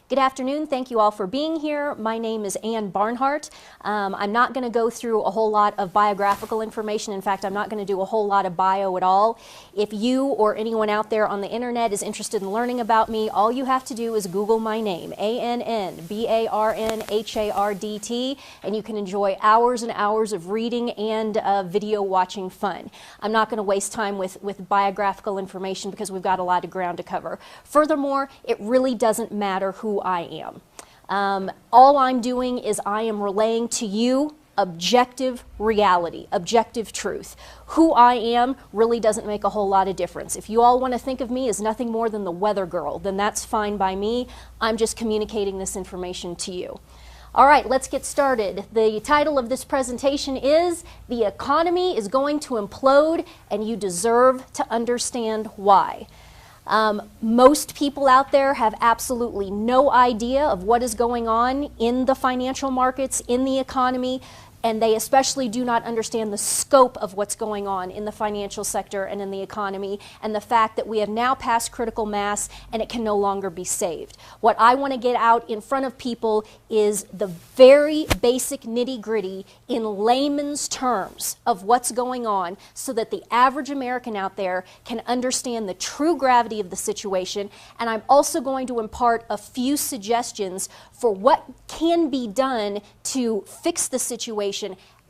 Good afternoon. Thank you all for being here. My name is AnnBarnhardt. I'm not going to go through a whole lot of biographical information. In fact, I'm not going to do a whole lot of bio at all. If you or anyone out there on the internet is interested in learning about me, all you have to do is Google my name, AnnBarnhardt, and you can enjoy hours and hours of reading and video watching fun. I'm not going to waste time with biographical information because we've got a lot of ground to cover. Furthermore, it really doesn't matter who I am. All I'm doing is I am relaying to you objective reality, objective truth. Who I am really doesn't make a whole lot of difference. If you all want to think of me as nothing more than the weather girl, then that's fine by me. I'm just communicating this information to you. All right, let's get started. The title of this presentation is "The Economy is Going to Implode and You Deserve to Understand Why." Most people out there have absolutely no idea of what is going on in the financial markets, in the economy, and they especially do not understand the scope of what's going on in the financial sector and in the economy, and the fact that we have now passed critical mass and it can no longer be saved. What I want to get out in front of people is the very basic nitty-gritty in layman's terms of what's going on so that the average American out there can understand the true gravity of the situation, and I'm also going to impart a few suggestions for what can be done to fix the situation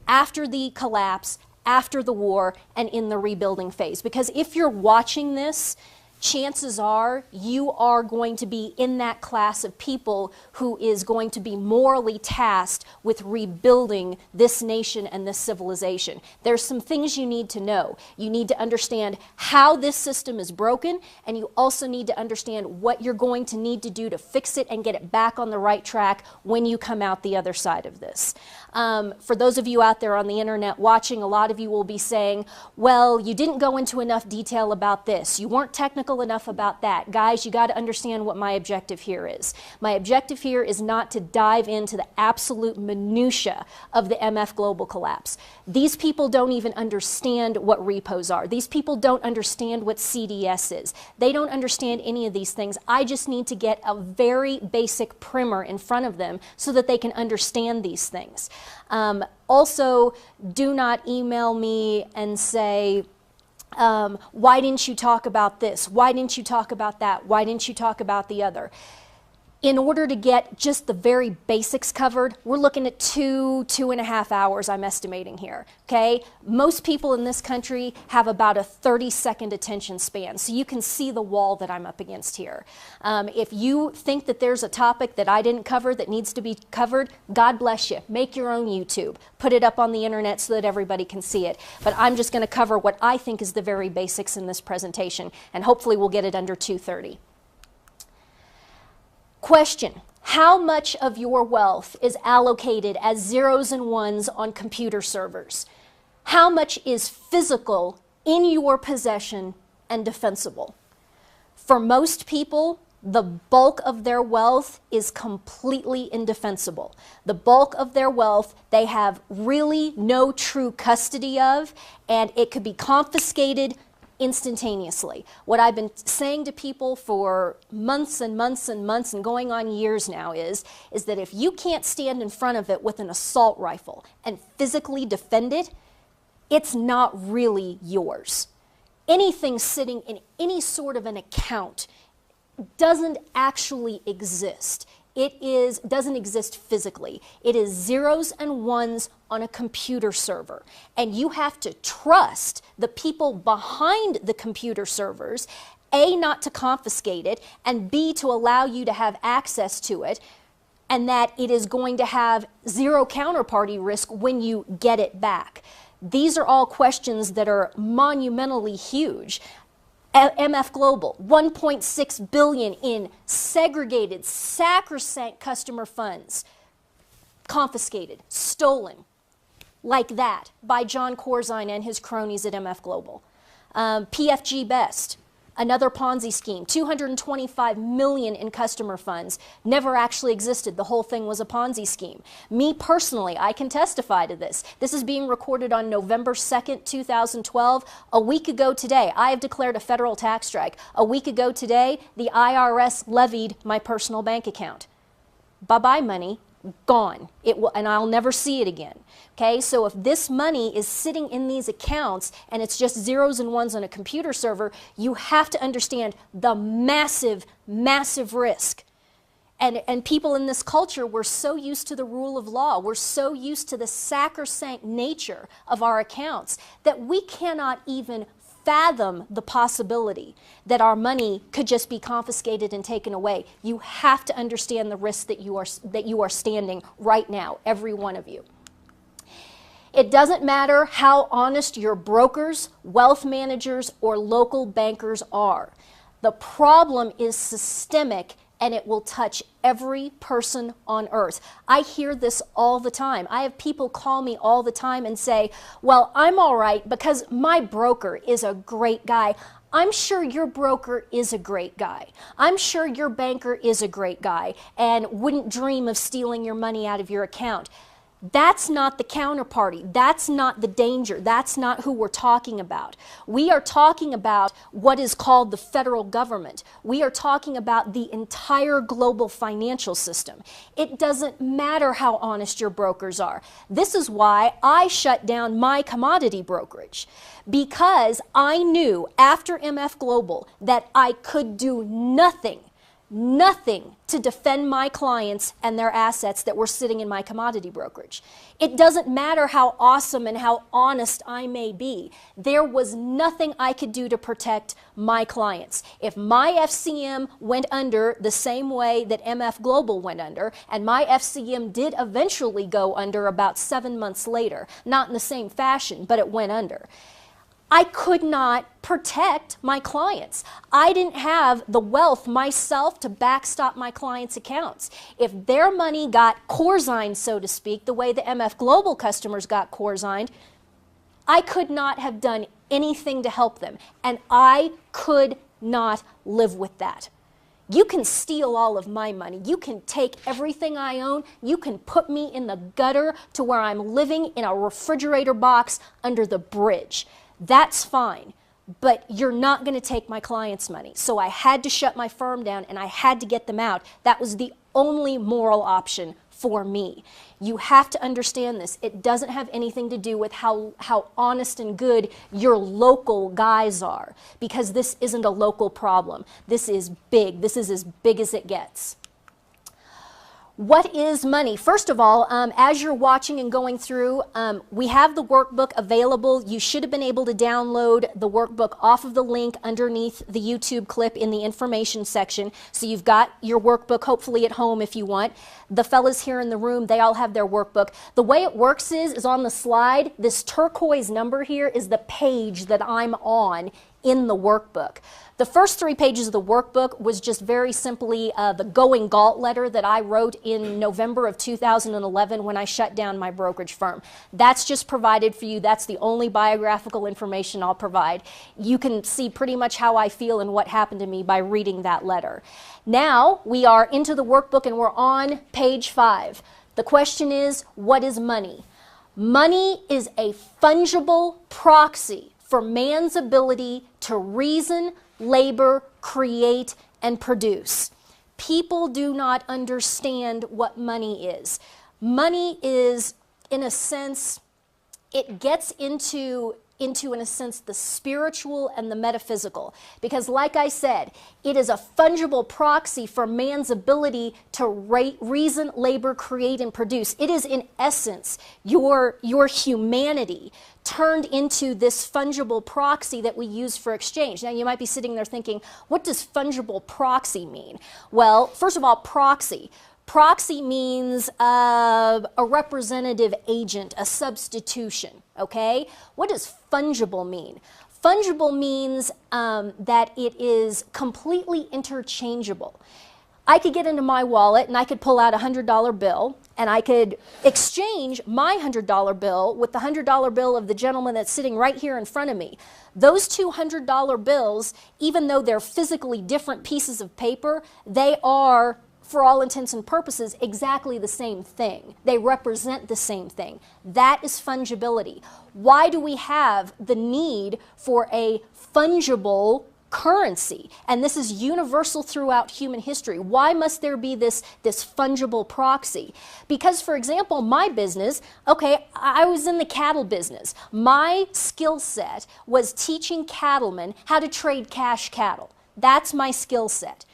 after the collapse, after the war, and in the rebuilding phase. Because if you're watching this, chances are you are going to be in that class of people who is going to be morally tasked with rebuilding this nation and this civilization. There's some things you need to know. You need to understand how this system is broken, and you also need to understand what you're going to need to do to fix it and get it back on the right track when you come out the other side of this. For those of you out there on the internet watching, a lot of you will be saying, well, you didn't go into enough detail about this. You weren't technical enough about that. Guys, you got to understand what my objective here is. My objective here is not to dive into the absolute minutia of the MF global collapse. These people don't even understand what repos are. These people don't understand what CDS is. They don't understand any of these things. I just need to get a very basic primer in front of them so that they can understand these things. Also, do not email me and say, why didn't you talk about this? Why didn't you talk about that? Why didn't you talk about the other? In order to get just the very basics covered, we're looking at 2.5 hours, I'm estimating here, okay? Most people in this country have about a 30-second attention span, so you can see the wall that I'm up against here. If you think that there's a topic that I didn't cover that needs to be covered, God bless you. Make your own YouTube. Put it up on the internet so that everybody can see it. But I'm just going to cover what I think is the very basics in this presentation, and hopefully we'll get it under 2:30. Question: how much of your wealth is allocated as zeros and ones on computer servers? How much is physical in your possession and defensible? For most people, the bulk of their wealth is completely indefensible. The bulk of their wealth they have really no true custody of, and it could be confiscated instantaneously. What I've been saying to people for months and months and months and going on years now is that if you can't stand in front of it with an assault rifle and physically defend it, it's not really yours. Anything sitting in any sort of an account doesn't actually exist. It doesn't exist physically. It is zeros and ones on a computer server. And you have to trust the people behind the computer servers, A, not to confiscate it, and B, to allow you to have access to it, and that it is going to have zero counterparty risk when you get it back. These are all questions that are monumentally huge. MF Global, $1.6 billion in segregated, sacrosanct customer funds, confiscated, stolen, like that, by John Corzine and his cronies at MF Global. PFG Best, Another Ponzi scheme, 225 million in customer funds, never actually existed. The whole thing was a Ponzi scheme. Me personally, I can testify to this. This is being recorded on November 2nd, 2012. A week ago today, I have declared a federal tax strike. A week ago today, the IRS levied my personal bank account. Bye-bye money, gone. It will, and I'll never see it again. Okay, so if this money is sitting in these accounts and it's just zeros and ones on a computer server, you have to understand the massive, massive risk. And people in this culture, we're so used to the rule of law, we're so used to the sacrosanct nature of our accounts that we cannot even fathom the possibility that our money could just be confiscated and taken away. You have to understand the risk that you are standing right now, every one of you. It doesn't matter how honest your brokers, wealth managers, or local bankers are. The problem is systemic, and it will touch every person on earth. I hear this all the time. I have people call me all the time and say, well, I'm all right because my broker is a great guy. I'm sure your broker is a great guy. I'm sure your banker is a great guy and wouldn't dream of stealing your money out of your account. That's not the counterparty. That's not the danger. That's not who we're talking about. We are talking about what is called the federal government. We are talking about the entire global financial system. It doesn't matter how honest your brokers are. This is why I shut down my commodity brokerage, because I knew after MF Global that I could do nothing to defend my clients and their assets that were sitting in my commodity brokerage. It doesn't matter how awesome and how honest I may be. There was nothing I could do to protect my clients. If my FCM went under the same way that MF Global went under, and my FCM did eventually go under about 7 months later, not in the same fashion, but it went under, I could not protect my clients. I didn't have the wealth myself to backstop my clients' accounts. If their money got corzined, so to speak, the way the MF Global customers got corzined, I could not have done anything to help them. And I could not live with that. You can steal all of my money. You can take everything I own. You can put me in the gutter to where I'm living in a refrigerator box under the bridge. That's fine, but you're not going to take my clients' money. So I had to shut my firm down and I had to get them out. That was the only moral option for me. You have to understand this. It doesn't have anything to do with how honest and good your local guys are, because this isn't a local problem. This is big. This is as big as it gets. What is money? First of all, as you're watching and going through, we have the workbook available. You should have been able to download the workbook off of the link underneath the YouTube clip in the information section. So you've got your workbook hopefully at home if you want. The fellas here in the room, they all have their workbook. The way it works is on the slide, this turquoise number here is the page that I'm on in the workbook. The first 3 pages of the workbook was just very simply the going galt letter that I wrote in November of 2011 when I shut down my brokerage firm. That's just provided for you. That's the only biographical information I'll provide. You can see pretty much how I feel and what happened to me by reading that letter. Now we are into the workbook and we're on page 5. The question is, what is money? Money is a fungible proxy for man's ability to reason, labor, create, and produce. People do not understand what money is. Money is, in a sense, it gets into in a sense the spiritual and the metaphysical, because like I said, it is a fungible proxy for man's ability to reason, labor, create, and produce. It is in essence your humanity turned into this fungible proxy that we use for exchange. Now you might be sitting there thinking, what does fungible proxy mean? Well, first of all, proxy. Proxy means a representative agent, a substitution, okay? What does fungible mean? Fungible means that it is completely interchangeable. I could get into my wallet and I could pull out a $100 bill and I could exchange my $100 bill with the $100 bill of the gentleman that's sitting right here in front of me. Those two $100 bills, even though they're physically different pieces of paper, they are, for all intents and purposes, exactly the same thing. They represent the same thing. That is fungibility. Why do we have the need for a fungible currency? And this is universal throughout human history. Why must there be this fungible proxy? Because, for example, my business, okay, I was in the cattle business. My skill set was teaching cattlemen how to trade cash cattle. That's my skill set.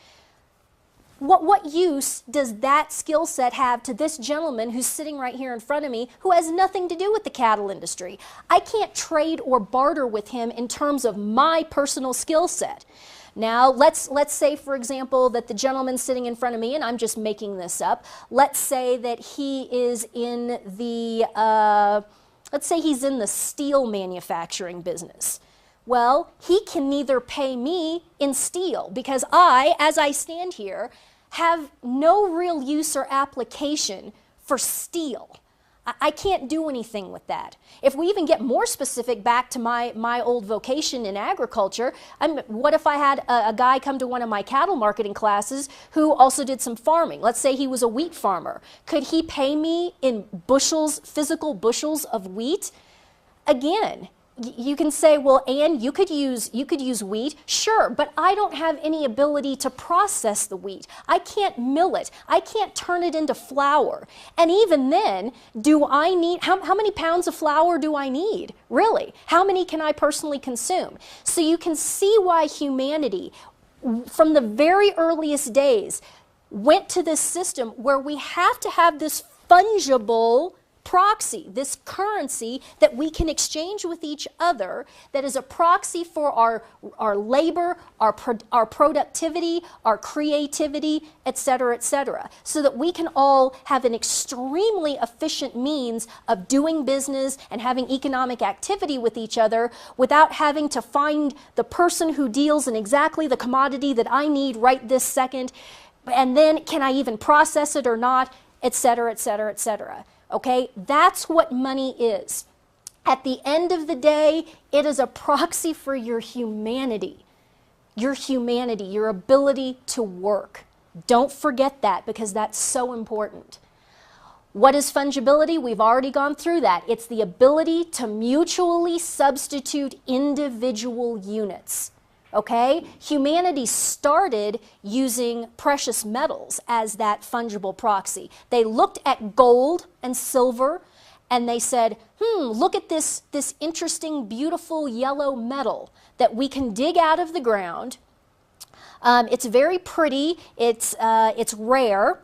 What use does that skill set have to this gentleman who's sitting right here in front of me who has nothing to do with the cattle industry? I can't trade or barter with him in terms of my personal skill set. Now, let's say, for example, that the gentleman sitting in front of me, and I'm just making this up, let's say that he is in the, let's say he's in the steel manufacturing business. Well, he can neither pay me in steel because I, as I stand here, have no real use or application for steel. I can't do anything with that. If we even get more specific back to my old vocation in agriculture, what if I had a guy come to one of my cattle marketing classes who also did some farming? Let's say he was a wheat farmer. Could he pay me in bushels, physical bushels of wheat? Again, you can say, well, Ann, you could use wheat. Sure, but I don't have any ability to process the wheat. I can't mill it. I can't turn it into flour. And even then, do I need, how many pounds of flour do I need? Really? How many can I personally consume? So you can see why humanity, from the very earliest days, went to this system where we have to have this fungible proxy, this currency that we can exchange with each other, that is a proxy for our labor, our productivity, our creativity, etc., so that we can all have an extremely efficient means of doing business and having economic activity with each other without having to find the person who deals in exactly the commodity that I need right this second, and then can I even process it or not, etc., etc., etc. Okay, that's what money is. At the end of the day, it is a proxy for your humanity, your ability to work. Don't forget that because that's so important. What is fungibility? We've already gone through that. It's the ability to mutually substitute individual units. Okay? Humanity started using precious metals as that fungible proxy. They looked at gold and silver and they said, look at this interesting, beautiful yellow metal that we can dig out of the ground. It's very pretty, it's rare,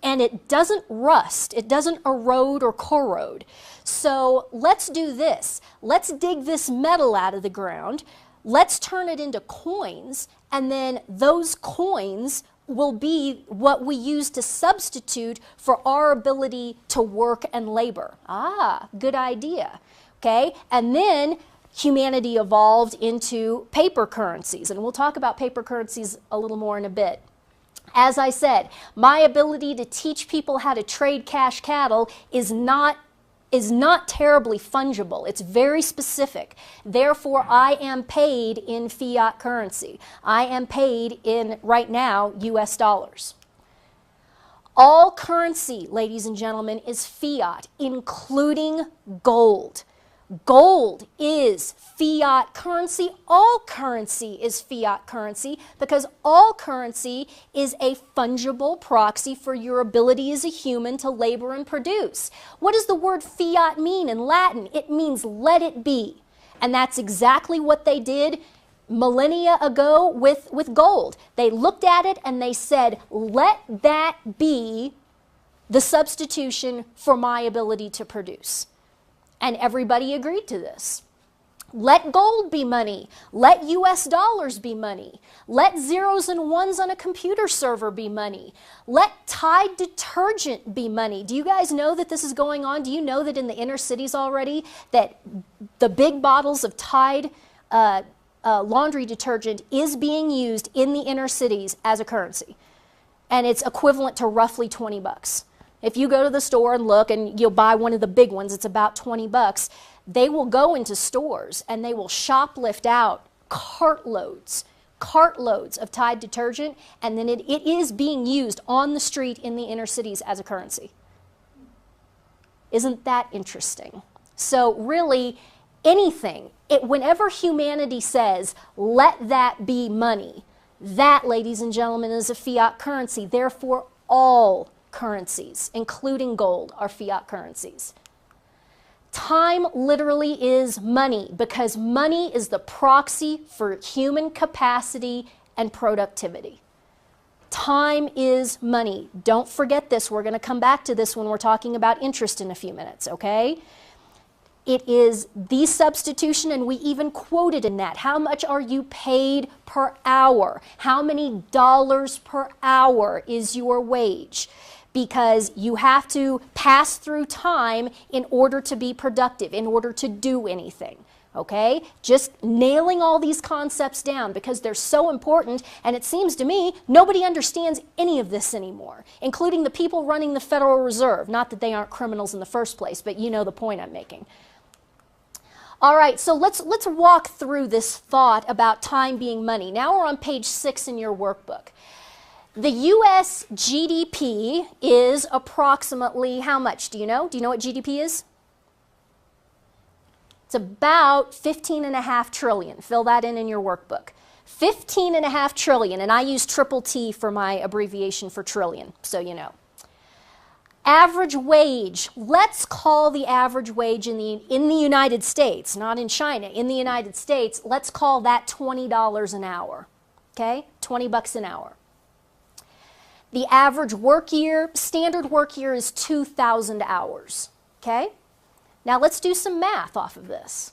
and it doesn't rust, it doesn't erode or corrode. So let's do this. Let's dig this metal out of the ground. Let's turn it into coins, and then those coins will be what we use to substitute for our ability to work and labor. Ah, good idea. Okay, and then humanity evolved into paper currencies, and we'll talk about paper currencies a little more in a bit. As I said, my ability to teach people how to trade cash cattle is not terribly fungible. It's very specific. Therefore, I am paid in fiat currency. I am paid in, right now, US dollars. All currency, ladies and gentlemen, is fiat, including gold. Gold is fiat currency. All currency is fiat currency because all currency is a fungible proxy for your ability as a human to labor and produce. What does the word fiat mean in Latin? It means let it be. And that's exactly what they did millennia ago with gold. They looked at it and they said, let that be the substitution for my ability to produce. And everybody agreed to this. Let gold be money. Let US dollars be money. Let zeros and ones on a computer server be money. Let Tide detergent be money. Do you guys know that this is going on? Do you know that in the inner cities already that the big bottles of Tide laundry detergent is being used in the inner cities as a currency? and it's equivalent to roughly 20 bucks. If you go to the store and look and you'll buy one of the big ones, it's about 20 bucks. They will go into stores and they will shoplift out cartloads of Tide detergent, and then it is being used on the street in the inner cities as a currency. Isn't that interesting? So really, anything, whenever humanity says, let that be money, that, ladies and gentlemen, is a fiat currency. Therefore, all currencies, including gold, are fiat currencies. Time literally is money, because money is the proxy for human capacity and productivity. Time is money. Don't forget this. We're going to come back to this when we're talking about interest in a few minutes, okay? It is the substitution, and we even quoted in that. How much are you paid per hour? How many dollars per hour is your wage? Because you have to pass through time in order to be productive, in order to do anything, okay? Just nailing all these concepts down, because they're so important, and it seems to me nobody understands any of this anymore, including the people running the Federal Reserve. Not that they aren't criminals in the first place, but you know the point I'm making. All right, so let's walk through this thought about time being money. Now we're on page 6 in your workbook. The U.S. GDP is approximately how much? Do you know? Do you know what GDP is? It's about 15.5 trillion. Fill that in your workbook. 15.5 trillion, and I use triple T for my abbreviation for trillion, so you know. Average wage, let's call the average wage in the United States, not in China, in the United States, let's call that $20 an hour, okay? 20 bucks an hour. The average work year, standard work year, is 2,000 hours, okay? Now let's do some math off of this.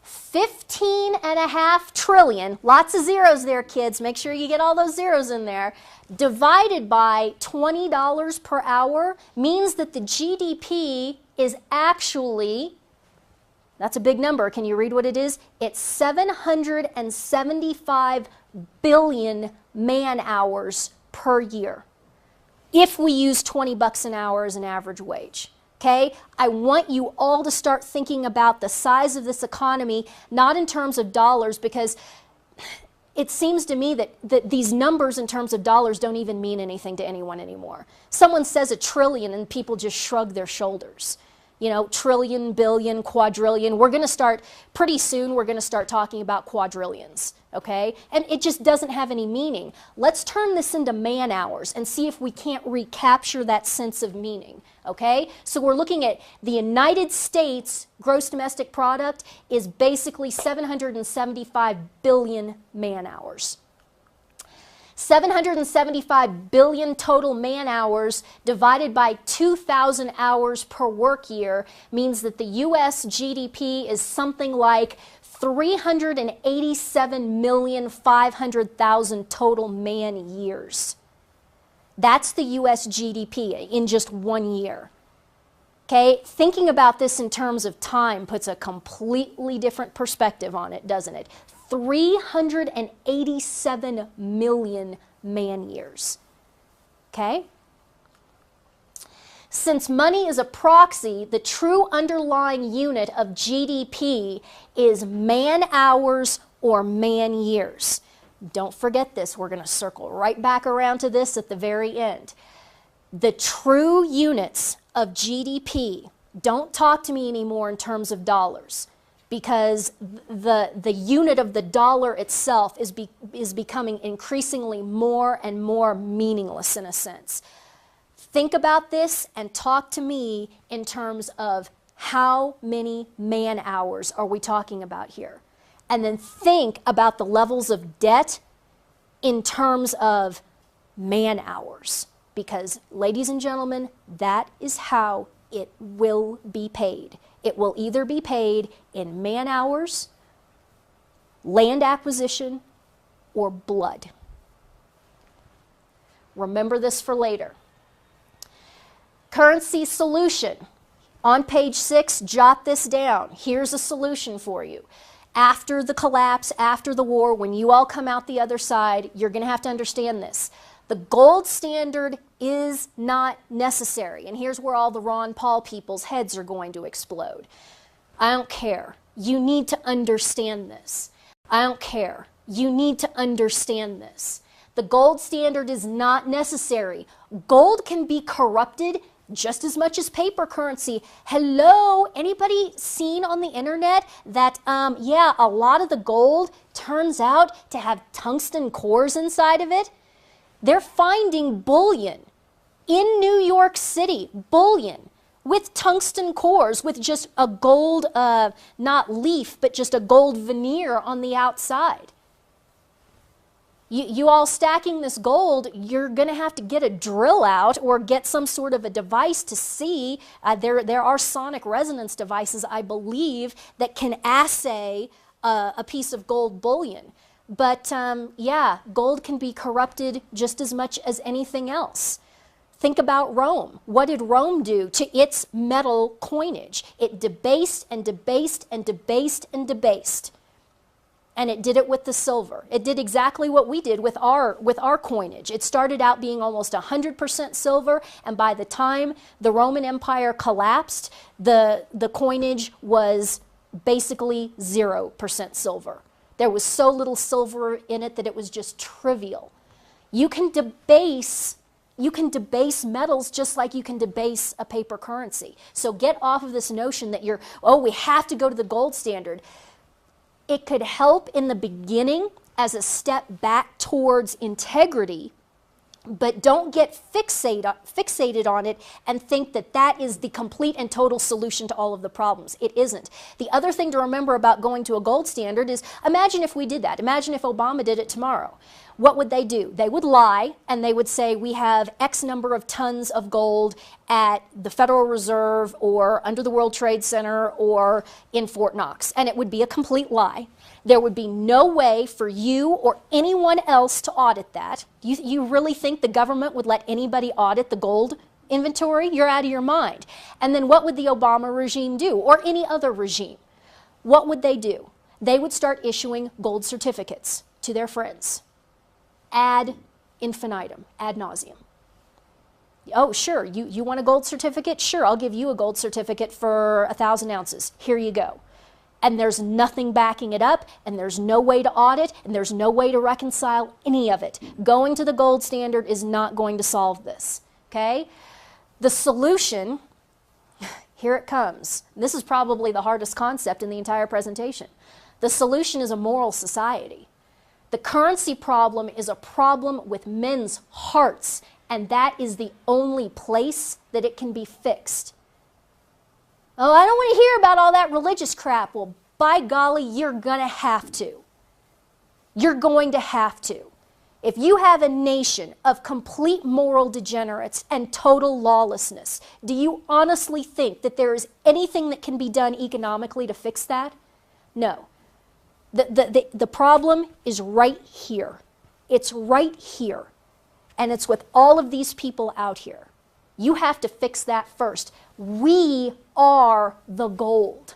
15.5 trillion, lots of zeros there, kids, make sure you get all those zeros in there, divided by $20 per hour means that the GDP is actually, that's a big number, can you read what it is? It's 775 billion man-hours per year, if we use 20 bucks an hour as an average wage. Okay, I want you all to start thinking about the size of this economy, not in terms of dollars, because it seems to me that these numbers in terms of dollars don't even mean anything to anyone anymore. Someone says a trillion and people just shrug their shoulders. You know, trillion, billion, quadrillion. We're going to start, pretty soon, we're going to start talking about quadrillions, okay? And it just doesn't have any meaning. Let's turn this into man-hours and see if we can't recapture that sense of meaning, okay? So we're looking at the United States gross domestic product is basically 775 billion man-hours. 775 billion total man-hours divided by 2,000 hours per work year means that the U.S. GDP is something like 387,500,000 total man-years. That's the U.S. GDP in just 1 year. Okay, thinking about this in terms of time puts a completely different perspective on it, doesn't it? 387 million man-years, okay? Since money is a proxy, the true underlying unit of GDP is man-hours or man-years. Don't forget this. We're going to circle right back around to this at the very end. The true units of GDP, don't talk to me anymore in terms of dollars, because the unit of the dollar itself is becoming increasingly more and more meaningless in a sense. Think about this and talk to me in terms of how many man-hours are we talking about here? And then think about the levels of debt in terms of man-hours, because, ladies and gentlemen, that is how it will be paid. It will either be paid in man-hours, land acquisition, or blood. Remember this for later. Currency solution. On page 6, jot this down. Here's a solution for you. after the collapse, after the war, when you all come out the other side, you're going to have to understand this. The gold standard is not necessary. And here's where all the Ron Paul people's heads are going to explode. I don't care. You need to understand this. I don't care. You need to understand this. The gold standard is not necessary. Gold can be corrupted just as much as paper currency. Hello, anybody seen on the internet that, yeah, a lot of the gold turns out to have tungsten cores inside of it? They're finding bullion in New York City, bullion with tungsten cores, with just a gold, not leaf, but just a gold veneer on the outside. You all stacking this gold, you're going to have to get a drill out or get some sort of a device to see. There are sonic resonance devices, I believe, that can assay a piece of gold bullion. But yeah, gold can be corrupted just as much as anything else. Think about Rome. What did Rome do to its metal coinage? It debased and debased and debased and debased. And it did it with the silver. It did exactly what we did with our coinage. It started out being almost 100% silver, and by the time the Roman Empire collapsed, the coinage was basically 0% silver. There was so little silver in it that it was just trivial. You can debase metals just like you can debase a paper currency. So get off of this notion that we have to go to the gold standard. It could help in the beginning as a step back towards integrity, but don't get fixated on it and think that that is the complete and total solution to all of the problems. It isn't. The other thing to remember about going to a gold standard is, imagine if we did that. Imagine if Obama did it tomorrow. What would they do? They would lie, and they would say, we have X number of tons of gold at the Federal Reserve or under the World Trade Center or in Fort Knox. And it would be a complete lie. There would be no way for you or anyone else to audit that. You really think the government would let anybody audit the gold inventory? You're out of your mind. And then what would the Obama regime do, or any other regime? What would they do? They would start issuing gold certificates to their friends. Ad infinitum, ad nauseum. Oh, sure, you want a gold certificate? Sure, I'll give you a gold certificate for 1,000 ounces. Here you go. And there's nothing backing it up, and there's no way to audit, and there's no way to reconcile any of it. Going to the gold standard is not going to solve this, okay? The solution, here it comes. This is probably the hardest concept in the entire presentation. The solution is a moral society. The currency problem is a problem with men's hearts, and that is the only place that it can be fixed. Oh, I don't want to hear about all that religious crap. Well, by golly, you're going to have to. You're going to have to. If you have a nation of complete moral degenerates and total lawlessness, do you honestly think that there is anything that can be done economically to fix that? No. The problem is right here. It's right here. And it's with all of these people out here. You have to fix that first. We are the gold.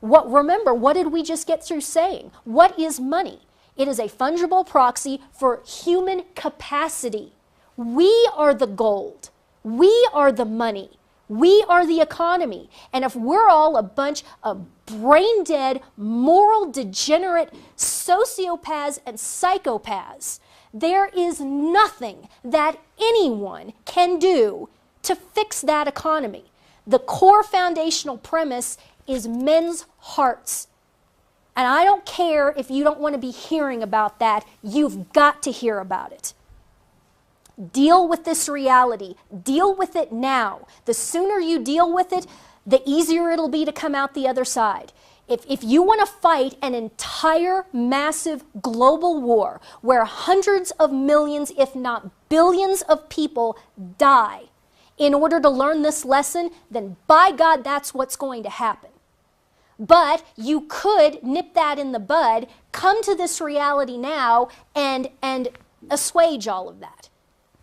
Remember, what did we just get through saying? What is money? It is a fungible proxy for human capacity. We are the gold. We are the money. We are the economy. And if we're all a bunch of brain-dead, moral degenerate sociopaths and psychopaths, there is nothing that anyone can do to fix that economy. The core foundational premise is men's hearts. And I don't care if you don't want to be hearing about that. You've got to hear about it. Deal with this reality. Deal with it now. The sooner you deal with it, the easier it'll be to come out the other side. If you want to fight an entire massive global war where hundreds of millions, if not billions of people die in order to learn this lesson, then by God, that's what's going to happen. But you could nip that in the bud, come to this reality now, and assuage all of that.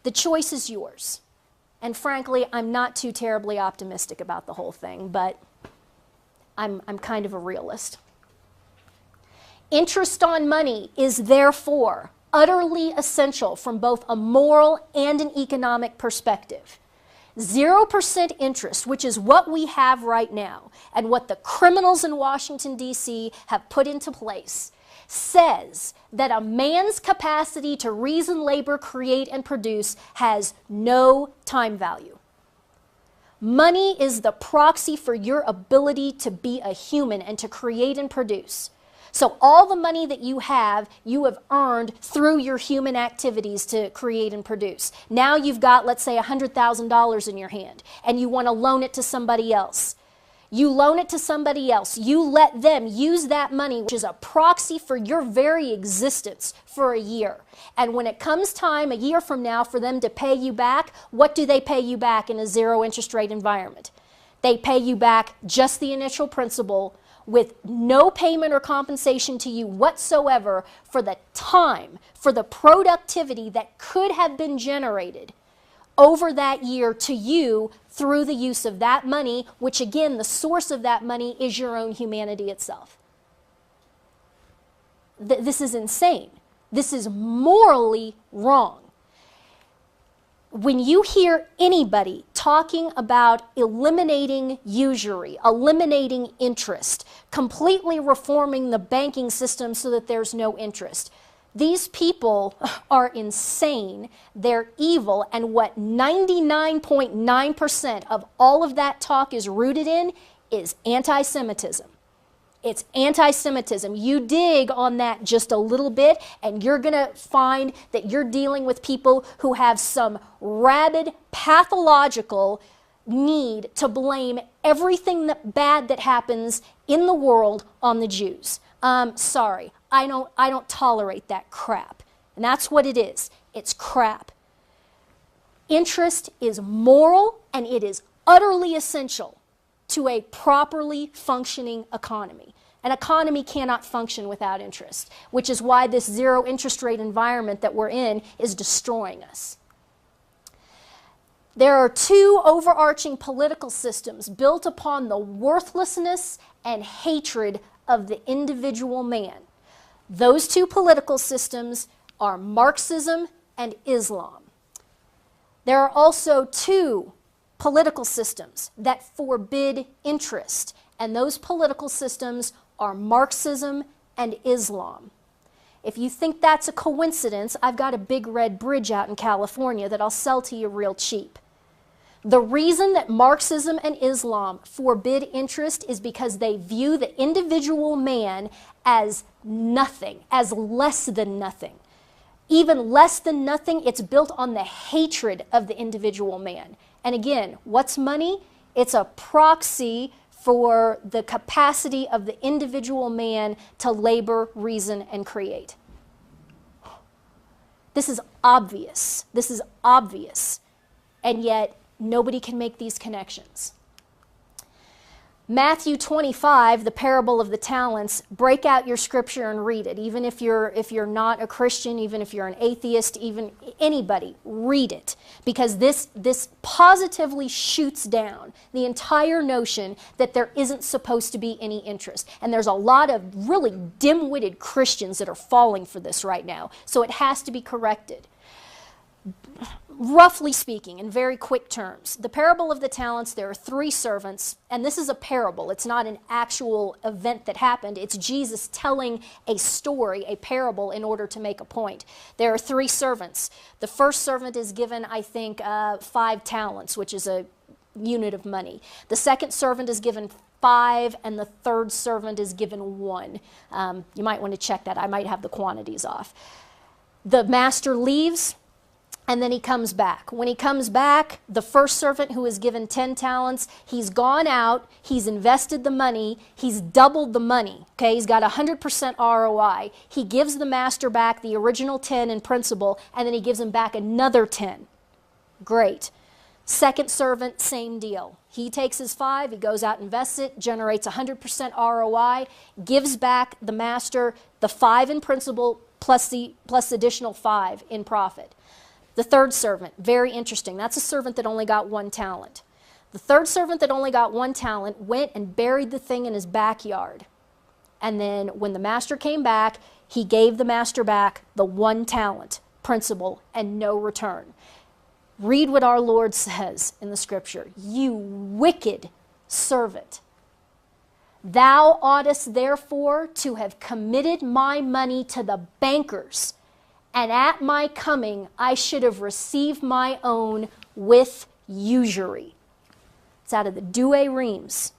The choice is yours. And frankly, I'm not too terribly optimistic about the whole thing, but I'm kind of a realist. Interest on money is therefore utterly essential from both a moral and an economic perspective. 0% interest, which is what we have right now, and what the criminals in Washington, D.C. have put into place, says that a man's capacity to reason, labor, create, and produce has no time value. Money is the proxy for your ability to be a human and to create and produce. So all the money that you have earned through your human activities to create and produce. Now you've got, let's say, $100,000 in your hand, and you want to loan it to somebody else. You loan it to somebody else. You let them use that money, which is a proxy for your very existence, for a year. And when it comes time, a year from now, for them to pay you back, what do they pay you back in a zero interest rate environment? They pay you back just the initial principal with no payment or compensation to you whatsoever for the time, for the productivity that could have been generated over that year to you through the use of that money, which again, the source of that money is your own humanity itself. This is insane. This is morally wrong. When you hear anybody talking about eliminating usury, eliminating interest, completely reforming the banking system so that there's no interest, these people are insane, they're evil, and what 99.9% of all of that talk is rooted in is anti-Semitism. It's anti-Semitism. You dig on that just a little bit, and you're going to find that you're dealing with people who have some rabid, pathological need to blame everything bad that happens in the world on the Jews. Sorry, I don't tolerate that crap. And that's what it is. It's crap. Interest is moral, and it is utterly essential to a properly functioning economy. An economy cannot function without interest, which is why this zero interest rate environment that we're in is destroying us. There are two overarching political systems built upon the worthlessness and hatred of the individual man. Those two political systems are Marxism and Islam. There are also two political systems that forbid interest, and those political systems are Marxism and Islam. If you think that's a coincidence, I've got a big red bridge out in California that I'll sell to you real cheap. The reason that Marxism and Islam forbid interest is because they view the individual man as nothing, as less than nothing. Even less than nothing, it's built on the hatred of the individual man. And again, what's money? It's a proxy for the capacity of the individual man to labor, reason, and create. This is obvious. This is obvious. And yet, nobody can make these connections. Matthew 25, the parable of the talents, break out your scripture and read it. Even if you're not a Christian, even if you're an atheist, even anybody, read it. Because this positively shoots down the entire notion that there isn't supposed to be any interest. And there's a lot of really dim-witted Christians that are falling for this right now. So it has to be corrected. Roughly speaking, in very quick terms, the parable of the talents, there are three servants, and this is a parable. It's not an actual event that happened. It's Jesus telling a story, a parable, in order to make a point. There are three servants. The first servant is given, I think, 5 talents, which is a unit of money. The second servant is given 5, and the third servant is given 1. You might want to check that. I might have the quantities off. The master leaves, and then he comes back. When he comes back, the first servant who is given 10 talents, he's gone out, he's invested the money, he's doubled the money. Okay, he's got 100% ROI. He gives the master back the original 10 in principal, and then he gives him back another 10. Great. Second servant, same deal. He takes his 5, he goes out, invests it, generates 100% ROI, gives back the master the 5 in principal plus additional 5 in profit. The third servant, very interesting. That's a servant that only got 1 talent. The third servant that only got 1 talent went and buried the thing in his backyard. And then when the master came back, he gave the master back the 1 talent principal and no return. Read what our Lord says in the scripture. You wicked servant. Thou oughtest therefore to have committed my money to the bankers, and at my coming I should have received my own with usury. It's out of the Douay Rheims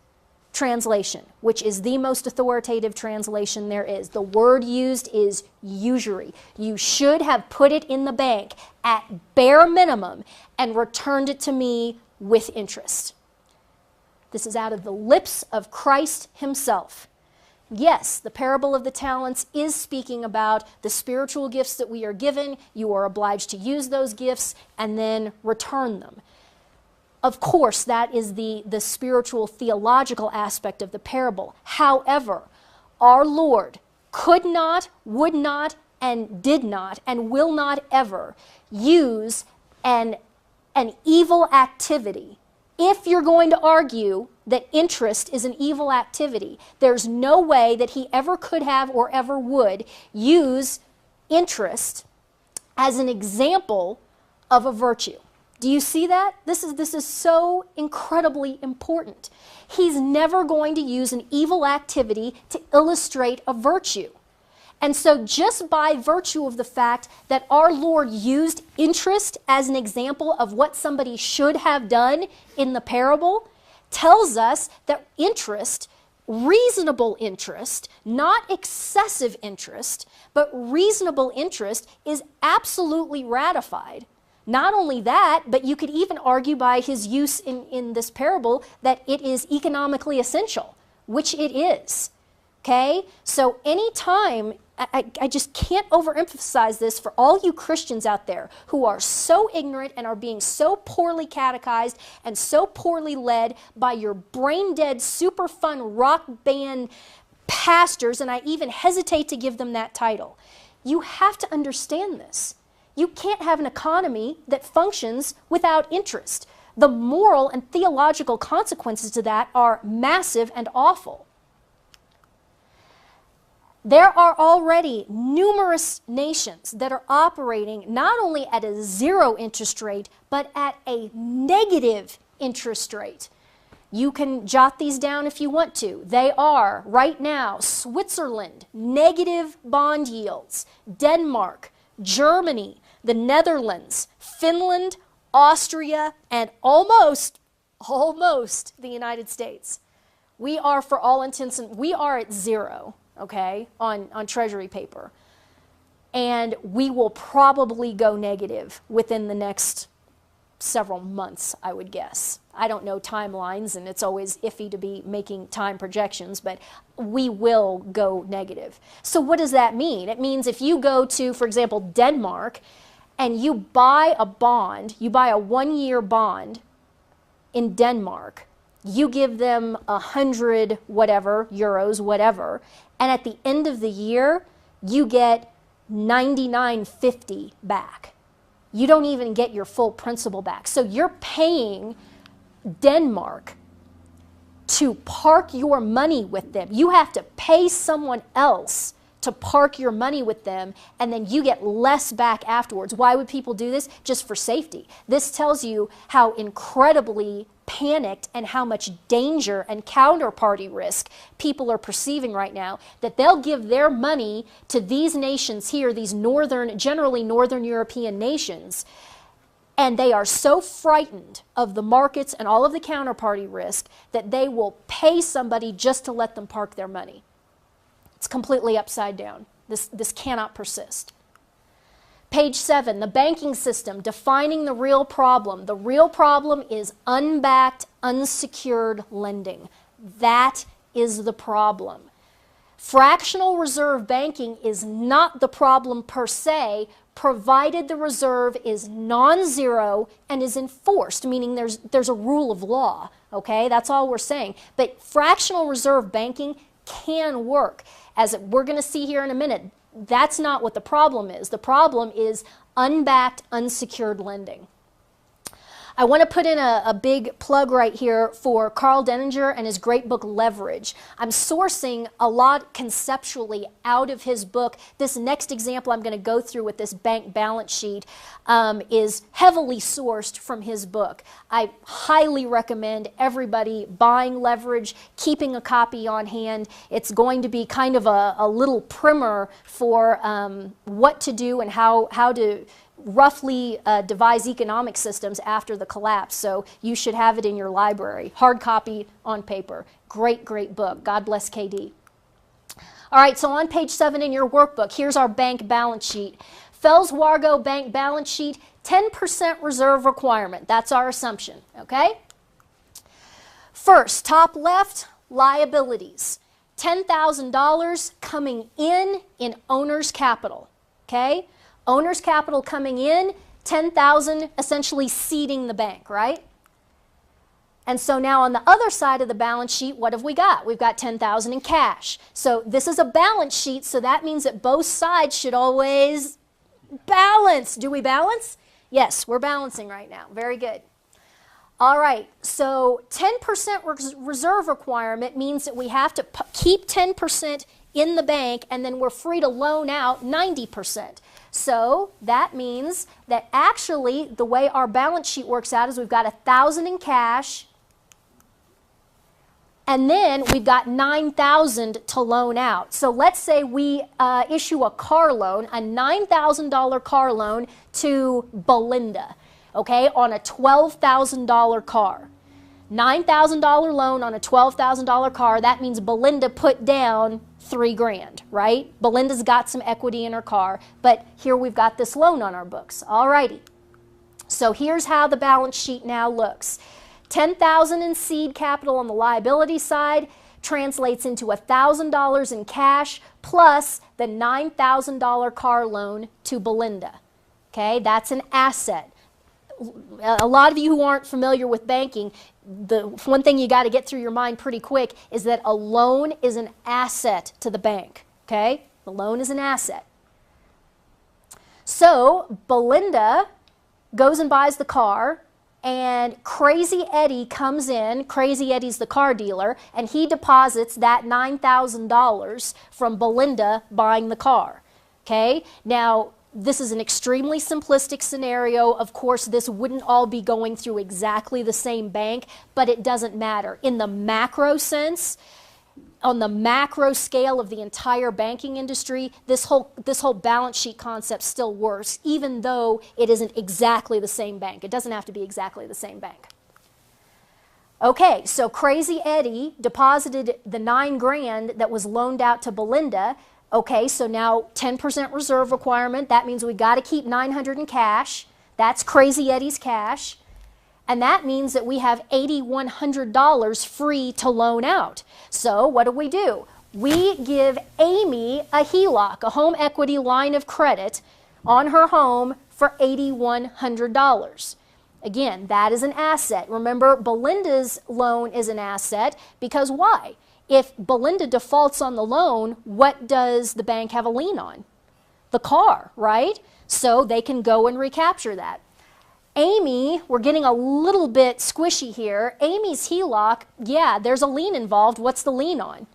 translation, which is the most authoritative translation there is. The word used is usury. You should have put it in the bank at bare minimum and returned it to me with interest. This is out of the lips of Christ himself. Yes, the parable of the talents is speaking about the spiritual gifts that we are given. You are obliged to use those gifts and then return them. Of course, that is the spiritual theological aspect of the parable. However, our Lord could not, would not, and did not, and will not ever use an evil activity. If you're going to argue that interest is an evil activity, there's no way that he ever could have or ever would use interest as an example of a virtue. Do you see that? This is so incredibly important. He's never going to use an evil activity to illustrate a virtue. And so just by virtue of the fact that our Lord used interest as an example of what somebody should have done in the parable, tells us that interest, reasonable interest, not excessive interest, but reasonable interest is absolutely ratified. Not only that, but you could even argue by his use in this parable that it is economically essential, which it is. Okay? So anytime, I just can't overemphasize this for all you Christians out there who are so ignorant and are being so poorly catechized and so poorly led by your brain-dead, super fun rock band pastors, and I even hesitate to give them that title. You have to understand this. You can't have an economy that functions without interest. The moral and theological consequences to that are massive and awful. There are already numerous nations that are operating not only at a 0 interest rate, but at a negative interest rate. You can jot these down if you want to. They are, right now, Switzerland, negative bond yields, Denmark, Germany, the Netherlands, Finland, Austria, and almost the United States. We are, for all intents and we are at 0, okay, on Treasury paper. And we will probably go negative within the next several months, I would guess. I don't know timelines, and it's always iffy to be making time projections, but we will go negative. So what does that mean? It means if you go to, for example, Denmark, and you buy a bond, you buy a 1-year bond in Denmark, you give them 100 whatever, euros, whatever, and at the end of the year, you get 99.50 back. You don't even get your full principal back. So you're paying Denmark to park your money with them. You have to pay someone else to park your money with them, and then you get less back afterwards. Why would people do this? Just for safety. This tells you how incredibly panicked and how much danger and counterparty risk people are perceiving right now, that they'll give their money to these nations here, these generally northern European nations, and they are so frightened of the markets and all of the counterparty risk that they will pay somebody just to let them park their money. It's completely upside down. This cannot persist. Page 7, the banking system, defining the real problem. The real problem is unbacked, unsecured lending. That is the problem. Fractional reserve banking is not the problem per se, provided the reserve is non-zero and is enforced, meaning there's a rule of law, okay? That's all we're saying. But fractional reserve banking can work. As we're going to see here in a minute, that's not what the problem is. The problem is unbacked, unsecured lending. I want to put in a big plug right here for Carl Denninger and his great book, Leverage. I'm sourcing a lot conceptually out of his book. This next example I'm going to go through with this bank balance sheet is heavily sourced from his book. I highly recommend everybody buying Leverage, keeping a copy on hand. It's going to be kind of a little primer for what to do and how to roughly devise economic systems after the collapse. So you should have it in your library. Hard copy on paper. Great, great book. God bless KD. All right, so on page 7 in your workbook, here's our bank balance sheet. Fells Wargo bank balance sheet, 10% reserve requirement. That's our assumption, okay? First, top left, liabilities. $10,000 coming in owner's capital, okay? Owner's capital coming in, $10,000 essentially seeding the bank, right? And so now on the other side of the balance sheet, what have we got? We've got $10,000 in cash. So this is a balance sheet, so that means that both sides should always balance. Do we balance? Yes, we're balancing right now. Very good. All right, so 10% reserve requirement means that we have to keep 10% in the bank, and then we're free to loan out 90%. So that means that actually the way our balance sheet works out is we've got $1,000 in cash, and then we've got $9,000 to loan out. So let's say we issue a car loan, a $9,000 car loan to Belinda, okay, on a $12,000 car. $9,000 loan on a $12,000 car, that means Belinda put down $3,000, right? Belinda's got some equity in her car, but here we've got this loan on our books. All righty. So here's how the balance sheet now looks. $10,000 in seed capital on the liability side translates into $1,000 in cash plus the $9,000 car loan to Belinda. Okay, that's an asset. A lot of you who aren't familiar with banking, the one thing you got to get through your mind pretty quick is that a loan is an asset to the bank, okay? The loan is an asset. So Belinda goes and buys the car, and Crazy Eddie comes in. Crazy Eddie's the car dealer, and he deposits that $9,000 from Belinda buying the car, okay? Now, this is an extremely simplistic scenario. Of course, this wouldn't all be going through exactly the same bank, but it doesn't matter. In the macro sense, on the macro scale of the entire banking industry, this whole balance sheet concept still works, even though it isn't exactly the same bank. It doesn't have to be exactly the same bank. Okay, so Crazy Eddie deposited the $9,000 that was loaned out to Belinda. Okay, so now 10% reserve requirement. That means we got to keep $900 in cash. That's Crazy Eddie's cash. And that means that we have $8,100 free to loan out. So what do? We give Amy a HELOC, a home equity line of credit, on her home for $8,100. Again, that is an asset. Remember, Belinda's loan is an asset because why? If Belinda defaults on the loan, what does the bank have a lien on? The car, right? So they can go and recapture that. Amy, we're getting a little bit squishy here. Amy's HELOC, yeah, there's a lien involved. What's the lien on?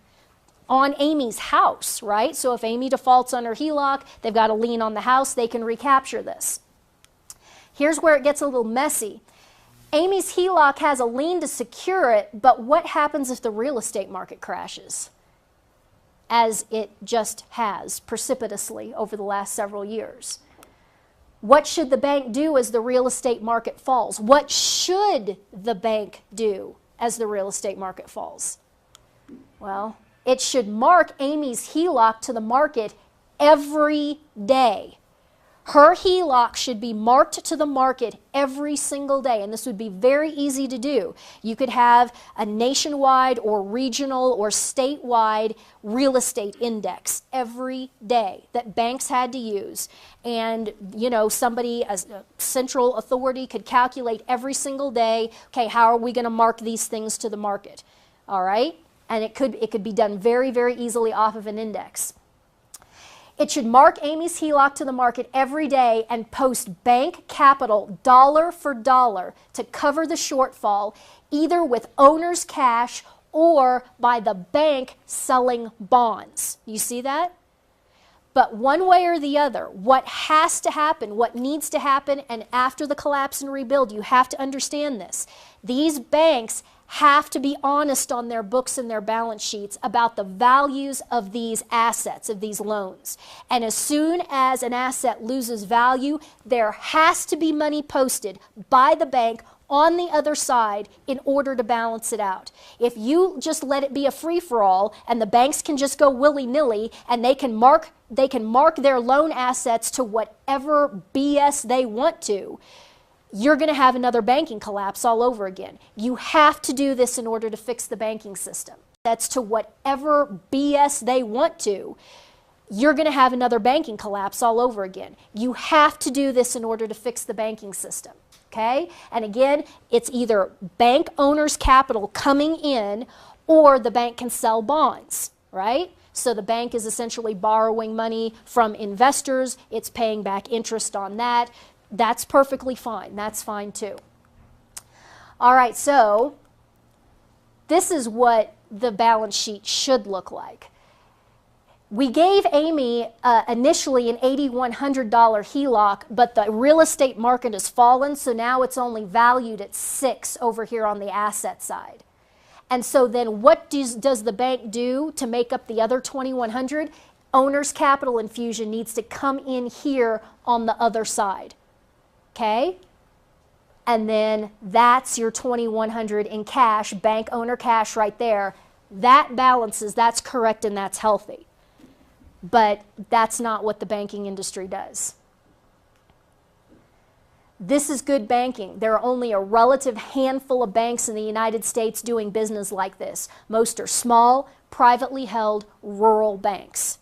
On Amy's house, right? So if Amy defaults on her HELOC, they've got a lien on the house, they can recapture this. Here's where it gets a little messy. Amy's HELOC has a lien to secure it, but what happens if the real estate market crashes? As it just has precipitously over the last several years. What should the bank do as the real estate market falls? What should the bank do as the real estate market falls? Well, it should mark Amy's HELOC to the market every day. Her HELOC should be marked to the market every single day, and this would be very easy to do. You could have a nationwide or regional or statewide real estate index every day that banks had to use. And, you know, somebody, as a central authority, could calculate every single day, okay, how are we going to mark these things to the market? All right? And it could be done very, very easily off of an index. It should mark Amy's HELOC to the market every day and post bank capital dollar for dollar to cover the shortfall, either with owner's cash or by the bank selling bonds. You see that? But one way or the other, what has to happen, what needs to happen, and after the collapse and rebuild, you have to understand this. These banks have to be honest on their books and their balance sheets about the values of these assets, of these loans. And as soon as an asset loses value, there has to be money posted by the bank on the other side in order to balance it out. If you just let it be a free-for-all and the banks can just go willy-nilly and they can mark their loan assets to whatever BS they want to, you're going to have another banking collapse all over again. You have to do this in order to fix the banking system. That's to whatever BS they want to, you're going to have another banking collapse all over again. You have to do this in order to fix the banking system. Okay? And again, it's either bank owners' capital coming in or the bank can sell bonds, right? So the bank is essentially borrowing money from investors. It's paying back interest on that. That's perfectly fine. That's fine too. All right, so this is what the balance sheet should look like. We gave Amy initially an $8,100 HELOC, but the real estate market has fallen, so now it's only valued at $6,000 over here on the asset side. And so then what does the bank do to make up the other $2,100? Owner's capital infusion needs to come in here on the other side. Okay? And then that's your $2,100 in cash, bank owner cash right there. That balances, that's correct, and that's healthy. But that's not what the banking industry does. This is good banking. There are only a relative handful of banks in the United States doing business like this. Most are small, privately held, rural banks.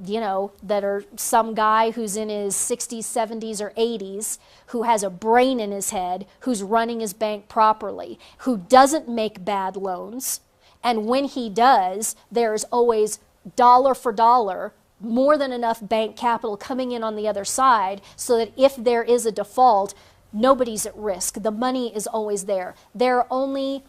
You know, that are some guy who's in his 60s, 70s, or 80s, who has a brain in his head, who's running his bank properly, who doesn't make bad loans. And when he does, there's always dollar for dollar, more than enough bank capital coming in on the other side so that if there is a default, nobody's at risk. The money is always there. There are only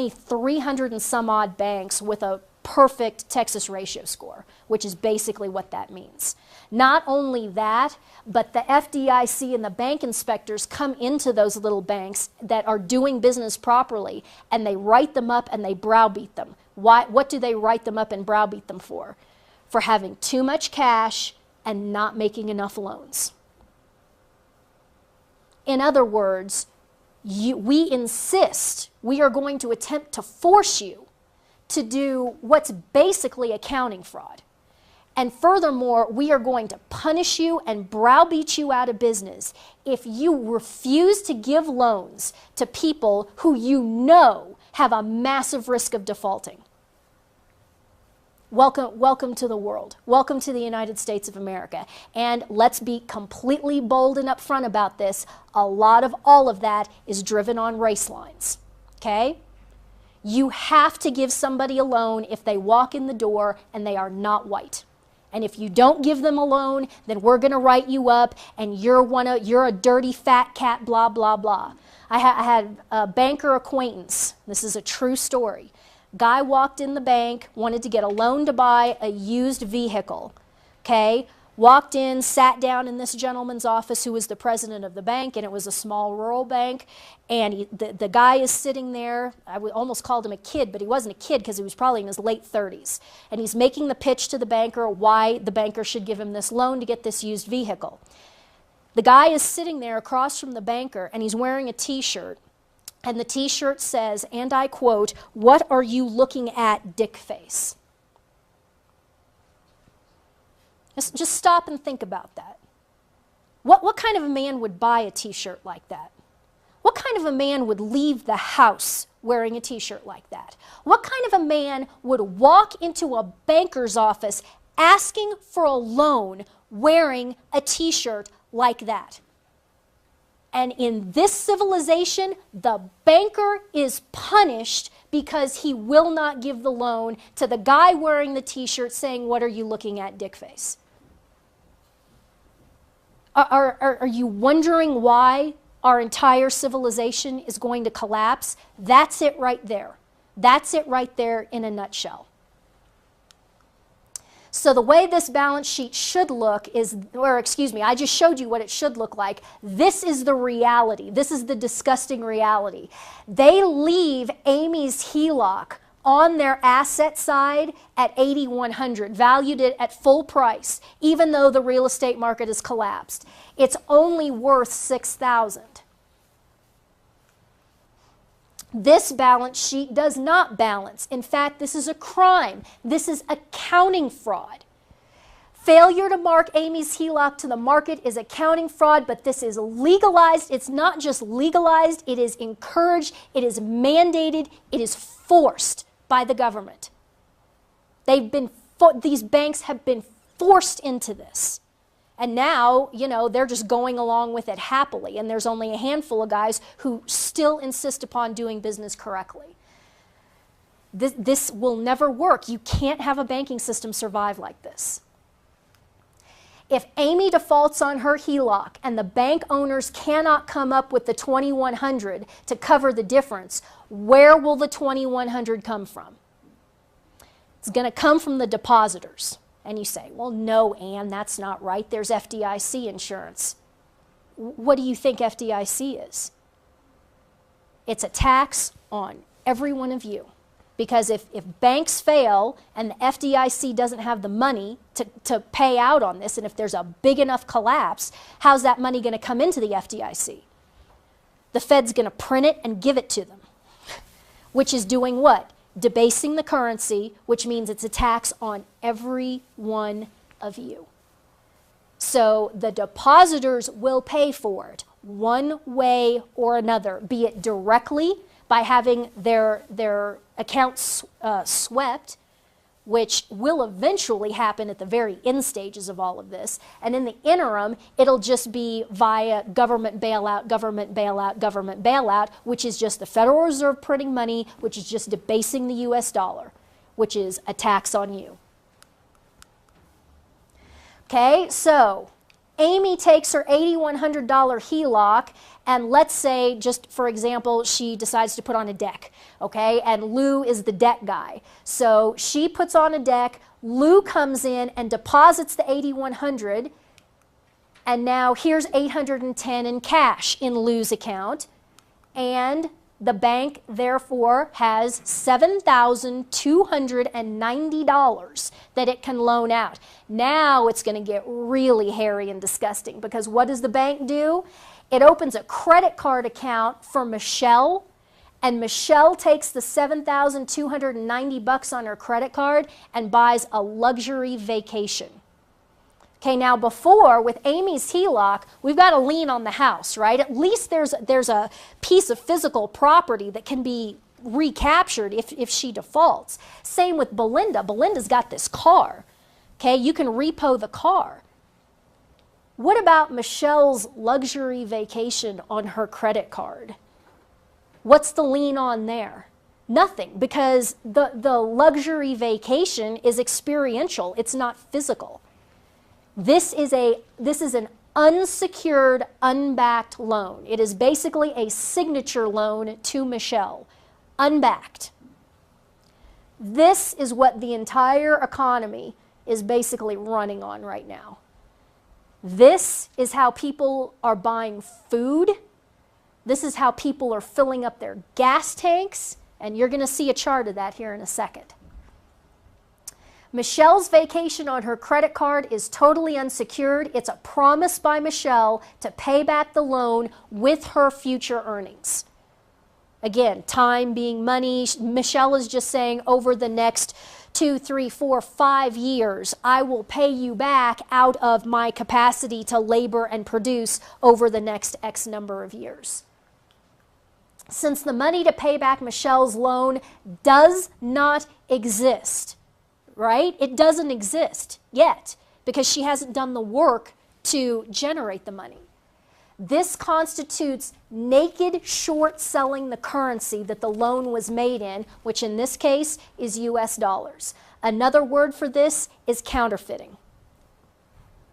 300 and some odd banks with a perfect Texas ratio score, which is basically what that means. Not only that, but the FDIC and the bank inspectors come into those little banks that are doing business properly, and they write them up and they browbeat them. Why? What do they write them up and browbeat them for? For having too much cash and not making enough loans. In other words, we insist, we are going to attempt to force you to do what's basically accounting fraud. And furthermore, we are going to punish you and browbeat you out of business if you refuse to give loans to people who you know have a massive risk of defaulting. Welcome to the world. Welcome to the United States of America. And let's be completely bold and upfront about this. A lot of all of that is driven on race lines. Okay? You have to give somebody a loan if they walk in the door and they are not white. And if you don't give them a loan, then we're going to write you up and you're a dirty fat cat, blah, blah, blah. I had a banker acquaintance. This is a true story. Guy walked in the bank, wanted to get a loan to buy a used vehicle. Okay? Walked in, sat down in this gentleman's office who was the president of the bank, and it was a small rural bank. And the guy is sitting there. I almost called him a kid, but he wasn't a kid because he was probably in his late 30s. And he's making the pitch to the banker why the banker should give him this loan to get this used vehicle. The guy is sitting there across from the banker, and he's wearing a T-shirt. And the T-shirt says, and I quote, "What are you looking at, dick face?" Just stop and think about that. What kind of a man would buy a T-shirt like that? What kind of a man would leave the house wearing a T-shirt like that? What kind of a man would walk into a banker's office asking for a loan wearing a T-shirt like that? And in this civilization, the banker is punished because he will not give the loan to the guy wearing the t-shirt saying, "What are you looking at, dickface?" Are you wondering why our entire civilization is going to collapse? That's it right there. That's it right there in a nutshell. So the way this balance sheet should look is, or excuse me, I just showed you what it should look like. This is the reality. This is the disgusting reality. They leave Amy's HELOC on their asset side at $8,100, valued it at full price, even though the real estate market has collapsed. It's only worth $6,000. This balance sheet does not balance. In fact, this is a crime. This is accounting fraud. Failure to mark Amy's HELOC to the market is accounting fraud, but this is legalized. It's not just legalized, it is encouraged, it is mandated, it is forced by the government. These banks have been forced into this. And now, you know, they're just going along with it happily. And there's only a handful of guys who still insist upon doing business correctly. This will never work. You can't have a banking system survive like this. If Amy defaults on her HELOC and the bank owners cannot come up with the $2,100 to cover the difference, where will the $2,100 come from? It's going to come from the depositors. And you say, well, no, Ann, that's not right. There's FDIC insurance. What do you think FDIC is? It's a tax on every one of you. Because if banks fail and the FDIC doesn't have the money to pay out on this, and if there's a big enough collapse, how's that money going to come into the FDIC? The Fed's going to print it and give it to them, which is doing what? Debasing the currency, which means it's a tax on every one of you. So the depositors will pay for it one way or another, be it directly by having their accounts swept, which will eventually happen at the very end stages of all of this. And in the interim, it'll just be via government bailout, government bailout, government bailout, which is just the Federal Reserve printing money, which is just debasing the US dollar, which is a tax on you. Okay, so Amy takes her $8,100 HELOC, and let's say, just for example, she decides to put on a deck, okay? And Lou is the deck guy. So she puts on a deck, Lou comes in and deposits the $8,100, and now here's $810 in cash in Lou's account, and the bank therefore has $7,290 that it can loan out. Now it's going to get really hairy and disgusting, because what does the bank do? It opens a credit card account for Michelle, and Michelle takes the $7,290 on her credit card and buys a luxury vacation. Okay, now before, with Amy's HELOC, we've got a lien on the house, right? At least there's a piece of physical property that can be recaptured if she defaults. Same with Belinda. Belinda's got this car. Okay, you can repo the car. What about Michelle's luxury vacation on her credit card? What's the lien on there? Nothing, because the luxury vacation is experiential. It's not physical. This is an unsecured, unbacked loan. It is basically a signature loan to Michelle, unbacked. This is what the entire economy is basically running on right now. This is how people are buying food. This is how people are filling up their gas tanks, and you're going to see a chart of that here in a second. Michelle's vacation on her credit card is totally unsecured. It's a promise by Michelle to pay back the loan with her future earnings. Again, time being money. Michelle is just saying, over the next 2, 3, 4, 5 years, I will pay you back out of my capacity to labor and produce over the next X number of years. Since the money to pay back Michelle's loan does not exist, right? It doesn't exist yet because she hasn't done the work to generate the money. This constitutes naked short selling the currency that the loan was made in, which in this case is US dollars. Another word for this is counterfeiting.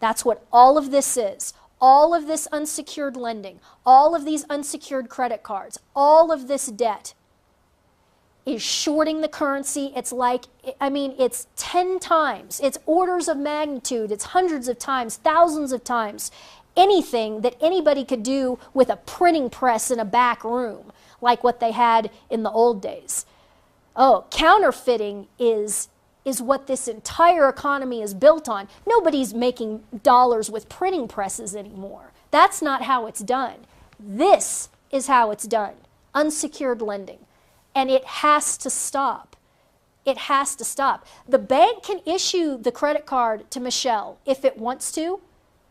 That's what all of this is. All of this unsecured lending, all of these unsecured credit cards, all of this debt is shorting the currency. It's like, I mean, it's 10 times, it's orders of magnitude, it's hundreds of times, thousands of times, anything that anybody could do with a printing press in a back room, like what they had in the old days. Oh, counterfeiting is what this entire economy is built on. Nobody's making dollars with printing presses anymore. That's not how it's done. This is how it's done. Unsecured lending. And it has to stop. It has to stop. The bank can issue the credit card to Michelle if it wants to,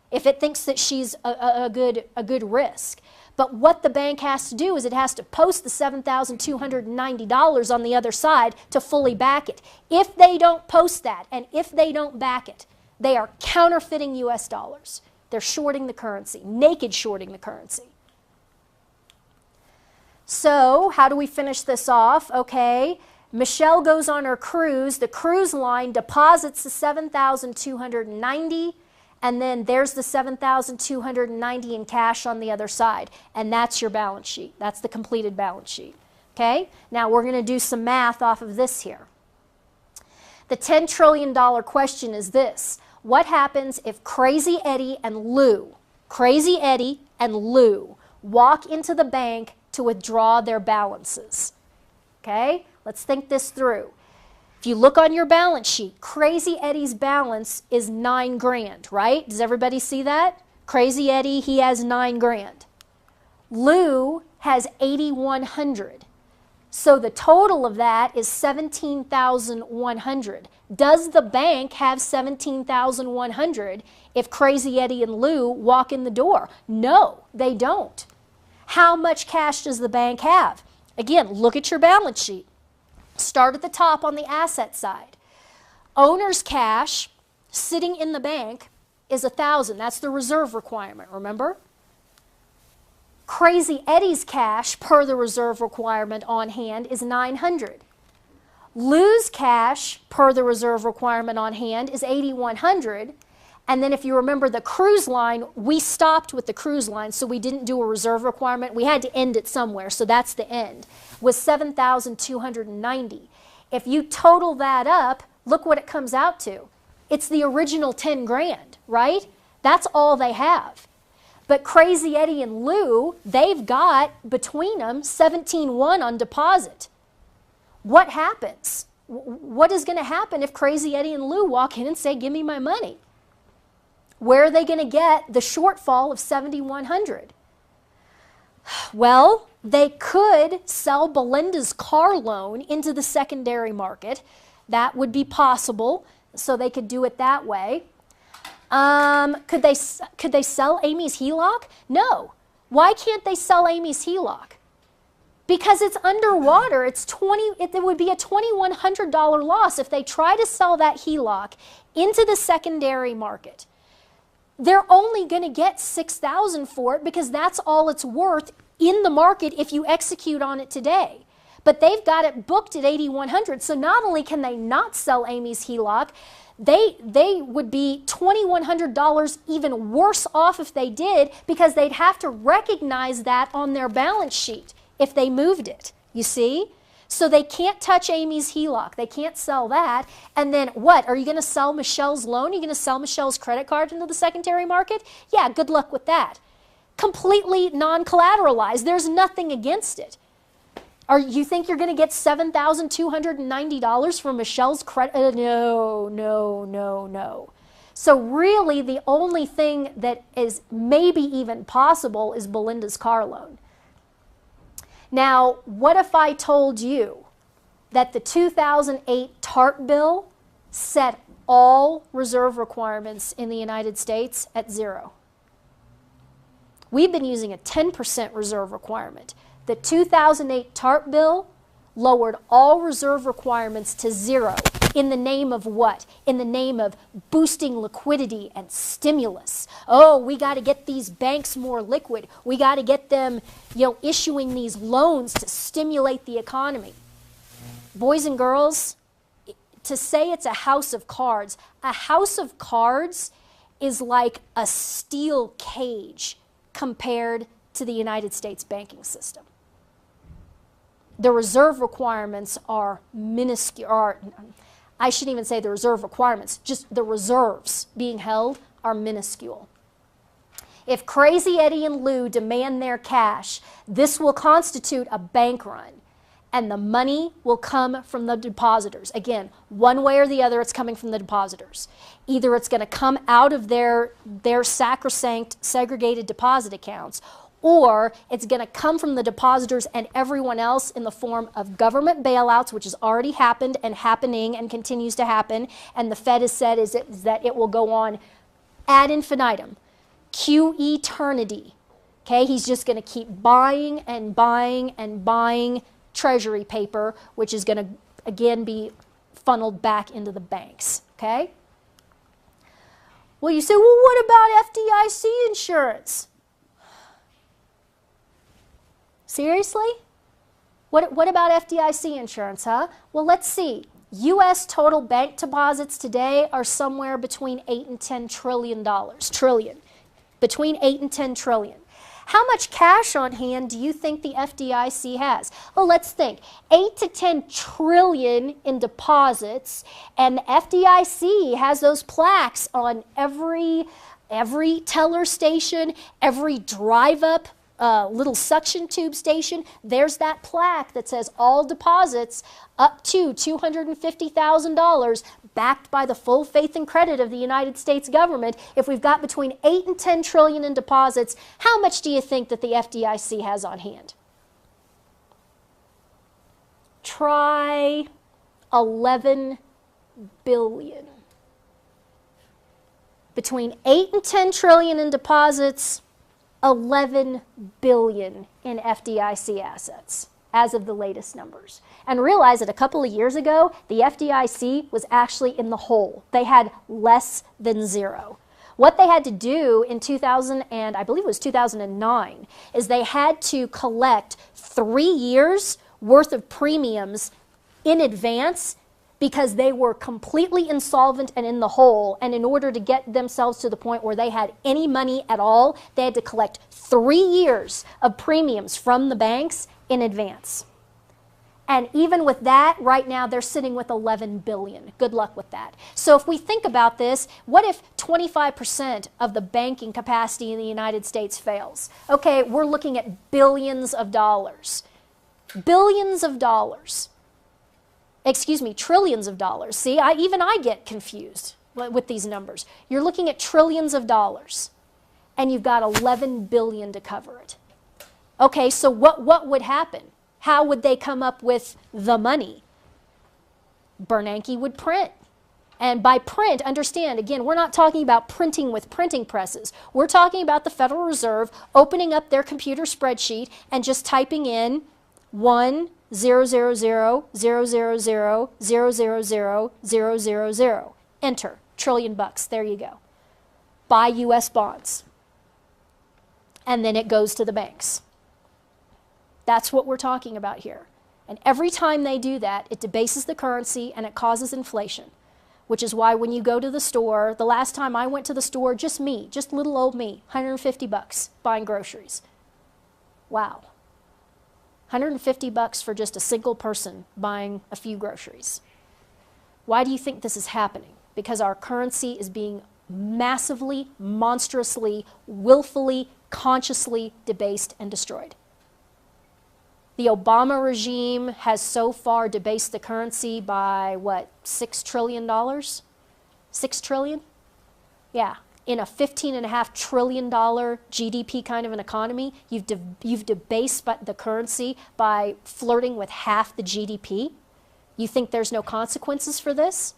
if it thinks that she's a good risk. But what the bank has to do is it has to post the $7,290 on the other side to fully back it. If they don't post that and if they don't back it, they are counterfeiting US dollars. They're shorting the currency, naked shorting the currency. So how do we finish this off? Okay, Michelle goes on her cruise. The cruise line deposits the $7,290. And then there's the $7,290 in cash on the other side. And that's your balance sheet. That's the completed balance sheet. Okay? Now we're going to do some math off of this here. The $10 trillion question is this. What happens if Crazy Eddie and Lou walk into the bank to withdraw their balances? Okay? Let's think this through. If you look on your balance sheet, Crazy Eddie's balance is $9 grand, right? Does everybody see that? Crazy Eddie, he has $9 grand. Lou has $8,100. So the total of that is $17,100. Does the bank have $17,100 if Crazy Eddie and Lou walk in the door? No, they don't. How much cash does the bank have? Again, look at your balance sheet. Start at the top on the asset side. Owner's cash sitting in the bank is $1,000. That's the reserve requirement, remember? Crazy Eddie's cash per the reserve requirement on hand is $900. Lou's cash per the reserve requirement on hand is $8,100. And then if you remember the cruise line, we stopped with the cruise line, so we didn't do a reserve requirement. We had to end it somewhere, so that's the end, was $7,290. If you total that up, look what it comes out to. It's the original 10 grand, right? That's all they have. But Crazy Eddie and Lou, they've got between them 17.1 on deposit. What happens? What is going to happen if Crazy Eddie and Lou walk in and say, give me my money? Where are they going to get the shortfall of $7,100? Well, they could sell Belinda's car loan into the secondary market. That would be possible, so they could do it that way. Could they sell Amy's HELOC? No. Why can't they sell Amy's HELOC? Because it's underwater. It would be a $2,100 loss if they try to sell that HELOC into the secondary market. They're only going to get $6,000 for it because that's all it's worth in the market if you execute on it today. But they've got it booked at $8,100. So not only can they not sell Amy's HELOC, they would be $2,100 even worse off if they did, because they'd have to recognize that on their balance sheet if they moved it, you see? So they can't touch Amy's HELOC. They can't sell that. And then what? Are you going to sell Michelle's loan? Are you going to sell Michelle's credit card into the secondary market? Yeah, good luck with that. Completely non-collateralized. There's nothing against it. You think you're going to get $7,290 from Michelle's credit? No. So really the only thing that is maybe even possible is Belinda's car loan. Now, what if I told you that the 2008 TARP bill set all reserve requirements in the United States at 0? We've been using a 10% reserve requirement. The 2008 TARP bill lowered all reserve requirements to 0. In the name of what? In the name of boosting liquidity and stimulus. Oh, we got to get these banks more liquid. We got to get them, issuing these loans to stimulate the economy. Boys and girls, to say it's a house of cards is like a steel cage compared to the United States banking system. The reserve requirements are minuscule. I shouldn't even say the reserve requirements, just the reserves being held are minuscule. If Crazy Eddie and Lou demand their cash, this will constitute a bank run, and the money will come from the depositors. Again, one way or the other, it's coming from the depositors. Either it's going to come out of their sacrosanct segregated deposit accounts, or it's going to come from the depositors and everyone else in the form of government bailouts, which has already happened and happening and continues to happen. And the Fed has said is that it will go on ad infinitum, Q eternity. Okay, he's just going to keep buying and buying and buying treasury paper, which is going to, again, be funneled back into the banks. Okay? Well, you say, well, what about FDIC insurance? Seriously? What about FDIC insurance, huh? Well, let's see. U.S. total bank deposits today are somewhere between $8 and $10 trillion. Between 8 and 10 trillion. How much cash on hand do you think the FDIC has? Well, let's think. 8 to 10 trillion in deposits, and the FDIC has those plaques on every teller station, every drive-up little suction tube station. There's that plaque that says all deposits up to $250,000 backed by the full faith and credit of the United States government. If we've got between 8 and 10 trillion in deposits, how much do you think that the FDIC has on hand? Try 11 billion. Between 8 and 10 trillion in deposits, 11 billion in FDIC assets as of the latest numbers. And realize that a couple of years ago, the FDIC was actually in the hole. They had less than zero. What they had to do in 2000, and I believe it was 2009, is they had to collect 3 years worth of premiums in advance because they were completely insolvent and in the hole. And in order to get themselves to the point where they had any money at all, they had to collect 3 years of premiums from the banks in advance. And even with that, right now they're sitting with 11 billion. Good luck with that. So if we think about this, what if 25% of the banking capacity in the United States fails? Okay, we're looking at billions of dollars. Billions of dollars. Excuse me, trillions of dollars. See, even I get confused with these numbers. You're looking at trillions of dollars, and you've got 11 billion to cover it. Okay, so what would happen? How would they come up with the money? Bernanke would print. And by print, understand, again, we're not talking about printing with printing presses. We're talking about the Federal Reserve opening up their computer spreadsheet and just typing in 1 0 0 0 0 0 0 0 0 0 0 0 0. Enter. $1 trillion. There you go. Buy U.S. bonds. And then it goes to the banks. That's what we're talking about here. And every time they do that, it debases the currency and it causes inflation, which is why when you go to the store, the last time I went to the store, just me, just little old me, $150 buying groceries. Wow. $150 for just a single person buying a few groceries. Why do you think this is happening? Because our currency is being massively, monstrously, willfully, consciously debased and destroyed. The Obama regime has so far debased the currency by, what, $6 trillion? 6 trillion? Yeah. In a $15.5 trillion GDP kind of an economy, you've debased the currency by flirting with half the GDP. You think there's no consequences for this?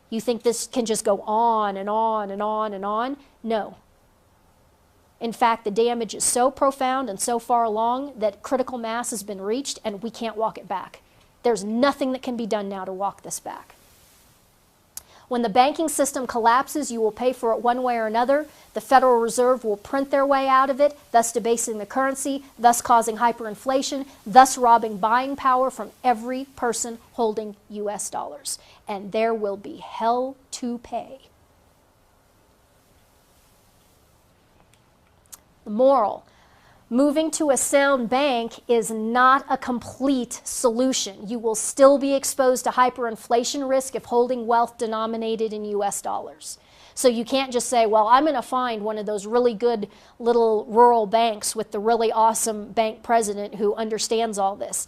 You think this can just go on and on and on and on? No. In fact, the damage is so profound and so far along that critical mass has been reached and we can't walk it back. There's nothing that can be done now to walk this back. When the banking system collapses, you will pay for it one way or another. The Federal Reserve will print their way out of it, thus debasing the currency, thus causing hyperinflation, thus robbing buying power from every person holding US dollars. And there will be hell to pay. The moral: moving to a sound bank is not a complete solution. You will still be exposed to hyperinflation risk if holding wealth denominated in US dollars. So you can't just say, well, I'm going to find one of those really good little rural banks with the really awesome bank president who understands all this.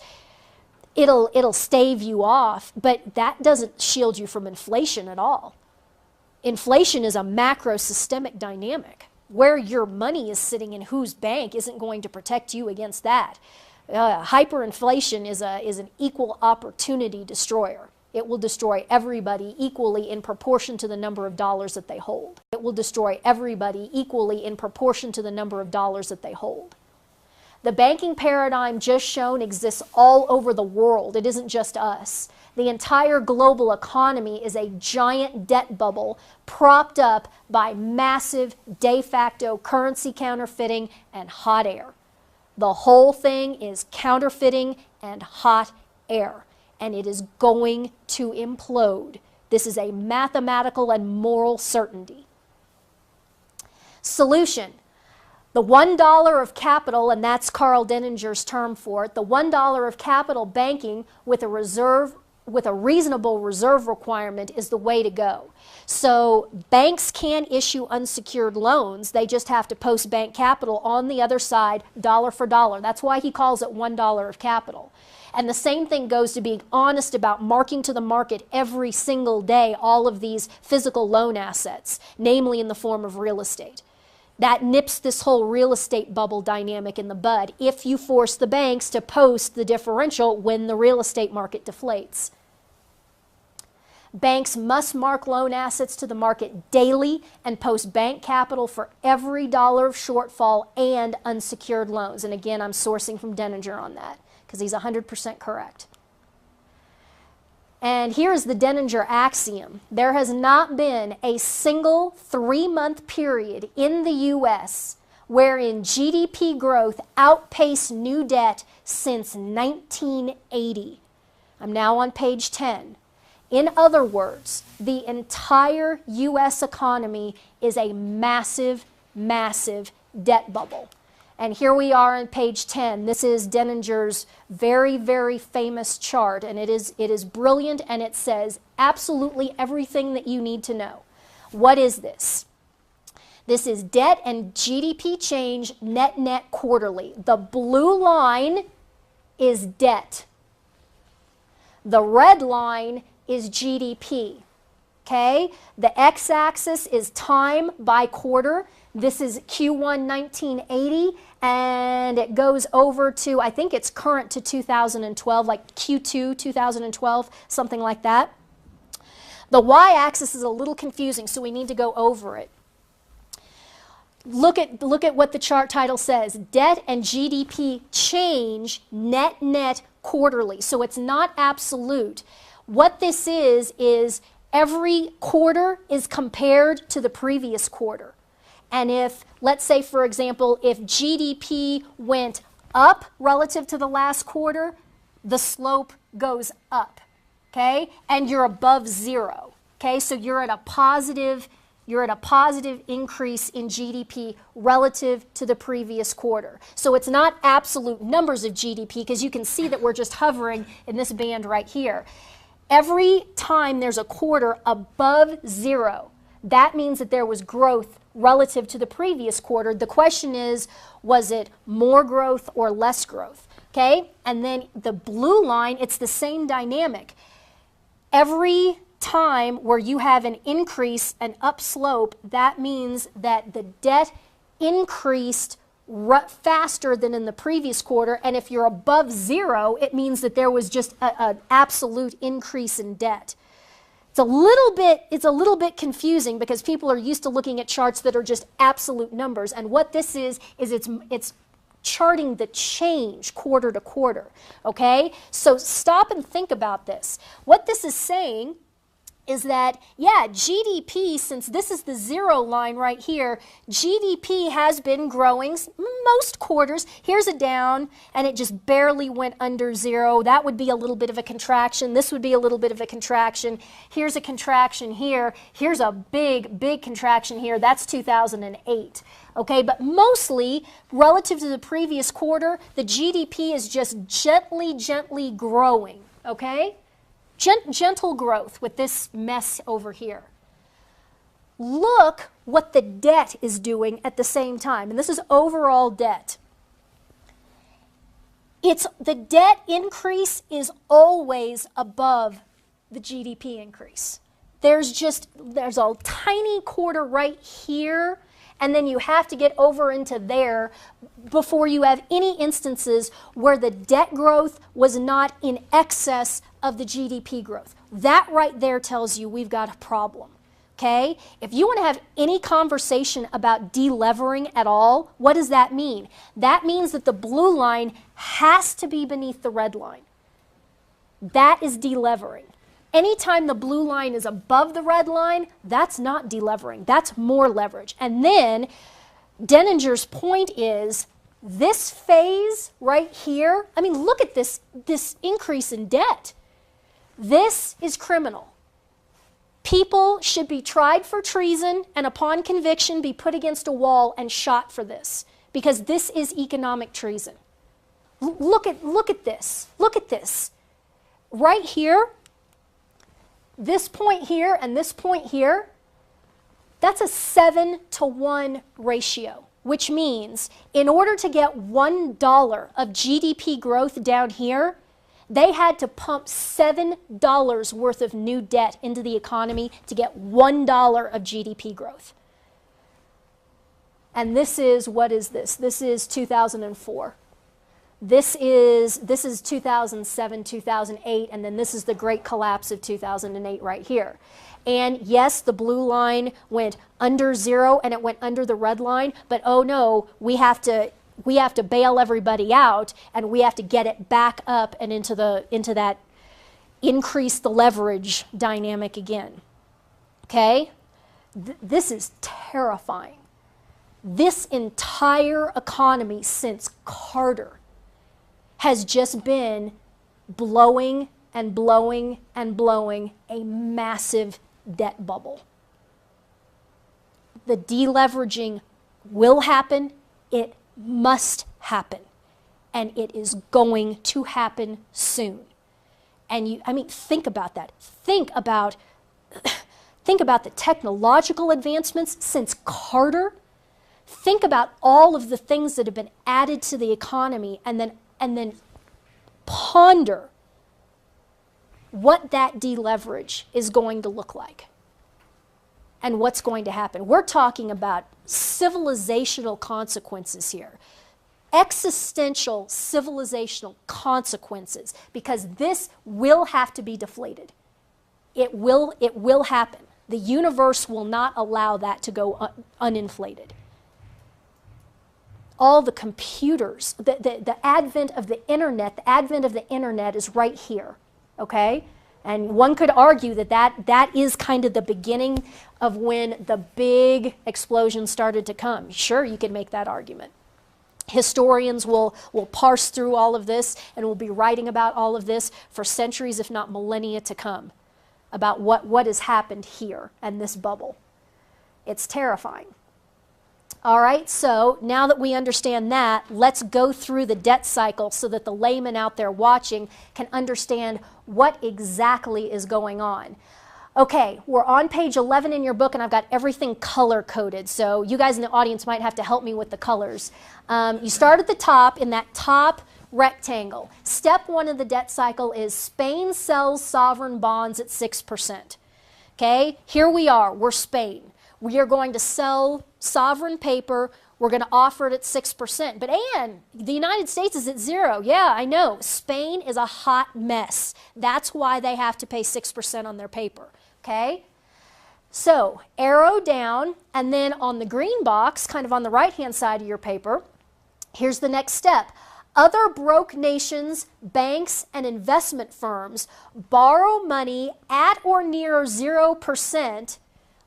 It'll stave you off, but that doesn't shield you from inflation at all. Inflation is a macro systemic dynamic. Where your money is sitting in whose bank isn't going to protect you against that. Hyperinflation is an equal opportunity destroyer. It will destroy everybody equally in proportion to the number of dollars that they hold. It will destroy everybody equally in proportion to the number of dollars that they hold. The banking paradigm just shown exists all over the world. It isn't just us. The entire global economy is a giant debt bubble propped up by massive de facto currency counterfeiting and hot air. The whole thing is counterfeiting and hot air, and it is going to implode. This is a mathematical and moral certainty. Solution: the $1 of capital, and that's Carl Denninger's term for it, the $1 of capital banking with a reasonable reserve requirement is the way to go. So banks can issue unsecured loans. They just have to post bank capital on the other side, dollar for dollar. That's why he calls it $1 of capital. And the same thing goes to being honest about marking to the market every single day all of these physical loan assets, namely in the form of real estate. That nips this whole real estate bubble dynamic in the bud if you force the banks to post the differential when the real estate market deflates. Banks must mark loan assets to the market daily and post bank capital for every dollar of shortfall and unsecured loans. And again, I'm sourcing from Denninger on that because he's 100% correct. And here's the Denninger axiom. There has not been a single 3-month period in the U.S. wherein GDP growth outpaced new debt since 1980. I'm now on page 10. In other words, the entire U.S. economy is a massive, massive debt bubble. And here we are on page 10. This is Denninger's very, very famous chart, and it is brilliant, and it says absolutely everything that you need to know. What is this? This is debt and GDP change net quarterly. The blue line is debt. The red line is GDP, okay? The x-axis is time by quarter. This is Q1 1980, and it goes over to, I think it's current to 2012, like Q2 2012, something like that. The y-axis is a little confusing, so we need to go over it. Look at what the chart title says. Debt and GDP change net quarterly, so it's not absolute. What this is every quarter is compared to the previous quarter. And if, let's say, for example, if GDP went up relative to the last quarter, the slope goes up, okay? And you're above zero, okay? So you're at a positive increase in GDP relative to the previous quarter. So it's not absolute numbers of GDP, because you can see that we're just hovering in this band right here. Every time there's a quarter above zero, that means that there was growth relative to the previous quarter. The question is, was it more growth or less growth? Okay? And then the blue line, it's the same dynamic. Every time where you have an increase, an upslope, that means that the debt increased faster than in the previous quarter, and if you're above zero, it means that there was just an absolute increase in debt. It's a little bit confusing because people are used to looking at charts that are just absolute numbers, and what this is it's charting the change quarter to quarter, okay? So stop and think about this. What this is saying is that, yeah, GDP, since this is the zero line right here, GDP has been growing most quarters. Here's a down, and it just barely went under zero. That would be a little bit of a contraction. This would be a little bit of a contraction. Here's a contraction here. Here's a big, big contraction here. That's 2008. Okay, but mostly, relative to the previous quarter, the GDP is just gently growing, okay? Gentle growth with this mess over here. Look what the debt is doing at the same time, and this is overall debt. The debt increase is always above the GDP increase. There's a tiny quarter right here, and then you have to get over into there before you have any instances where the debt growth was not in excess of the GDP growth. That right there tells you we've got a problem, okay? If you want to have any conversation about delevering at all, what does that mean? That means that the blue line has to be beneath the red line. That is delevering. Anytime the blue line is above the red line, that's not delevering. That's more leverage. And then Denninger's point is this phase right here, I mean, look at this increase in debt. This is criminal. People should be tried for treason and upon conviction be put against a wall and shot for this, because this is economic treason. Look at this. Look at this. Right here, this point here and this point here, that's a 7-to-1 ratio, which means in order to get $1 of GDP growth down here, they had to pump $7 worth of new debt into the economy to get $1 of GDP growth. And this is, what is this? This is 2004. This is 2007, 2008, and then this is the great collapse of 2008 right here. And yes, the blue line went under zero and it went under the red line, but oh no, we have to bail everybody out, and we have to get it back up and into that increase the leverage dynamic again. Okay? This is terrifying. This entire economy since Carter has just been blowing and blowing and blowing a massive debt bubble. The deleveraging will happen. It must happen. And it is going to happen soon. And think about that. Think about the technological advancements since Carter. Think about all of the things that have been added to the economy, and then ponder what that deleverage is going to look like and what's going to happen. We're talking about civilizational consequences here, existential civilizational consequences, because this will have to be deflated. It will happen. The universe will not allow that to go uninflated. All the computers, the advent of the internet is right here, okay? And one could argue that is kind of the beginning of when the big explosion started to come. Sure, you could make that argument. Historians will parse through all of this and will be writing about all of this for centuries, if not millennia to come, about what has happened here and this bubble. It's terrifying. All right, so now that we understand that, let's go through the debt cycle so that the layman out there watching can understand what exactly is going on. Okay, we're on page 11 in your book, and I've got everything color-coded, so you guys in the audience might have to help me with the colors. You start at the top, in that top rectangle. Step 1 of the debt cycle is Spain sells sovereign bonds at 6%. Okay, here we are, we're Spain. We are going to sell sovereign paper. We're going to offer it at 6%. But Ann, the United States is at 0. Yeah, I know. Spain is a hot mess. That's why they have to pay 6% on their paper. Okay? So, arrow down, and then on the green box, kind of on the right-hand side of your paper, here's the next step. Other broke nations, banks, and investment firms borrow money at or near 0%,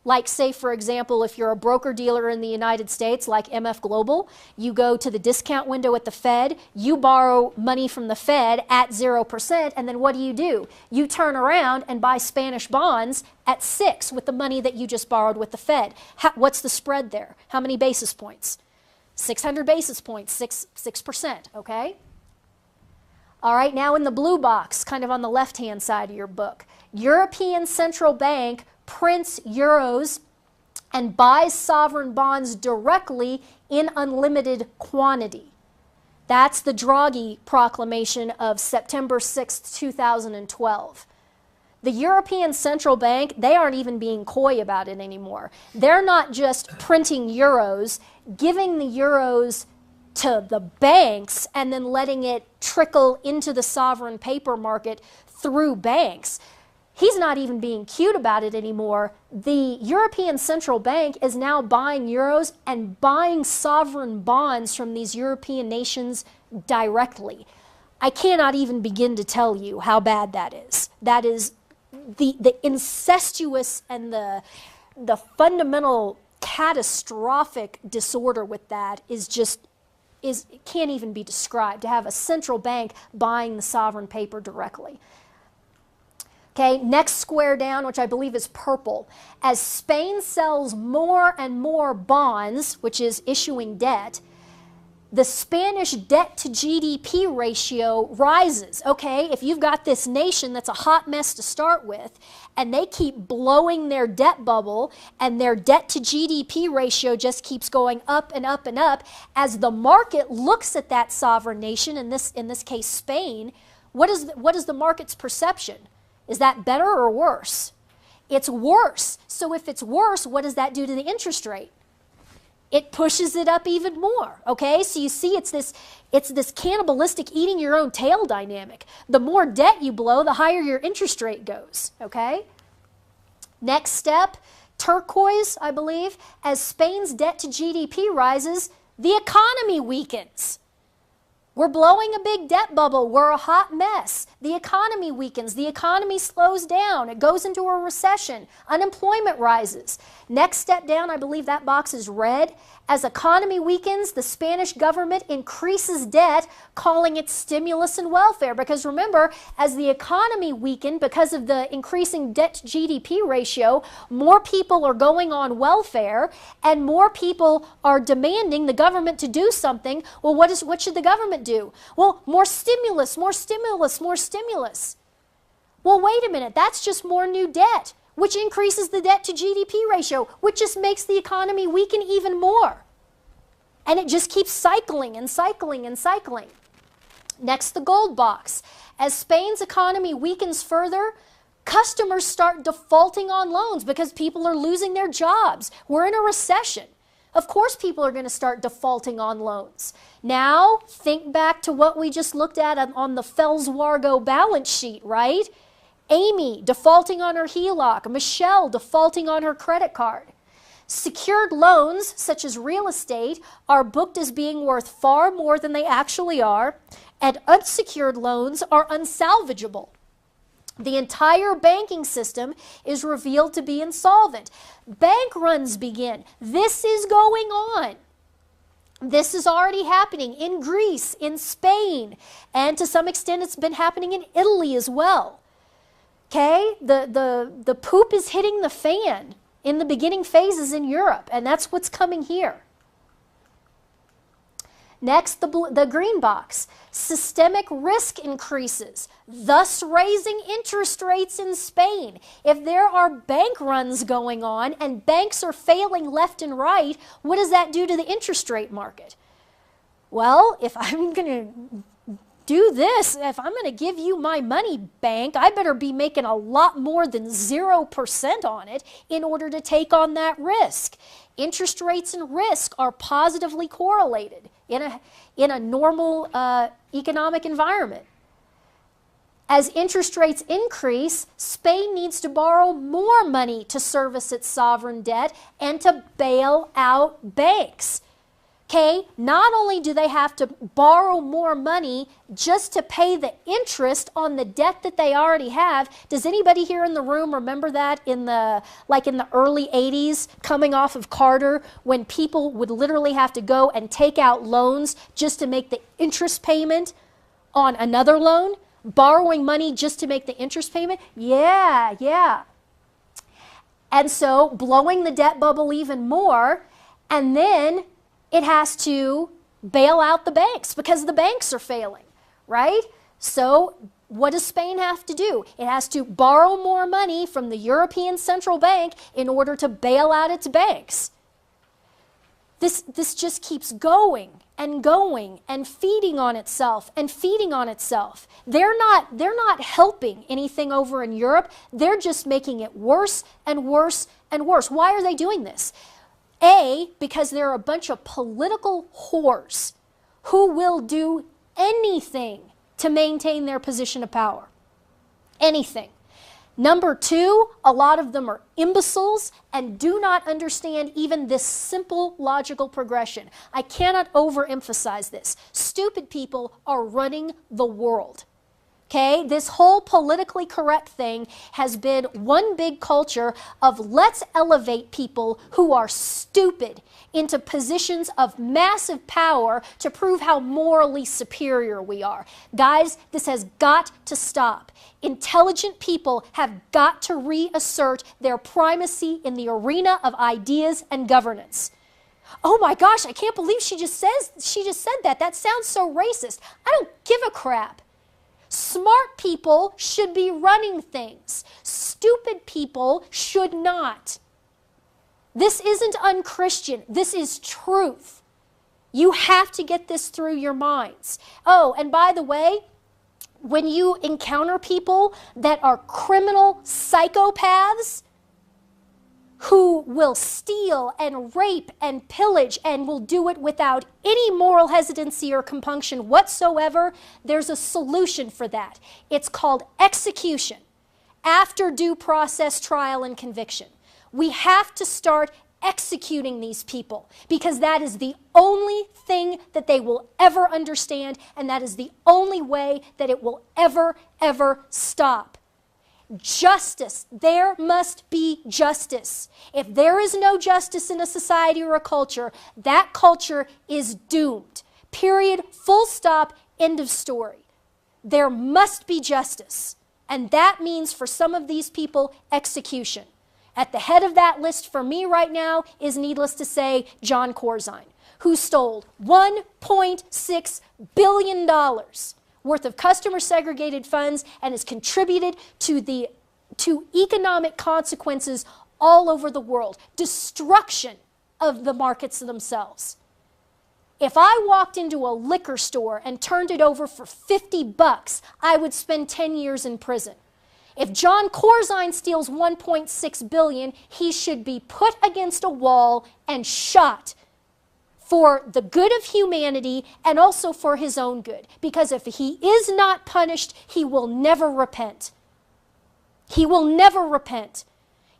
like say, for example, if you're a broker-dealer in the United States, like MF Global, you go to the discount window at the Fed, you borrow money from the Fed at 0%, and then what do? You turn around and buy Spanish bonds at 6 with the money that you just borrowed with the Fed. What's the spread there? How many basis points? 600 basis points, 6%, okay? All right, now in the blue box, kind of on the left-hand side of your book, European Central Bank prints euros and buys sovereign bonds directly in unlimited quantity. That's the Draghi proclamation of September 6, 2012. The European Central Bank, they aren't even being coy about it anymore. They're not just printing euros, giving the euros to the banks and then letting it trickle into the sovereign paper market through banks. He's not even being cute about it anymore. The European Central Bank is now buying euros and buying sovereign bonds from these European nations directly. I cannot even begin to tell you how bad that is. That is the incestuous and the fundamental catastrophic disorder with that can't even be described, to have a central bank buying the sovereign paper directly. Okay, next square down, which I believe is purple. As Spain sells more and more bonds, which is issuing debt, the Spanish debt to GDP ratio rises. Okay, if you've got this nation that's a hot mess to start with, and they keep blowing their debt bubble, and their debt to GDP ratio just keeps going up and up and up, as the market looks at that sovereign nation, in this case Spain, what is the market's perception? Is that better or worse? It's worse. So if it's worse, what does that do to the interest rate? It pushes it up even more, okay? So you see it's this cannibalistic eating your own tail dynamic. The more debt you blow, the higher your interest rate goes, okay? Next step, turquoise, I believe, as Spain's debt to GDP rises, the economy weakens. We're blowing a big debt bubble. We're a hot mess. The economy weakens. The economy slows down. It goes into a recession. Unemployment rises. Next step down, I believe that box is red. As economy weakens, the Spanish government increases debt, calling it stimulus and welfare. Because remember, as the economy weakened because of the increasing debt to GDP ratio, more people are going on welfare and more people are demanding the government to do something. Well, what should the government do? Well, more stimulus, more stimulus, more stimulus. Well, wait a minute, that's just more new debt, which increases the debt to GDP ratio, which just makes the economy weaken even more. And it just keeps cycling and cycling and cycling. Next, the gold box. As Spain's economy weakens further, customers start defaulting on loans because people are losing their jobs. We're in a recession. Of course people are going to start defaulting on loans. Now, think back to what we just looked at on the Felswargo balance sheet, right? Amy defaulting on her HELOC, Michelle defaulting on her credit card. Secured loans, such as real estate, are booked as being worth far more than they actually are, and unsecured loans are unsalvageable. The entire banking system is revealed to be insolvent. Bank runs begin. This is going on. This is already happening in Greece, in Spain, and to some extent it's been happening in Italy as well. Okay, the poop is hitting the fan in the beginning phases in Europe, and that's what's coming here. Next, the green box. Systemic risk increases, thus raising interest rates in Spain. If there are bank runs going on and banks are failing left and right, what does that do to the interest rate market? Well, if I'm going to do this, if I'm going to give you my money, bank, I better be making a lot more than 0% on it in order to take on that risk. Interest rates and risk are positively correlated in a normal economic environment. As interest rates increase, Spain needs to borrow more money to service its sovereign debt and to bail out banks. Okay, not only do they have to borrow more money just to pay the interest on the debt that they already have. Does anybody here in the room remember that in the early 80s, coming off of Carter, when people would literally have to go and take out loans just to make the interest payment on another loan? Borrowing money just to make the interest payment? Yeah. And so blowing the debt bubble even more, and then it has to bail out the banks because the banks are failing, right? So what does Spain have to do? It has to borrow more money from the European Central Bank in order to bail out its banks. This just keeps going and feeding on itself and feeding on itself. They're not helping anything over in Europe. They're just making it worse and worse and worse. Why are they doing this? Because they're a bunch of political whores who will do anything to maintain their position of power. Anything. Number two, a lot of them are imbeciles and do not understand even this simple logical progression. I cannot overemphasize this. Stupid people are running the world. Okay, this whole politically correct thing has been one big culture of let's elevate people who are stupid into positions of massive power to prove how morally superior we are. Guys, this has got to stop. Intelligent people have got to reassert their primacy in the arena of ideas and governance. Oh my gosh, I can't believe she just said that. That sounds so racist. I don't give a crap. Smart people should be running things. Stupid people should not. This isn't unchristian. This is truth. You have to get this through your minds. Oh, and by the way, when you encounter people that are criminal psychopaths who will steal and rape and pillage and will do it without any moral hesitancy or compunction whatsoever, there's a solution for that. It's called execution after due process, trial, and conviction. We have to start executing these people because that is the only thing that they will ever understand, and that is the only way that it will ever stop. Justice. There must be justice. If there is no justice in a society or a culture, that culture is doomed. Period. Full stop. End of story. There must be justice. And that means for some of these people, execution. At the head of that list for me right now is, needless to say, John Corzine, who stole $1.6 billion worth of customer segregated funds and has contributed to economic consequences all over the world. Destruction of the markets themselves. If I walked into a liquor store and turned it over for $50, I would spend 10 years in prison. If John Corzine steals $1.6 billion, he should be put against a wall and shot for the good of humanity and also for his own good. Because if he is not punished, he will never repent. He will never repent.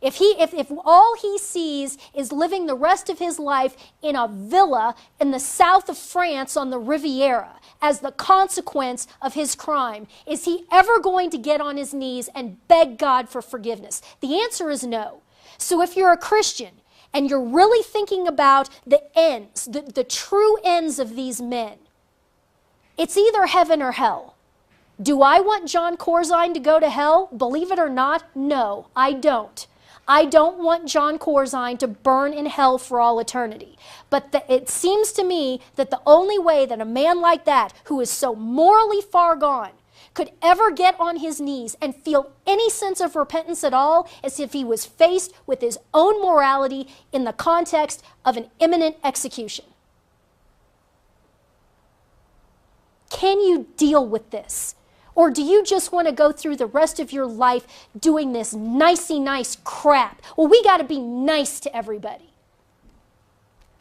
If all he sees is living the rest of his life in a villa in the south of France on the Riviera as the consequence of his crime, is he ever going to get on his knees and beg God for forgiveness? The answer is no. So if you're a Christian and you're really thinking about the ends, the true ends of these men, it's either heaven or hell. Do I want John Corzine to go to hell? Believe it or not, no, I don't. I don't want John Corzine to burn in hell for all eternity. But it seems to me that the only way that a man like that, who is so morally far gone, could ever get on his knees and feel any sense of repentance at all is if he was faced with his own morality in the context of an imminent execution. Can you deal with this? Or do you just want to go through the rest of your life doing this nicey nice crap? Well, we got to be nice to everybody.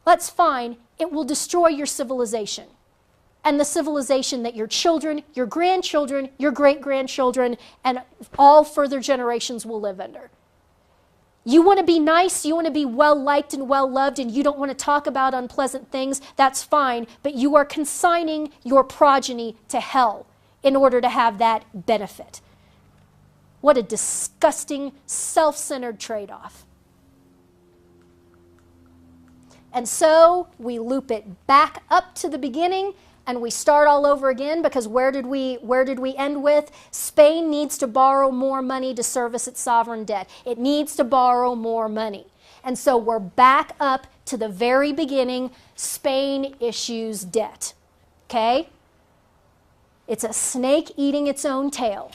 That's fine. It will destroy your civilization and the civilization that your children, your grandchildren, your great-grandchildren, and all further generations will live under. You want to be nice, you want to be well-liked and well-loved, and you don't want to talk about unpleasant things, that's fine, but you are consigning your progeny to hell in order to have that benefit. What a disgusting, self-centered trade-off. And so we loop it back up to the beginning, and we start all over again, because where did we end with? Spain needs to borrow more money to service its sovereign debt. It needs to borrow more money. And so we're back up to the very beginning. Spain issues debt. Okay? It's a snake eating its own tail.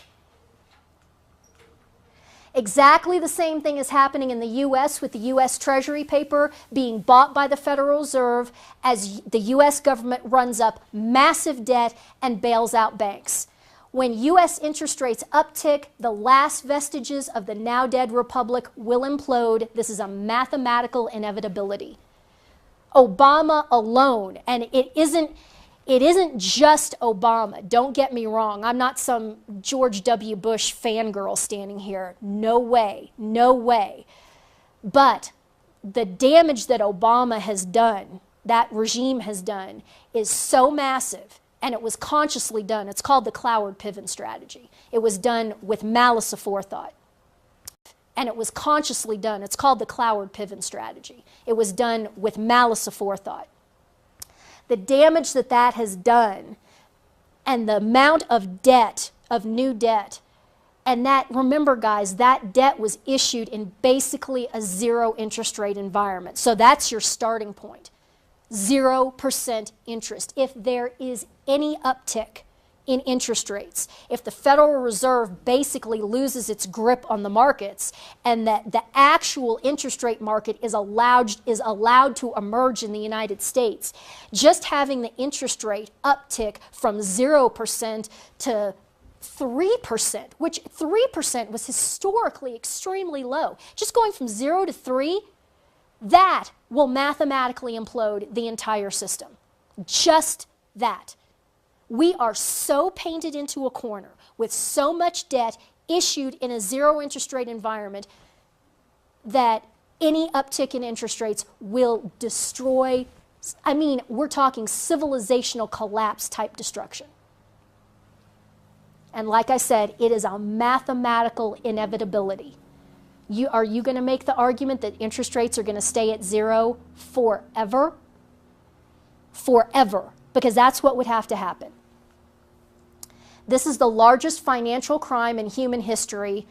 Exactly the same thing is happening in the U.S. with the U.S. Treasury paper being bought by the Federal Reserve as the U.S. government runs up massive debt and bails out banks. When U.S. interest rates uptick, the last vestiges of the now dead republic will implode. This is a mathematical inevitability. Obama alone, and it isn't just Obama. Don't get me wrong. I'm not some George W. Bush fangirl standing here. No way. No way. But the damage that Obama has done, that regime has done, is so massive, and it was consciously done. It's called the Cloward-Piven strategy. It was done with malice aforethought. And it was consciously done. It's called the Cloward-Piven strategy. It was done with malice aforethought. The damage that that has done, and the amount of debt, of new debt, and that, remember guys, that debt was issued in basically a zero interest rate environment. So that's your starting point. 0% interest. If there is any uptick in interest rates, if the Federal Reserve basically loses its grip on the markets, and that the actual interest rate market is allowed to emerge in the United States, just having the interest rate uptick from 0% to 3%, which 3% was historically extremely low, just going from 0 to 3, that will mathematically implode the entire system. Just that. We are so painted into a corner with so much debt issued in a zero interest rate environment that any uptick in interest rates will destroy, I mean, we're talking civilizational collapse type destruction. And like I said, it is a mathematical inevitability. Are you going to make the argument that interest rates are going to stay at zero forever? Forever. Because that's what would have to happen. This is the largest financial crime in human history.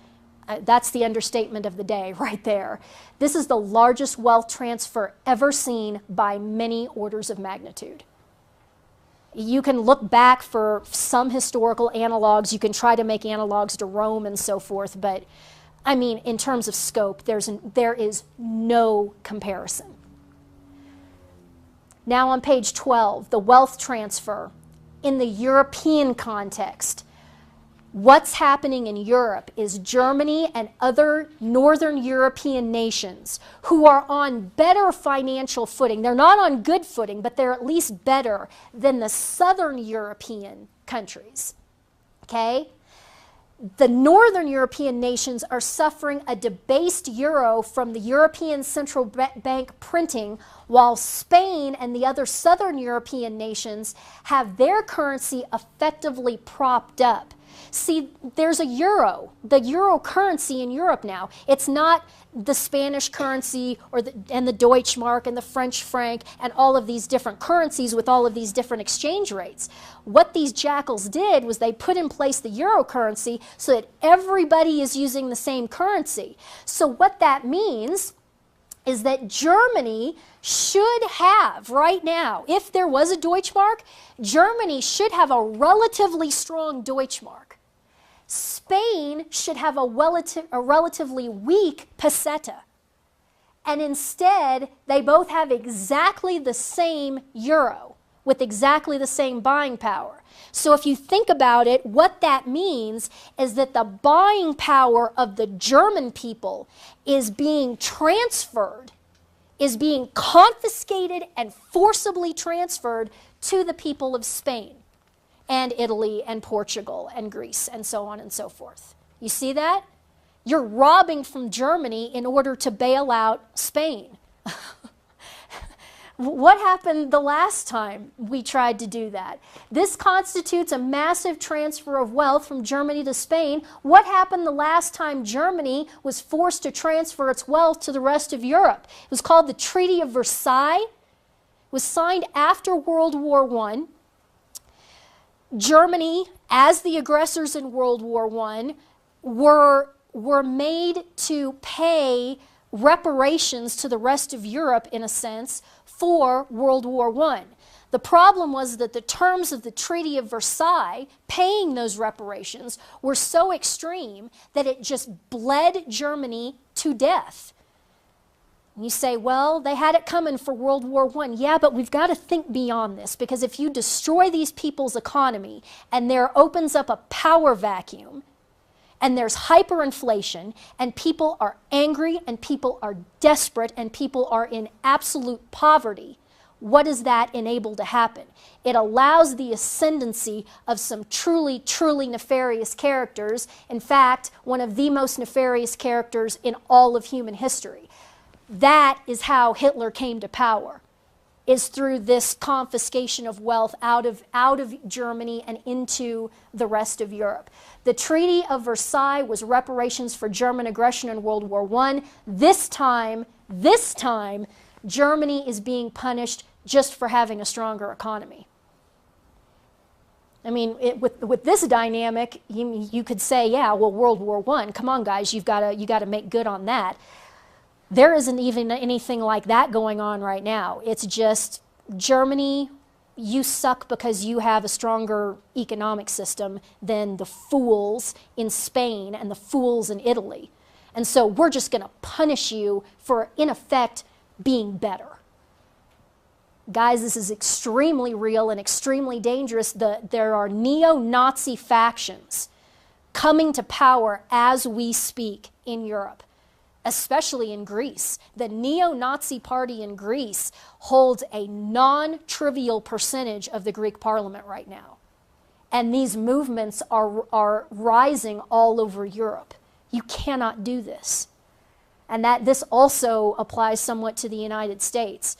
That's the understatement of the day right there. This is the largest wealth transfer ever seen by many orders of magnitude. You can look back for some historical analogs. You can try to make analogs to Rome and so forth, but I mean, in terms of scope, there is no comparison. Now on page 12, the wealth transfer in the European context. What's happening in Europe is Germany and other northern European nations who are on better financial footing. They're not on good footing, but they're at least better than the southern European countries. Okay? The northern European nations are suffering a debased euro from the European Central Bank printing, while Spain and the other southern European nations have their currency effectively propped up. See, there's a euro, the euro currency in Europe now. It's not the Spanish currency and the Deutschmark and the French franc and all of these different currencies with all of these different exchange rates. What these jackals did was they put in place the euro currency so that everybody is using the same currency. So what that means is that Germany should have, right now, if there was a Deutschmark, Germany should have a relatively strong Deutschmark. Spain should have a relatively weak peseta. And instead, they both have exactly the same euro with exactly the same buying power. So if you think about it, what that means is that the buying power of the German people is being transferred, is being confiscated and forcibly transferred to the people of Spain and Italy and Portugal and Greece and so on and so forth. You see that? You're robbing from Germany in order to bail out Spain. What happened the last time we tried to do that? This constitutes a massive transfer of wealth from Germany to Spain. What happened the last time Germany was forced to transfer its wealth to the rest of Europe? It was called the Treaty of Versailles. It was signed after World War I. Germany, as the aggressors in World War I, were made to pay reparations to the rest of Europe, in a sense, for World War I. The problem was that the terms of the Treaty of Versailles, paying those reparations, were so extreme that it just bled Germany to death. You say, well, they had it coming for World War I. Yeah, but we've got to think beyond this, because if you destroy these people's economy and there opens up a power vacuum, and there's hyperinflation, and people are angry, and people are desperate, and people are in absolute poverty, what does that enable to happen? It allows the ascendancy of some truly, truly nefarious characters. In fact, one of the most nefarious characters in all of human history. That is how Hitler came to power, is through this confiscation of wealth out of Germany and into the rest of Europe. The Treaty of Versailles was reparations for German aggression in World War I. This time, Germany is being punished just for having a stronger economy. I mean, with this dynamic, you could say, yeah, well, World War I, come on, guys, you got to make good on that. There isn't even anything like that going on right now. It's just, Germany, you suck because you have a stronger economic system than the fools in Spain and the fools in Italy. And so we're just going to punish you for, in effect, being better. Guys, this is extremely real and extremely dangerous. There are neo-Nazi factions coming to power as we speak in Europe, especially in Greece. The neo-Nazi party in Greece holds a non-trivial percentage of the Greek parliament right now. And these movements are rising all over Europe. You cannot do this. And this also applies somewhat to the United States.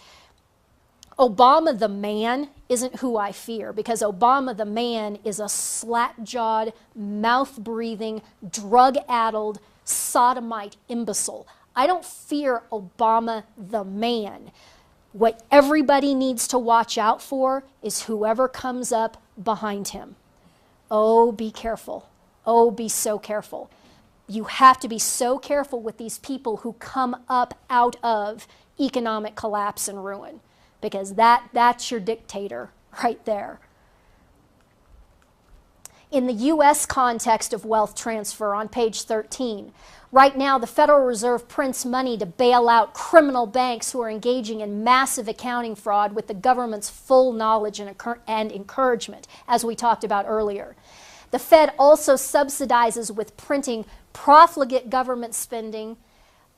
Obama the man isn't who I fear, because Obama the man is a slack-jawed, mouth-breathing, drug-addled, sodomite imbecile. I don't fear Obama the man. What everybody needs to watch out for is whoever comes up behind him. Oh, be careful. Oh, be so careful. You have to be so careful with these people who come up out of economic collapse and ruin, because that's your dictator right there. In the U.S. context of wealth transfer, on page 13, right now the Federal Reserve prints money to bail out criminal banks who are engaging in massive accounting fraud with the government's full knowledge and encouragement, as we talked about earlier. The Fed also subsidizes with printing profligate government spending.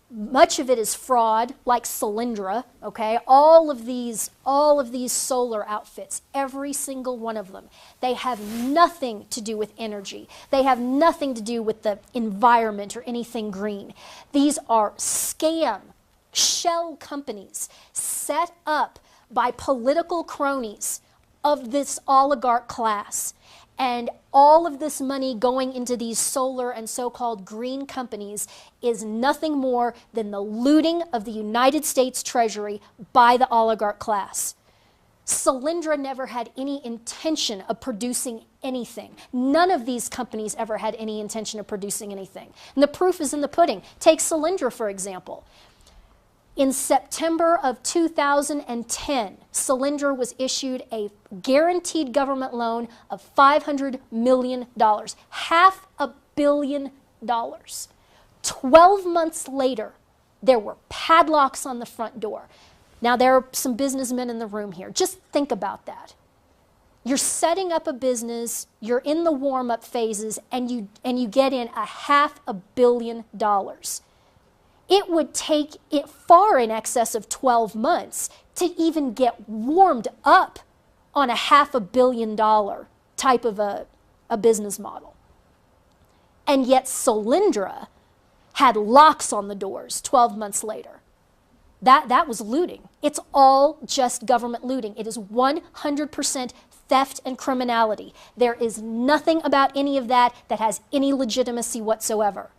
Much of it is fraud, like Solyndra, okay? All of these solar outfits, every single one of them, they have nothing to do with energy. They have nothing to do with the environment or anything green. These are scam, shell companies set up by political cronies of this oligarch class. And all of this money going into these solar and so-called green companies is nothing more than the looting of the United States Treasury by the oligarch class. Solyndra never had any intention of producing anything. None of these companies ever had any intention of producing anything. And the proof is in the pudding. Take Solyndra, for example. In September of 2010, Solyndra was issued a guaranteed government loan of $500 million, $500 million. 12 months later, there were padlocks on the front door. Now, there are some businessmen in the room here. Just think about that. You're setting up a business, you're in the warm-up phases, and you get in $500 million. It would take it far in excess of 12 months to even get warmed up on a $500 million type of a business model. And yet Solyndra had locks on the doors 12 months later. That was looting. It's all just government looting. It is 100% theft and criminality. There is nothing about any of that that has any legitimacy whatsoever.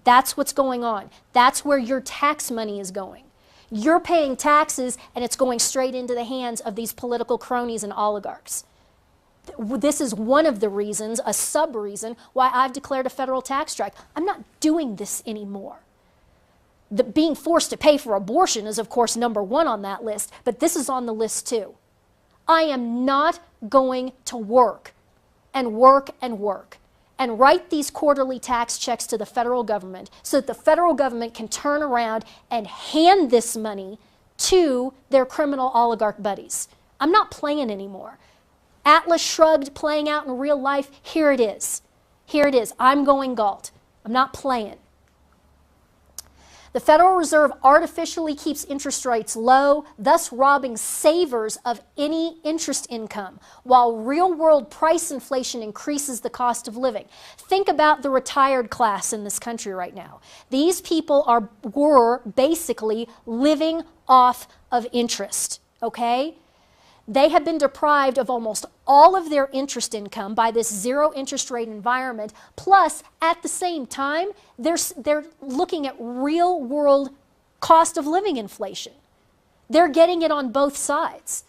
That's what's going on. That's where your tax money is going. You're paying taxes and it's going straight into the hands of these political cronies and oligarchs. This is one of the reasons, a sub-reason, why I've declared a federal tax strike. I'm not doing this anymore. Being forced to pay for abortion is, of course, number one on that list, but this is on the list too. I am not going to work and work and work and write these quarterly tax checks to the federal government so that the federal government can turn around and hand this money to their criminal oligarch buddies. I'm not playing anymore. Atlas Shrugged playing out in real life, here it is. Here it is. I'm going galt. I'm not playing. The Federal Reserve artificially keeps interest rates low, thus robbing savers of any interest income, while real-world price inflation increases the cost of living. Think about the retired class in this country right now. These people were basically living off of interest, okay? They have been deprived of almost all of their interest income by this zero interest rate environment. Plus, at the same time, they're looking at real world cost of living inflation. They're getting it on both sides.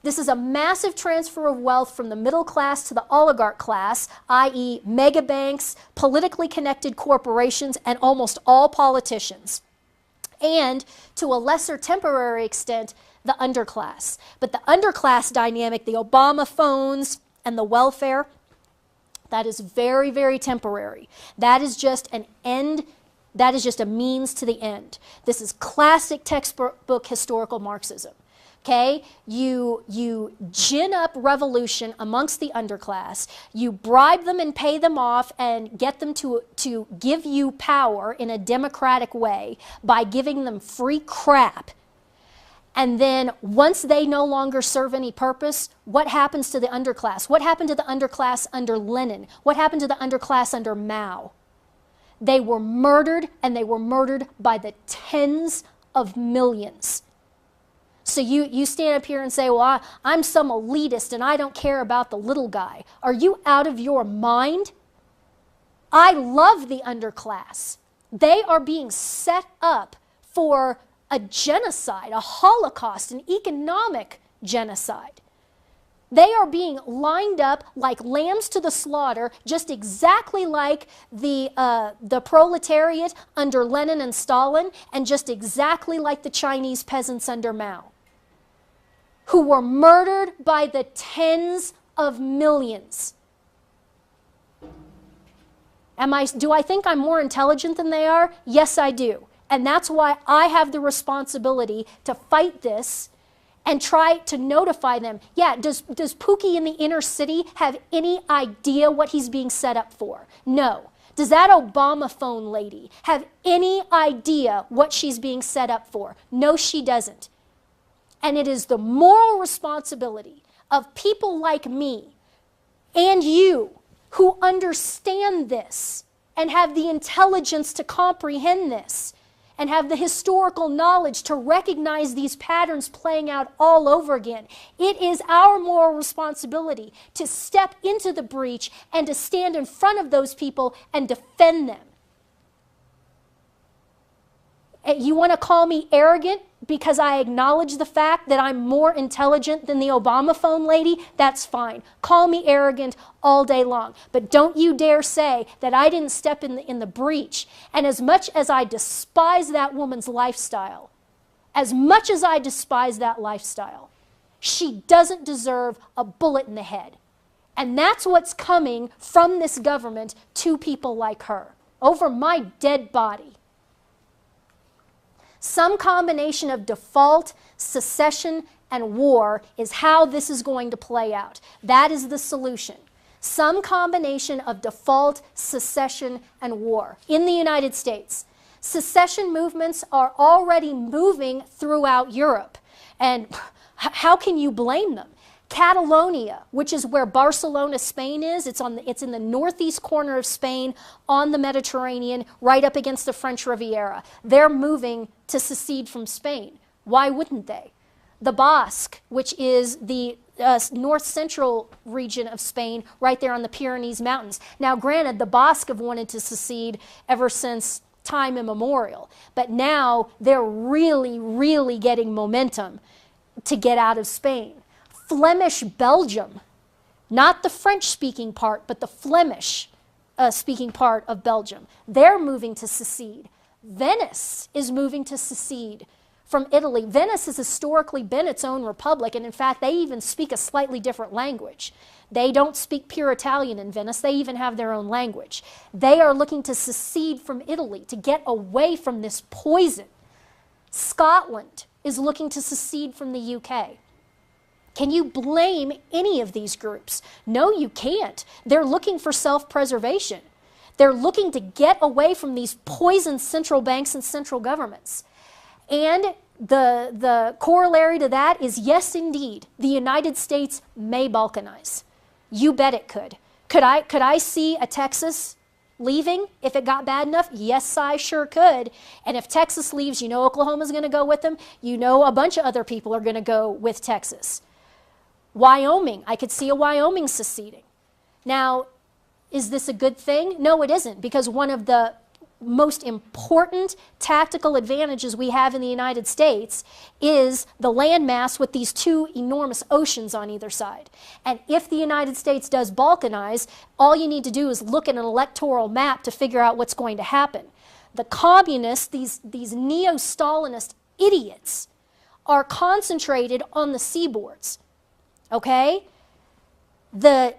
This is a massive transfer of wealth from the middle class to the oligarch class, i.e. mega banks, politically connected corporations, and almost all politicians. And to a lesser temporary extent, the underclass. But the underclass dynamic, the Obama phones and the welfare, that is very, very temporary. That is just an end, that is just a means to the end. This is classic textbook historical Marxism. Okay, you gin up revolution amongst the underclass, you bribe them and pay them off and get them to give you power in a democratic way by giving them free crap. And then once they no longer serve any purpose, what happens to the underclass? What happened to the underclass under Lenin? What happened to the underclass under Mao? They were murdered, and they were murdered by the tens of millions. So you stand up here and say, well, I'm some elitist and I don't care about the little guy. Are you out of your mind? I love the underclass. They are being set up for a genocide, a Holocaust, an economic genocide. They are being lined up like lambs to the slaughter, just exactly like the proletariat under Lenin and Stalin, and just exactly like the Chinese peasants under Mao, who were murdered by the tens of millions. Do I think I'm more intelligent than they are? Yes, I do. And that's why I have the responsibility to fight this and try to notify them. Yeah, does Pookie in the inner city have any idea what he's being set up for? No. Does that Obama phone lady have any idea what she's being set up for? No, she doesn't. And it is the moral responsibility of people like me and you who understand this and have the intelligence to comprehend this and have the historical knowledge to recognize these patterns playing out all over again. It is our moral responsibility to step into the breach and to stand in front of those people and defend them. You want to call me arrogant because I acknowledge the fact that I'm more intelligent than the Obama phone lady? That's fine. Call me arrogant all day long. But don't you dare say that I didn't step in the breach. And as much as I despise that woman's lifestyle, she doesn't deserve a bullet in the head. And that's what's coming from this government to people like her, over my dead body. Some combination of default, secession, and war is how this is going to play out. That is the solution. Some combination of default, secession, and war in the United States. Secession movements are already moving throughout Europe. And how can you blame them? Catalonia, which is where Barcelona, Spain is, it's in the northeast corner of Spain on the Mediterranean, right up against the French Riviera. They're moving to secede from Spain. Why wouldn't they? The Basque, which is the north central region of Spain, right there on the Pyrenees Mountains. Now, granted, the Basque have wanted to secede ever since time immemorial, but now they're really, really getting momentum to get out of Spain. Flemish Belgium, not the French-speaking part, but the Flemish-speaking part of Belgium. They're moving to secede. Venice is moving to secede from Italy. Venice has historically been its own republic, and in fact, they even speak a slightly different language. They don't speak pure Italian in Venice. They even have their own language. They are looking to secede from Italy, to get away from this poison. Scotland is looking to secede from the UK. Can you blame any of these groups? No, you can't. They're looking for self-preservation. They're looking to get away from these poisoned central banks and central governments. And the corollary to that is, yes, indeed, the United States may balkanize. You bet it could. Could I see a Texas leaving if it got bad enough? Yes, I sure could. And if Texas leaves, you know Oklahoma's going to go with them. You know a bunch of other people are going to go with Texas. Wyoming, I could see a Wyoming seceding. Now, is this a good thing? No, it isn't, because one of the most important tactical advantages we have in the United States is the landmass with these two enormous oceans on either side. And if the United States does balkanize, all you need to do is look at an electoral map to figure out what's going to happen. The communists, these neo-Stalinist idiots, are concentrated on the seaboards. Okay? The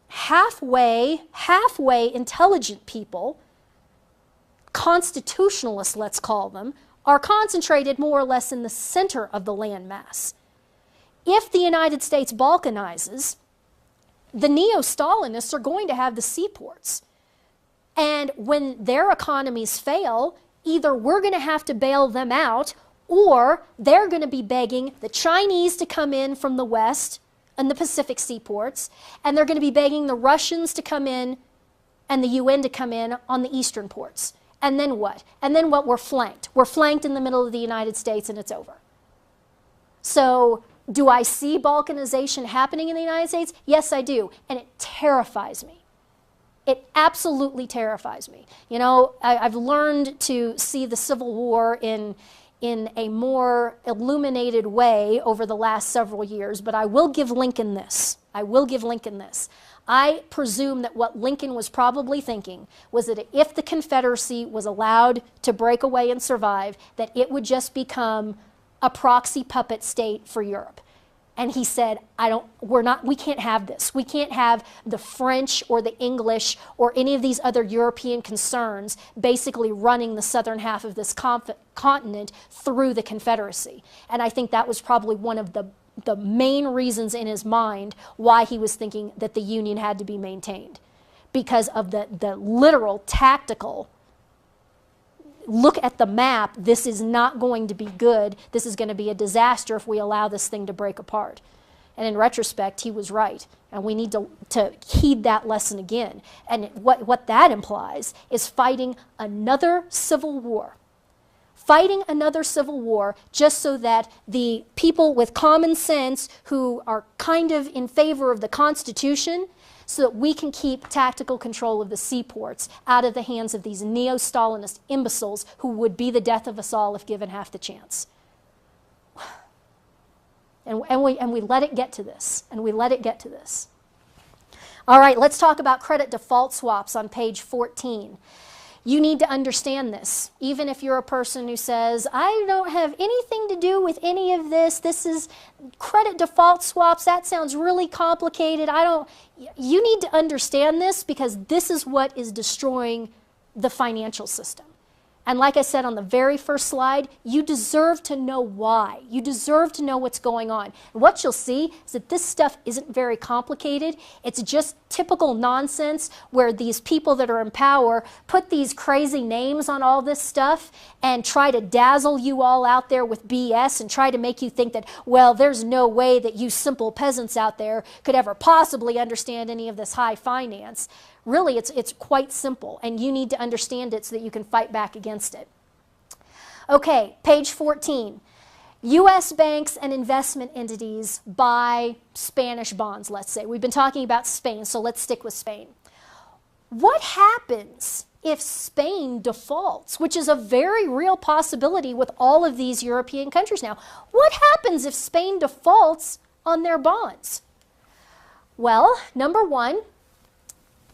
halfway intelligent people, constitutionalists, let's call them, are concentrated more or less in the center of the landmass. If the United States balkanizes, the neo-Stalinists are going to have the seaports. And when their economies fail, either we're going to have to bail them out, or they're going to be begging the Chinese to come in from the west and the Pacific seaports, and they're going to be begging the Russians to come in and the UN to come in on the eastern ports. And then what? And then what? We're flanked. We're flanked in the middle of the United States, and it's over. So do I see balkanization happening in the United States? Yes, I do. And it terrifies me. It absolutely terrifies me. You know, I've learned to see the Civil War in a more illuminated way over the last several years, but I will give Lincoln this. I presume that what Lincoln was probably thinking was that if the Confederacy was allowed to break away and survive, that it would just become a proxy puppet state for Europe. And he said, we can't have this. We can't have the French or the English or any of these other European concerns basically running the southern half of this continent through the Confederacy. And I think that was probably one of the main reasons in his mind why he was thinking that the Union had to be maintained, because of the literal tactical look at the map. This is not going to be good. This is going to be a disaster if we allow this thing to break apart. And in retrospect, he was right. And we need to heed that lesson again. And what that implies is fighting another civil war. Fighting another civil war just so that the people with common sense who are kind of in favor of the Constitution, so that we can keep tactical control of the seaports out of the hands of these neo-Stalinist imbeciles who would be the death of us all if given half the chance. And we let it get to this. All right, let's talk about credit default swaps on page 14. You need to understand this, even if you're a person who says, I don't have anything to do with any of this. This is credit default swaps. That sounds really complicated. You need to understand this, because this is what is destroying the financial system. And like I said on the very first slide, you deserve to know why. You deserve to know what's going on. And what you'll see is that this stuff isn't very complicated. It's just typical nonsense where these people that are in power put these crazy names on all this stuff and try to dazzle you all out there with BS and try to make you think that, well, there's no way that you simple peasants out there could ever possibly understand any of this high finance. Really, it's quite simple, and you need to understand it so that you can fight back against it. Okay, page 14. U.S. banks and investment entities buy Spanish bonds, let's say. We've been talking about Spain, so let's stick with Spain. What happens if Spain defaults, which is a very real possibility with all of these European countries now? What happens if Spain defaults on their bonds? Well, number one,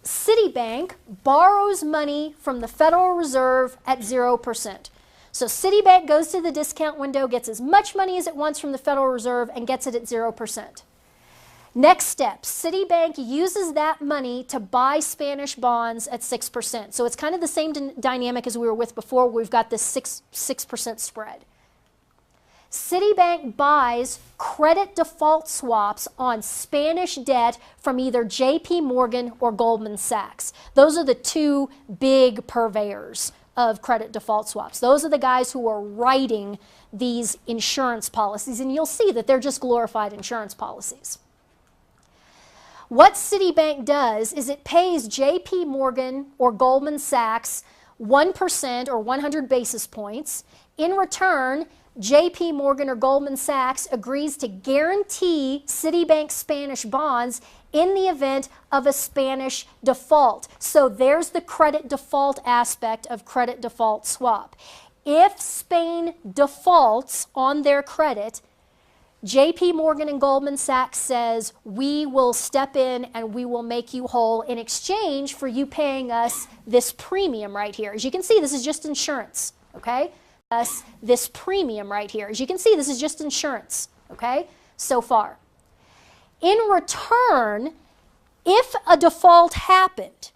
Citibank borrows money from the Federal Reserve at 0%. So Citibank goes to the discount window, gets as much money as it wants from the Federal Reserve, and gets it at 0%. Next step, Citibank uses that money to buy Spanish bonds at 6%. So it's kind of the same dynamic as we were with before. We've got this 6% spread. Citibank buys credit default swaps on Spanish debt from either JP Morgan or Goldman Sachs. Those are the two big purveyors of credit default swaps. Those are the guys who are writing these insurance policies, and you'll see that they're just glorified insurance policies. What Citibank does is it pays JP Morgan or Goldman Sachs 1% or 100 basis points. In return, JP Morgan or Goldman Sachs agrees to guarantee Citibank Spanish bonds in the event of a Spanish default. So there's the credit default aspect of credit default swap. If Spain defaults on their credit, JP Morgan and Goldman Sachs says, we will step in and we will make you whole in exchange for you paying us this premium right here. As you can see, this is just insurance, okay? This premium right here. As you can see, this is just insurance, okay, so far. In return, if a default happened,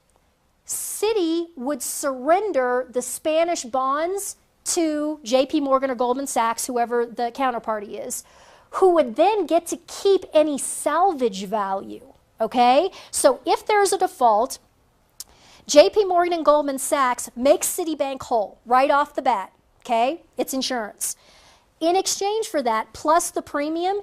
Citi would surrender the Spanish bonds to JP Morgan or Goldman Sachs, whoever the counterparty is, who would then get to keep any salvage value, okay? So if there's a default, JP Morgan and Goldman Sachs makes Citibank whole right off the bat. Okay, it's insurance. In exchange for that, plus the premium,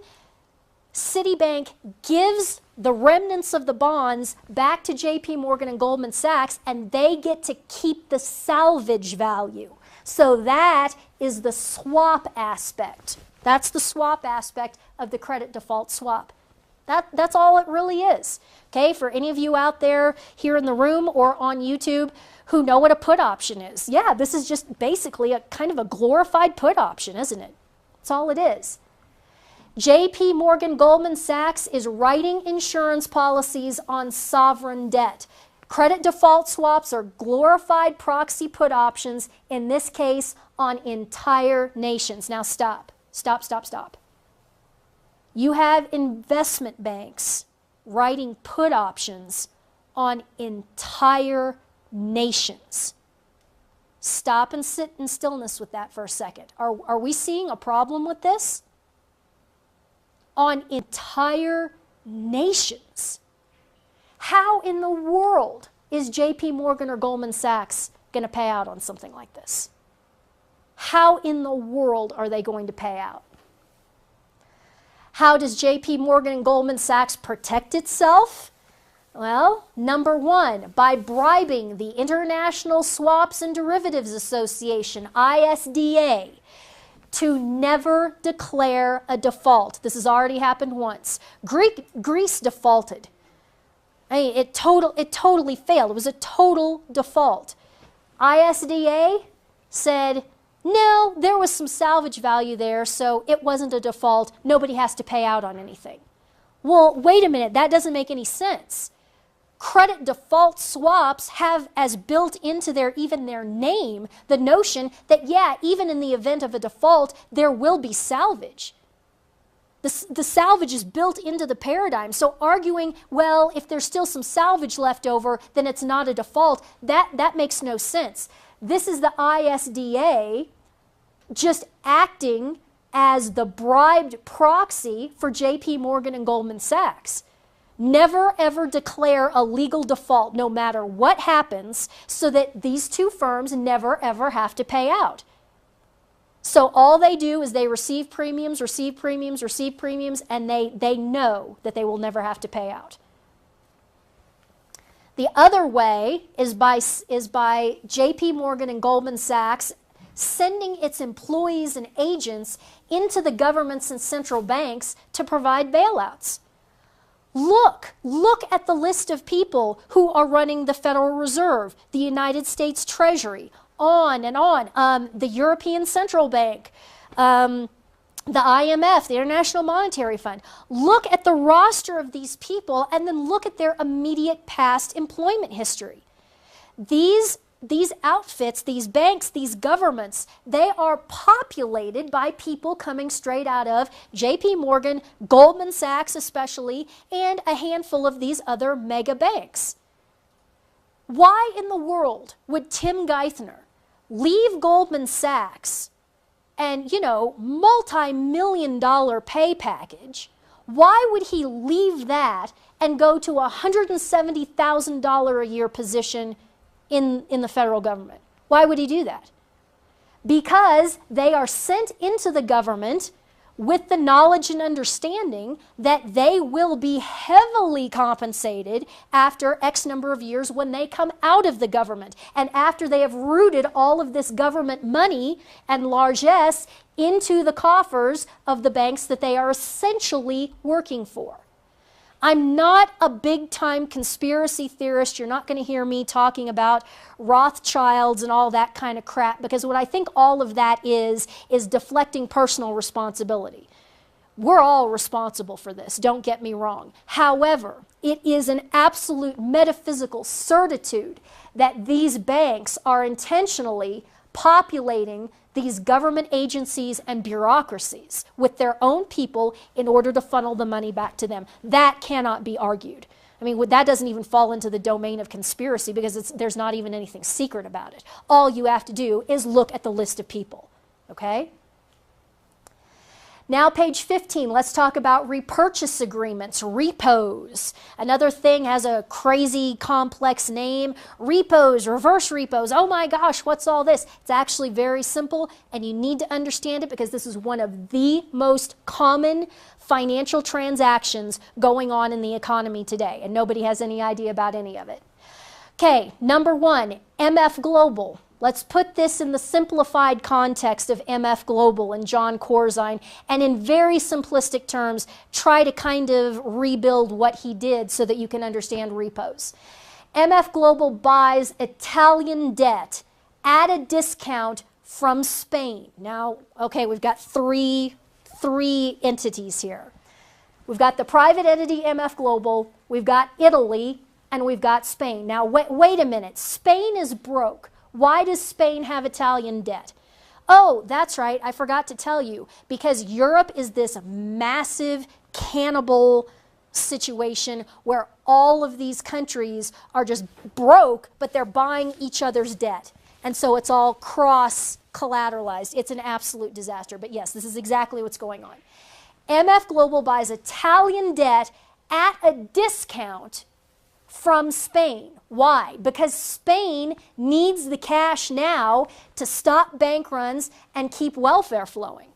Citibank gives the remnants of the bonds back to JP Morgan and Goldman Sachs, and they get to keep the salvage value. So that is the swap aspect. That's the swap aspect of the credit default swap. That's all it really is. Okay, for any of you out there here in the room or on YouTube who know what a put option is. Yeah, this is just basically a kind of a glorified put option, isn't it? That's all it is. JP Morgan Goldman Sachs is writing insurance policies on sovereign debt. Credit default swaps are glorified proxy put options, in this case on entire nations. Now stop. You have investment banks writing put options on entire nations. Stop and sit in stillness with that for a second. Are we seeing a problem with this? On entire nations. How in the world is JP Morgan or Goldman Sachs going to pay out on something like this? How in the world are they going to pay out? How does JP Morgan and Goldman Sachs protect itself? Well, number one, by bribing the International Swaps and Derivatives Association, ISDA, to never declare a default. This has already happened once. Greece defaulted. I mean, it totally failed. It was a total default. ISDA said, no, there was some salvage value there, so it wasn't a default. Nobody has to pay out on anything. Well, wait a minute, that doesn't make any sense. Credit default swaps have as built into even their name the notion that, yeah, even in the event of a default, there will be salvage. The salvage is built into the paradigm. So arguing, well, if there's still some salvage left over, then it's not a default, that makes no sense. This is the ISDA just acting as the bribed proxy for JP Morgan and Goldman Sachs. Never ever declare a legal default no matter what happens, so that these two firms never ever have to pay out. So all they do is they receive premiums, and they know that they will never have to pay out. The other way is by JP Morgan and Goldman Sachs sending its employees and agents into the governments and central banks to provide bailouts. Look at the list of people who are running the Federal Reserve, the United States Treasury, on and on, the European Central Bank, the IMF, the International Monetary Fund. Look at the roster of these people and then look at their immediate past employment history. These outfits, these banks, these governments, they are populated by people coming straight out of JP Morgan, Goldman Sachs especially, and a handful of these other mega banks. Why in the world would Tim Geithner leave Goldman Sachs and, multi-million-dollar pay package? Why would he leave that and go to a $170,000 a year position in the federal government? Why would he do that? Because they are sent into the government with the knowledge and understanding that they will be heavily compensated after X number of years when they come out of the government, and after they have rooted all of this government money and largesse into the coffers of the banks that they are essentially working for. I'm not a big-time conspiracy theorist. You're not going to hear me talking about Rothschilds and all that kind of crap, because what I think all of that is deflecting personal responsibility. We're all responsible for this, don't get me wrong. However, it is an absolute metaphysical certitude that these banks are intentionally populating these government agencies and bureaucracies with their own people in order to funnel the money back to them. That cannot be argued. I mean, that doesn't even fall into the domain of conspiracy, because there's not even anything secret about it. All you have to do is look at the list of people, okay? Now, page 15, let's talk about repurchase agreements, repos. Another thing has a crazy complex name, repos, reverse repos. Oh my gosh, what's all this? It's actually very simple, and you need to understand it because this is one of the most common financial transactions going on in the economy today, and nobody has any idea about any of it. Okay, number one, MF Global. Let's put this in the simplified context of MF Global and John Corzine, and in very simplistic terms, try to kind of rebuild what he did so that you can understand repos. MF Global buys Italian debt at a discount from Spain. Now, okay, we've got three entities here. We've got the private entity MF Global, we've got Italy, and we've got Spain. Now, wait a minute. Spain is broke. Why does Spain have Italian debt? Oh, that's right, I forgot to tell you, because Europe is this massive cannibal situation where all of these countries are just broke, but they're buying each other's debt. And so it's all cross-collateralized. It's an absolute disaster. But yes, this is exactly what's going on. MF Global buys Italian debt at a discount from Spain. Why? Because Spain needs the cash now to stop bank runs and keep welfare flowing.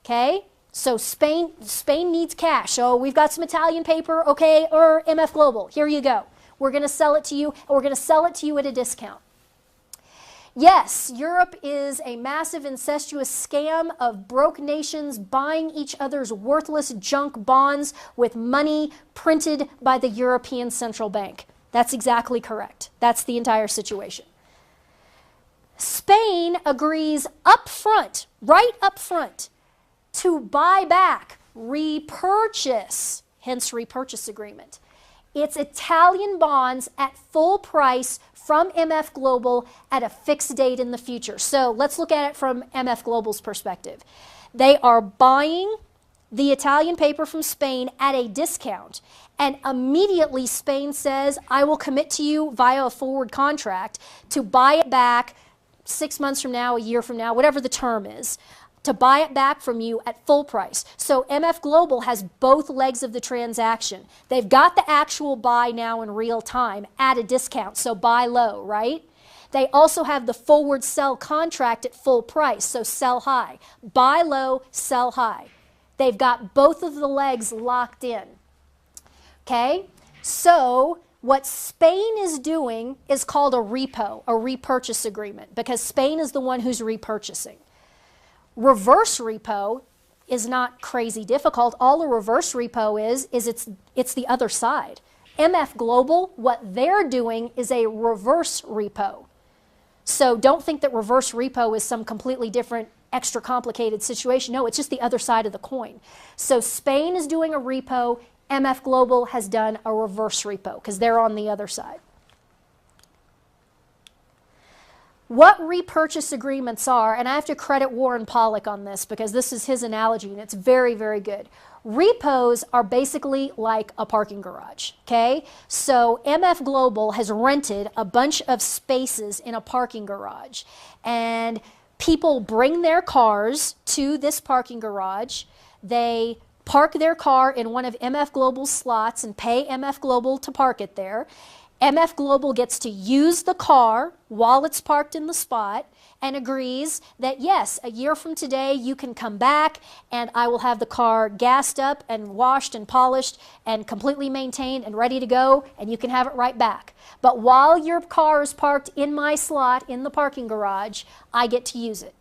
Okay? So Spain needs cash. So we've got some Italian paper, okay, or MF Global. Here you go. We're going to sell it to you, and we're going to sell it to you at a discount. Yes, Europe is a massive incestuous scam of broke nations buying each other's worthless junk bonds with money printed by the European Central Bank. That's exactly correct. That's the entire situation. Spain agrees up front, right up front, to buy back, repurchase, hence repurchase agreement. It's Italian bonds at full price from MF Global at a fixed date in the future. So let's look at it from MF Global's perspective. They are buying the Italian paper from Spain at a discount, and immediately Spain says, I will commit to you via a forward contract to buy it back 6 months from now, a year from now, whatever the term is, to buy it back from you at full price. So MF Global has both legs of the transaction. They've got the actual buy now in real time at a discount, so buy low, right? They also have the forward sell contract at full price, so sell high. Buy low, sell high. They've got both of the legs locked in. Okay? So what Spain is doing is called a repo, a repurchase agreement, because Spain is the one who's repurchasing. Reverse repo is not crazy difficult. All a reverse repo is it's the other side. MF Global, what they're doing is a reverse repo. So don't think that reverse repo is some completely different, extra complicated situation. No, it's just the other side of the coin. So Spain is doing a repo. MF Global has done a reverse repo because they're on the other side. What repurchase agreements are, and I have to credit Warren Pollock on this because this is his analogy and it's very, very good. Repos are basically like a parking garage, okay? So MF Global has rented a bunch of spaces in a parking garage, and people bring their cars to this parking garage. They park their car in one of MF Global's slots and pay MF Global to park it there. MF Global gets to use the car while it's parked in the spot and agrees that, yes, a year from today you can come back and I will have the car gassed up and washed and polished and completely maintained and ready to go, and you can have it right back. But while your car is parked in my slot in the parking garage, I get to use it.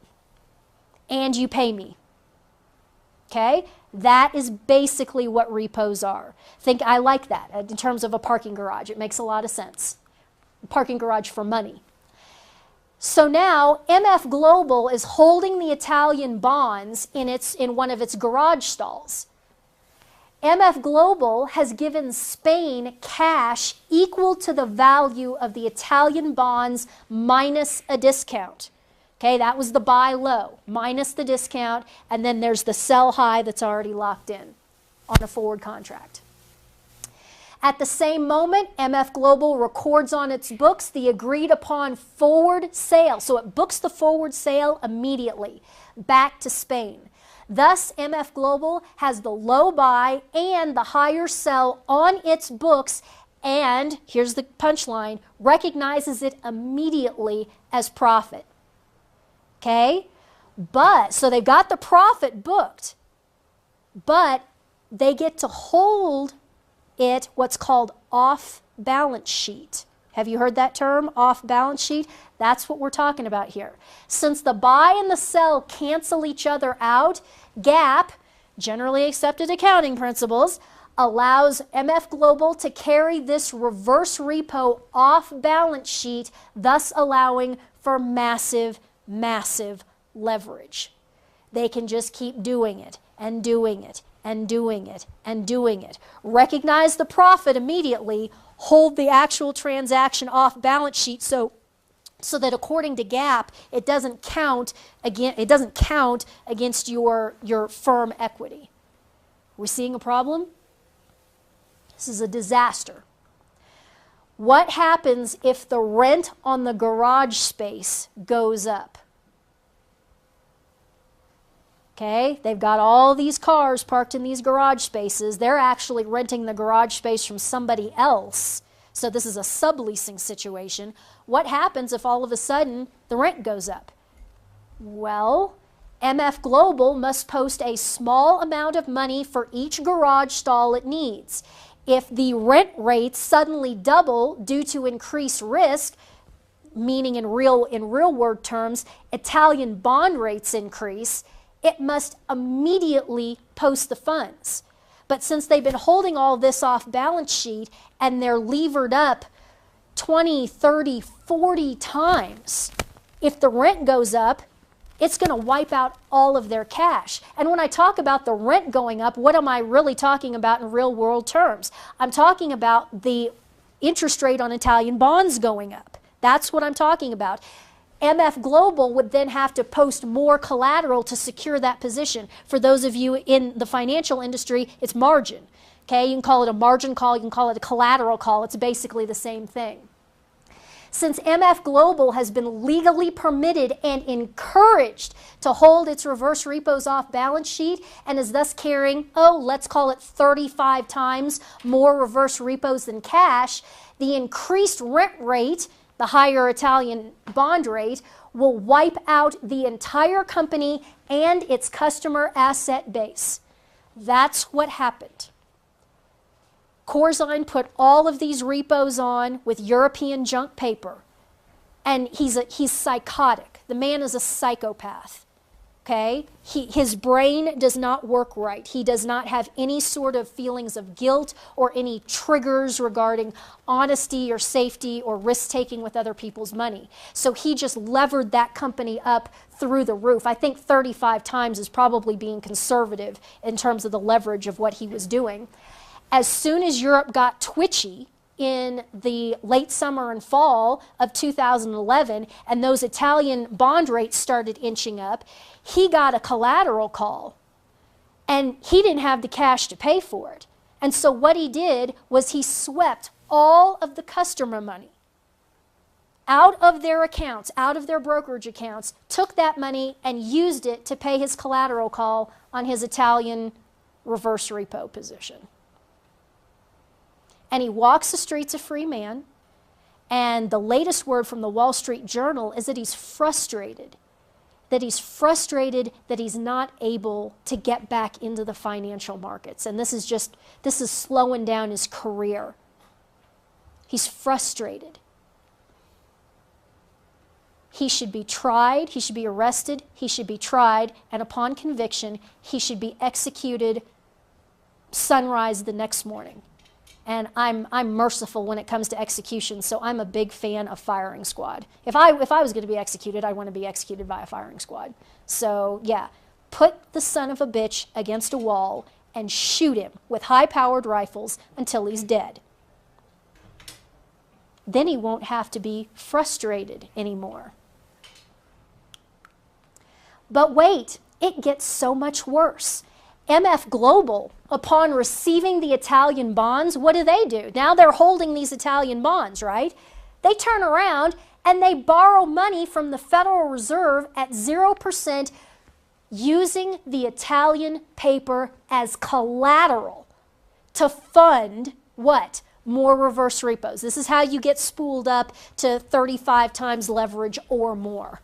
And you pay me. Okay? That is basically what repos are. I like that in terms of a parking garage. It makes a lot of sense. A parking garage for money. So now MF Global is holding the Italian bonds in one of its garage stalls. MF Global has given Spain cash equal to the value of the Italian bonds minus a discount. Okay, that was the buy low, minus the discount, and then there's the sell high that's already locked in on a forward contract. At the same moment, MF Global records on its books the agreed upon forward sale. So it books the forward sale immediately back to Spain. Thus, MF Global has the low buy and the higher sell on its books, and, here's the punchline, recognizes it immediately as profit. Okay? So they've got the profit booked, but they get to hold it what's called off balance sheet. Have you heard that term, off balance sheet? That's what we're talking about here. Since the buy and the sell cancel each other out, GAAP, generally accepted accounting principles, allows MF Global to carry this reverse repo off balance sheet, thus allowing for massive leverage. They can just keep doing it and doing it and doing it and doing it. Recognize the profit immediately, hold the actual transaction off balance sheet so that according to GAAP, it doesn't count against your firm equity. We're seeing a problem? This is a disaster. What happens if the rent on the garage space goes up? Okay, they've got all these cars parked in these garage spaces. They're actually renting the garage space from somebody else. So this is a subleasing situation. What happens if all of a sudden the rent goes up? Well, MF Global must post a small amount of money for each garage stall it needs. If the rent rates suddenly double due to increased risk, meaning in real world terms, Italian bond rates increase, it must immediately post the funds. But since they've been holding all this off balance sheet and they're levered up 20, 30, 40 times, if the rent goes up, it's going to wipe out all of their cash. And when I talk about the rent going up, what am I really talking about in real world terms? I'm talking about the interest rate on Italian bonds going up. That's what I'm talking about. MF Global would then have to post more collateral to secure that position. For those of you in the financial industry, it's margin. Okay, you can call it a margin call, you can call it a collateral call. It's basically the same thing. Since MF Global has been legally permitted and encouraged to hold its reverse repos off balance sheet and is thus carrying, let's call it 35 times more reverse repos than cash, the increased rent rate, the higher Italian bond rate, will wipe out the entire company and its customer asset base. That's what happened. Corzine put all of these repos on with European junk paper, and he's psychotic. The man is a psychopath. Okay? His brain does not work right. He does not have any sort of feelings of guilt or any triggers regarding honesty or safety or risk-taking with other people's money. So he just levered that company up through the roof. I think 35 times is probably being conservative in terms of the leverage of what he was doing. As soon as Europe got twitchy in the late summer and fall of 2011, and those Italian bond rates started inching up, he got a collateral call, and he didn't have the cash to pay for it. And so what he did was he swept all of the customer money out of their accounts, out of their brokerage accounts, took that money and used it to pay his collateral call on his Italian reverse repo position. And he walks the streets a free man, and the latest word from the Wall Street Journal is that he's frustrated. That he's not able to get back into the financial markets. And this is slowing down his career. He's frustrated. He should be tried, he should be arrested, he should be tried, and upon conviction, he should be executed sunrise the next morning. And I'm merciful when it comes to execution, so I'm a big fan of firing squad. If I was going to be executed, I want to be executed by a firing squad. So yeah, put the son of a bitch against a wall and shoot him with high-powered rifles until he's dead. Then he won't have to be frustrated anymore. But wait, it gets so much worse. MF Global, upon receiving the Italian bonds, what do? Now they're holding these Italian bonds, right? They turn around and they borrow money from the Federal Reserve at 0% using the Italian paper as collateral to fund what? More reverse repos. This is how you get spooled up to 35 times leverage or more.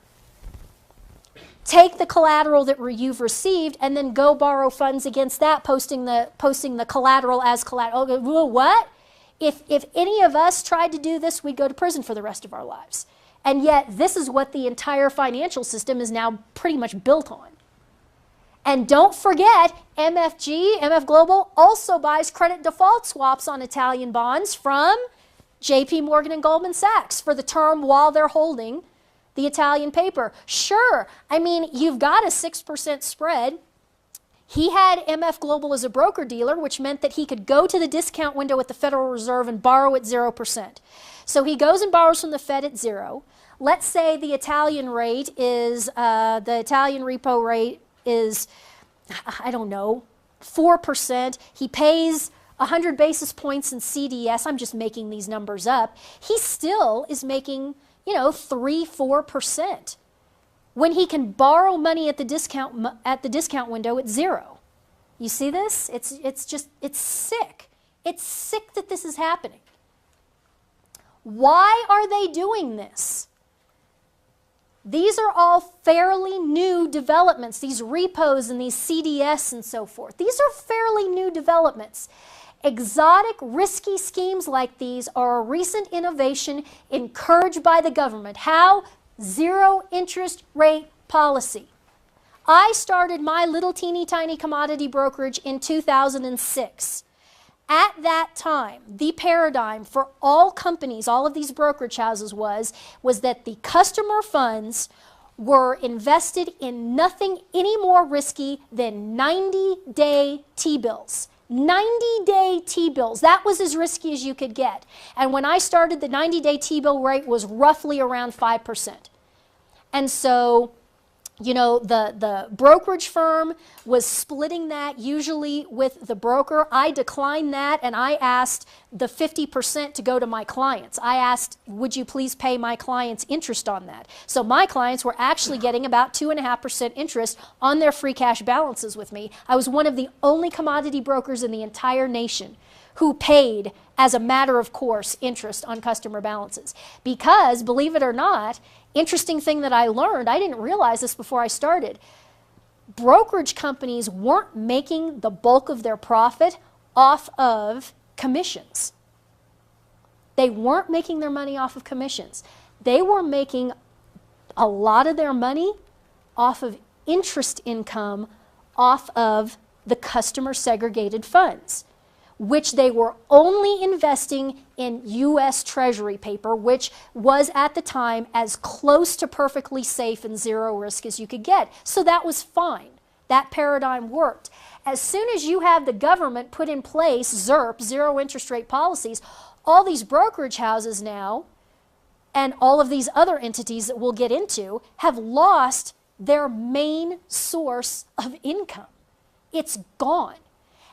Take the collateral that you've received and then go borrow funds against that, posting the collateral as collateral. Well, what? If any of us tried to do this, we'd go to prison for the rest of our lives. And yet, this is what the entire financial system is now pretty much built on. And don't forget, MF Global also buys credit default swaps on Italian bonds from JP Morgan and Goldman Sachs for the term while they're holding the Italian paper. Sure, I mean, you've got a 6% spread. He had MF Global as a broker-dealer, which meant that he could go to the discount window at the Federal Reserve and borrow at 0%. So he goes and borrows from the Fed at 0. Let's say the Italian rate is, the Italian repo rate is, I don't know, 4%. He pays 100 basis points in CDS. I'm just making these numbers up. He still is making 3-4% when he can borrow money at the discount window at 0. You see this? It's sick. It's sick that this is happening. Why are they doing this? These are all fairly new developments, these repos and these CDS and so forth. These are fairly new developments. Exotic, risky schemes like these are a recent innovation encouraged by the government. How? Zero interest rate policy. I started my little teeny tiny commodity brokerage in 2006. At that time, the paradigm for all companies, all of these brokerage houses was that the customer funds were invested in nothing any more risky than 90-day T-bills. 90-day T-bills. That was as risky as you could get. And when I started, the 90-day T-bill rate was roughly around 5%. And so you know, the brokerage firm was splitting that usually with the broker. I declined that, and I asked the 50% to go to my clients. I asked, would you please pay my clients interest on that? So my clients were actually getting about 2.5% interest on their free cash balances with me. I was one of the only commodity brokers in the entire nation who paid, as a matter of course, interest on customer balances. Because, believe it or not, interesting thing that I learned, I didn't realize this before I started, brokerage companies weren't making the bulk of their profit off of commissions. They weren't making their money off of commissions. They were making a lot of their money off of interest income off of the customer segregated funds, which they were only investing in U.S. Treasury paper, which was at the time as close to perfectly safe and zero risk as you could get. So that was fine. That paradigm worked. As soon as you have the government put in place ZIRP, zero interest rate policies, all these brokerage houses now and all of these other entities that we'll get into have lost their main source of income. It's gone.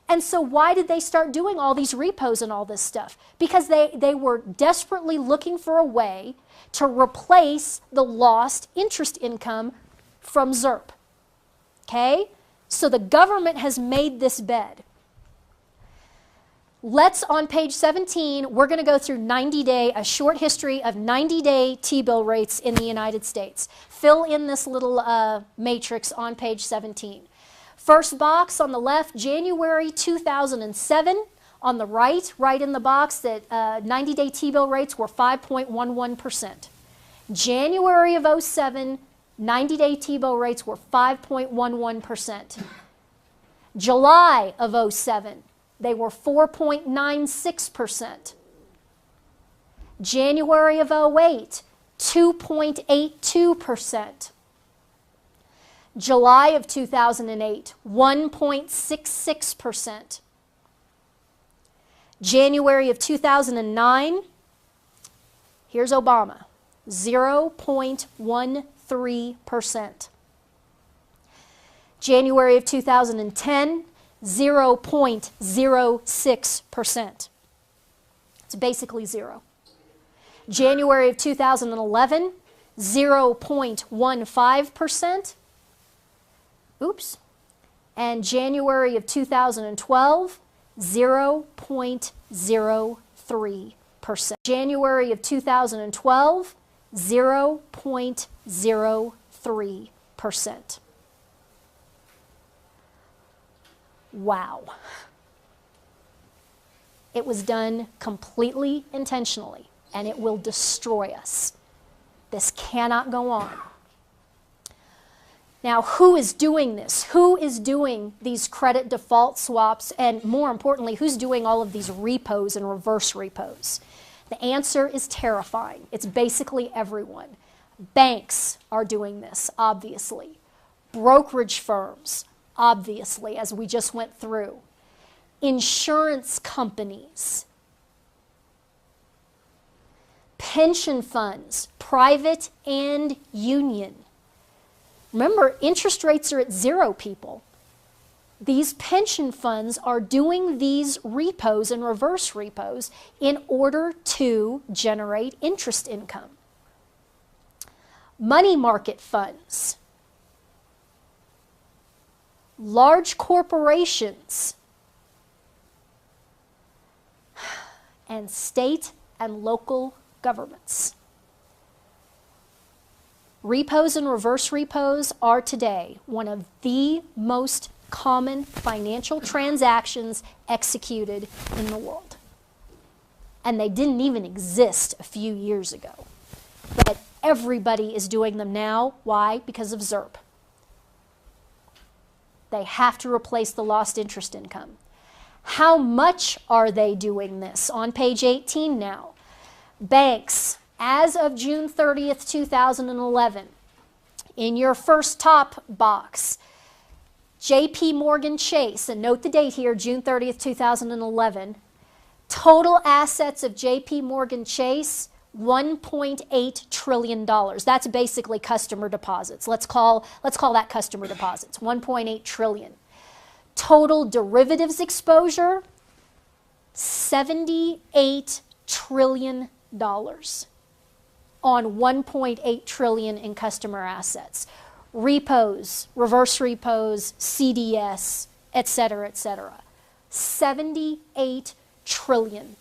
And so why did they start doing all these repos and all this stuff? Because they were desperately looking for a way to replace the lost interest income from ZIRP. Okay? So the government has made this bed. Let's, on page 17, we're going to go through a short history of 90-day T-bill rates in the United States. Fill in this little matrix on page 17. First box on the left, January 2007. On the right in the box, that 90-day T-bill rates were 5.11%. January of 07, 90-day T-bill rates were 5.11%. July of 07, they were 4.96%. January of 08, 2.82%. July of 2008, 1.66%. January of 2009, here's Obama, 0.13%. January of 2010, 0.06%. It's basically zero. January of 2011, 0.15%. Oops. And January of 2012, 0.03%. January of 2012, 0.03%. Wow. It was done completely intentionally, and it will destroy us. This cannot go on. Now, who is doing this? Who is doing these credit default swaps? And more importantly, who's doing all of these repos and reverse repos? The answer is terrifying. It's basically everyone. Banks are doing this, obviously. Brokerage firms, obviously, as we just went through. Insurance companies. Pension funds, private and union. Remember, interest rates are at zero, people. These pension funds are doing these repos and reverse repos in order to generate interest income. Money market funds. Large corporations. And state and local governments. Repos and reverse repos are today one of the most common financial transactions executed in the world. And they didn't even exist a few years ago. But everybody is doing them now. Why? Because of ZIRP. They have to replace the lost interest income. How much are they doing this? On page 18 now. Banks, as of June 30th, 2011, in your first top box, J.P. Morgan Chase, and note the date here, June 30th, 2011, total assets of J.P. Morgan Chase $1.8 trillion. That's basically customer deposits. Let's call that customer deposits, 1.8 trillion. Total derivatives exposure, $78 trillion on 1.8 trillion in customer assets. Repos, reverse repos, CDS, et cetera, et cetera. 78 trillion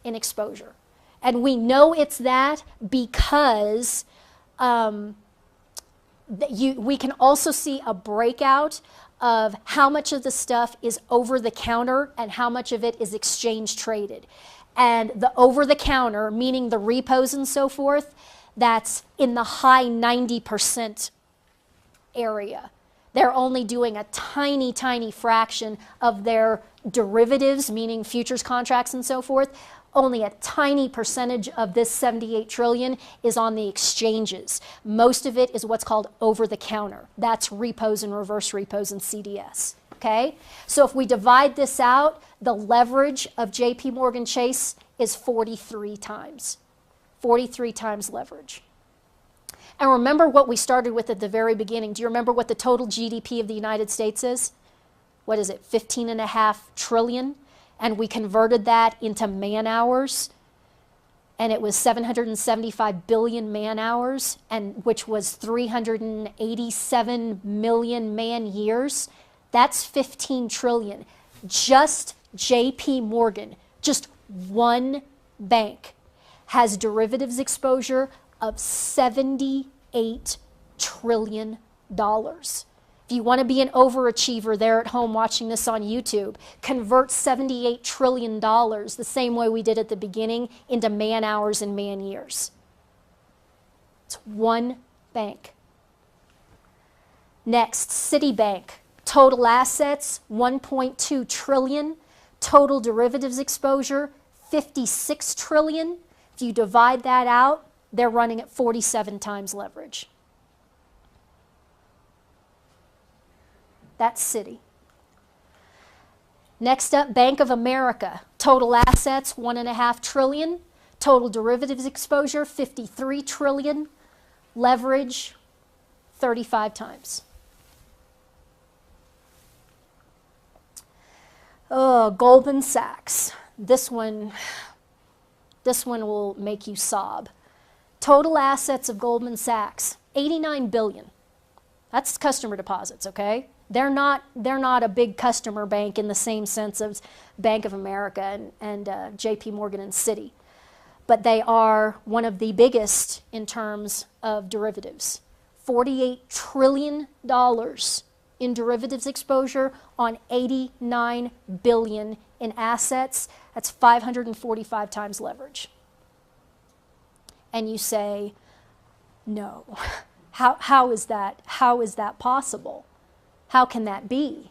in exposure. And we know it's that because we can also see a breakout of how much of the stuff is over the counter and how much of it is exchange traded. And the over the counter, meaning the repos and so forth, that's in the high 90% area. They're only doing a tiny, tiny fraction of their derivatives, meaning futures contracts and so forth. Only a tiny percentage of this 78 trillion is on the exchanges. Most of it is what's called over the counter. That's repos and reverse repos and CDS. Okay? So if we divide this out, the leverage of JP Morgan Chase is 43 times. 43 times leverage. And remember what we started with at the very beginning. Do you remember what the total GDP of the United States is? What is it? 15.5 trillion? And we converted that into man hours, and it was 775 billion man hours, and which was 387 million man years. That's 15 trillion. Just JP Morgan, just one bank, has derivatives exposure of $78 trillion. If you want to be an overachiever there at home watching this on YouTube, convert $78 trillion the same way we did at the beginning into man hours and man years. It's one bank. Next, Citibank. Total assets, 1.2 trillion. Total derivatives exposure, 56 trillion. If you divide that out, they're running at 47 times leverage. That's Citi. Next up, Bank of America. Total assets, 1.5 trillion. Total derivatives exposure, 53 trillion. Leverage, 35 times. Oh, Goldman Sachs. This one will make you sob. Total assets of Goldman Sachs, 89 billion. That's customer deposits, okay? They're not a big customer bank in the same sense as Bank of America and JP Morgan and Citi. But they are one of the biggest in terms of derivatives. $48 trillion in derivatives exposure on 89 billion in assets. That's 545 times leverage. And you say, no, how is that possible? How can that be?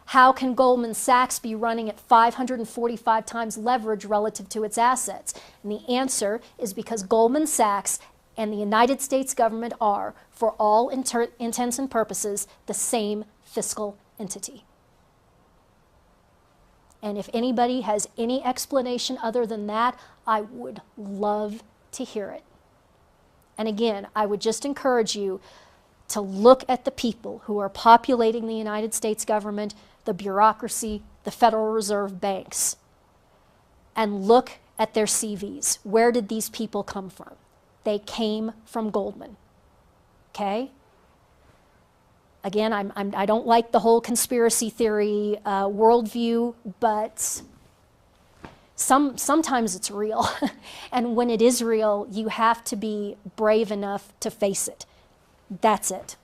How can Goldman Sachs be running at 545 times leverage relative to its assets? And the answer is because Goldman Sachs and the United States government are, for all intents and purposes, the same fiscal entity. And if anybody has any explanation other than that, I would love to hear it. And again, I would just encourage you to look at the people who are populating the United States government, the bureaucracy, the Federal Reserve banks, and look at their CVs. Where did these people come from? They came from Goldman, okay? Again, I don't like the whole conspiracy theory worldview, but sometimes it's real. And when it is real, you have to be brave enough to face it. That's it.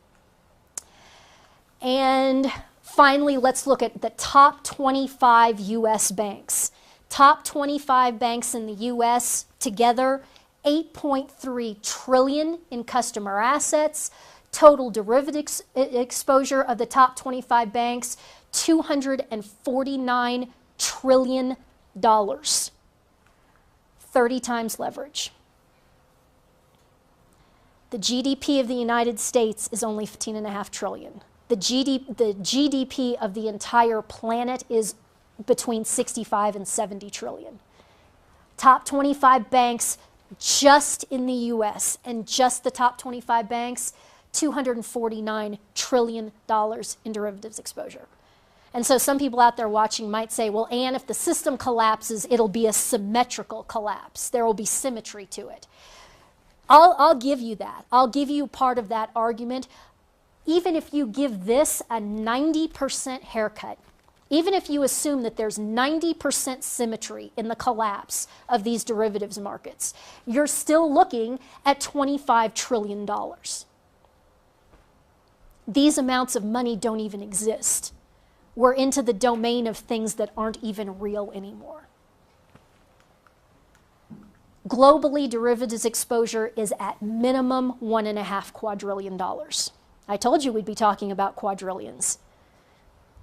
And finally, let's look at the top 25 U.S. banks. Top 25 banks in the U.S. together, 8.3 trillion in customer assets. Total derivatives exposure of the top 25 banks, $249 trillion. 30 times leverage. The GDP of the United States is only 15.5 trillion. The GDP of the entire planet is between 65 and 70 trillion. Top 25 banks just in the US, and just the top 25 banks, $249 trillion in derivatives exposure. And so some people out there watching might say, well, Ann, if the system collapses, it'll be a symmetrical collapse. There will be symmetry to it. I'll give you that. I'll give you part of that argument. Even if you give this a 90% haircut, even if you assume that there's 90% symmetry in the collapse of these derivatives markets, you're still looking at $25 trillion. These amounts of money don't even exist. We're into the domain of things that aren't even real anymore. Globally, derivatives exposure is at minimum $1.5 quadrillion. I told you we'd be talking about quadrillions.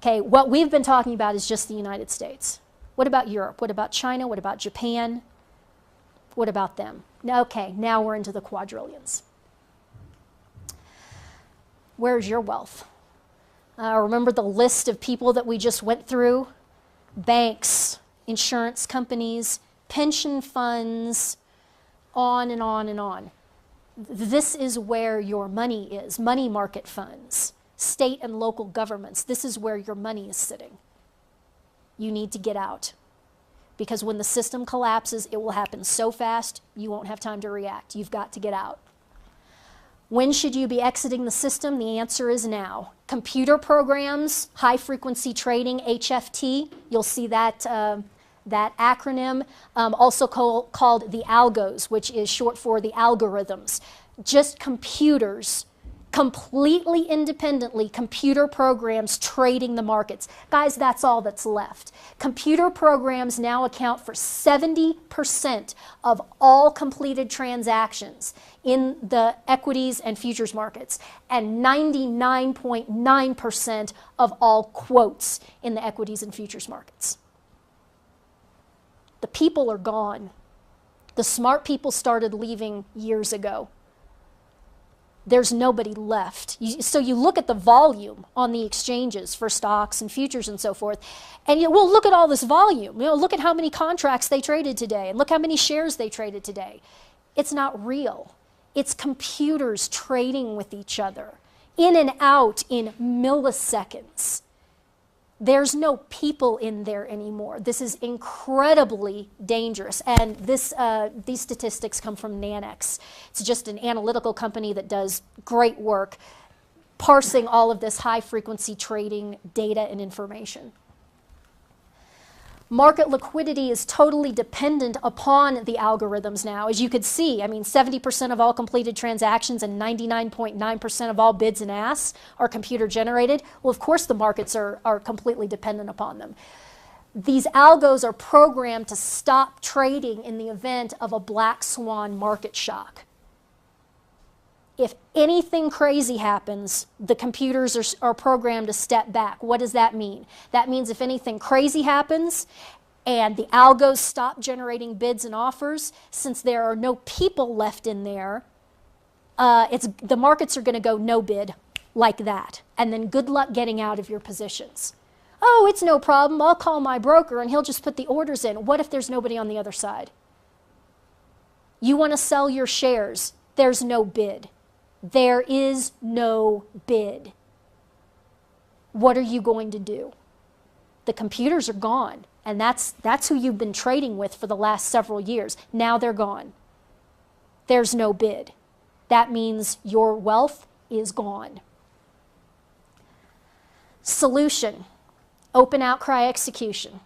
Okay, what we've been talking about is just the United States. What about Europe? What about China? What about Japan? What about them? Okay, now we're into the quadrillions. Where's your wealth? Remember the list of people that we just went through? Banks, insurance companies, pension funds, on and on and on. This is where your money is. Money market funds, state and local governments. This is where your money is sitting. You need to get out. Because when the system collapses, it will happen so fast, you won't have time to react. You've got to get out. When should you be exiting the system? The answer is now. Computer programs, high frequency trading, HFT, you'll see that, that acronym, also called the algos, which is short for the algorithms. Just computers, completely independently, computer programs trading the markets. Guys, that's all that's left. Computer programs now account for 70% of all completed transactions in the equities and futures markets, and 99.9% of all quotes in the equities and futures markets. The people are gone. The smart people started leaving years ago. There's nobody left. So you look at the volume on the exchanges for stocks and futures and so forth, and well, look at all this volume. Look at how many contracts they traded today, and look how many shares they traded today. It's not real. It's computers trading with each other, in and out in milliseconds. There's no people in there anymore. This is incredibly dangerous. And these statistics come from Nanex. It's just an analytical company that does great work parsing all of this high-frequency trading data and information. Market liquidity is totally dependent upon the algorithms now. As you could see, I mean, 70% of all completed transactions and 99.9% of all bids and asks are computer generated. Well, of course the markets are completely dependent upon them. These algos are programmed to stop trading in the event of a black swan market shock. If anything crazy happens, the computers are programmed to step back. What does that mean? That means if anything crazy happens and the algos stop generating bids and offers, since there are no people left in there, the markets are going to go no bid like that. And then good luck getting out of your positions. Oh, it's no problem. I'll call my broker and he'll just put the orders in. What if there's nobody on the other side? You want to sell your shares. There's no bid. There is no bid. What are you going to do? The computers are gone, and that's who you've been trading with for the last several years. Now they're gone. There's no bid. That means your wealth is gone. Solution: open outcry execution.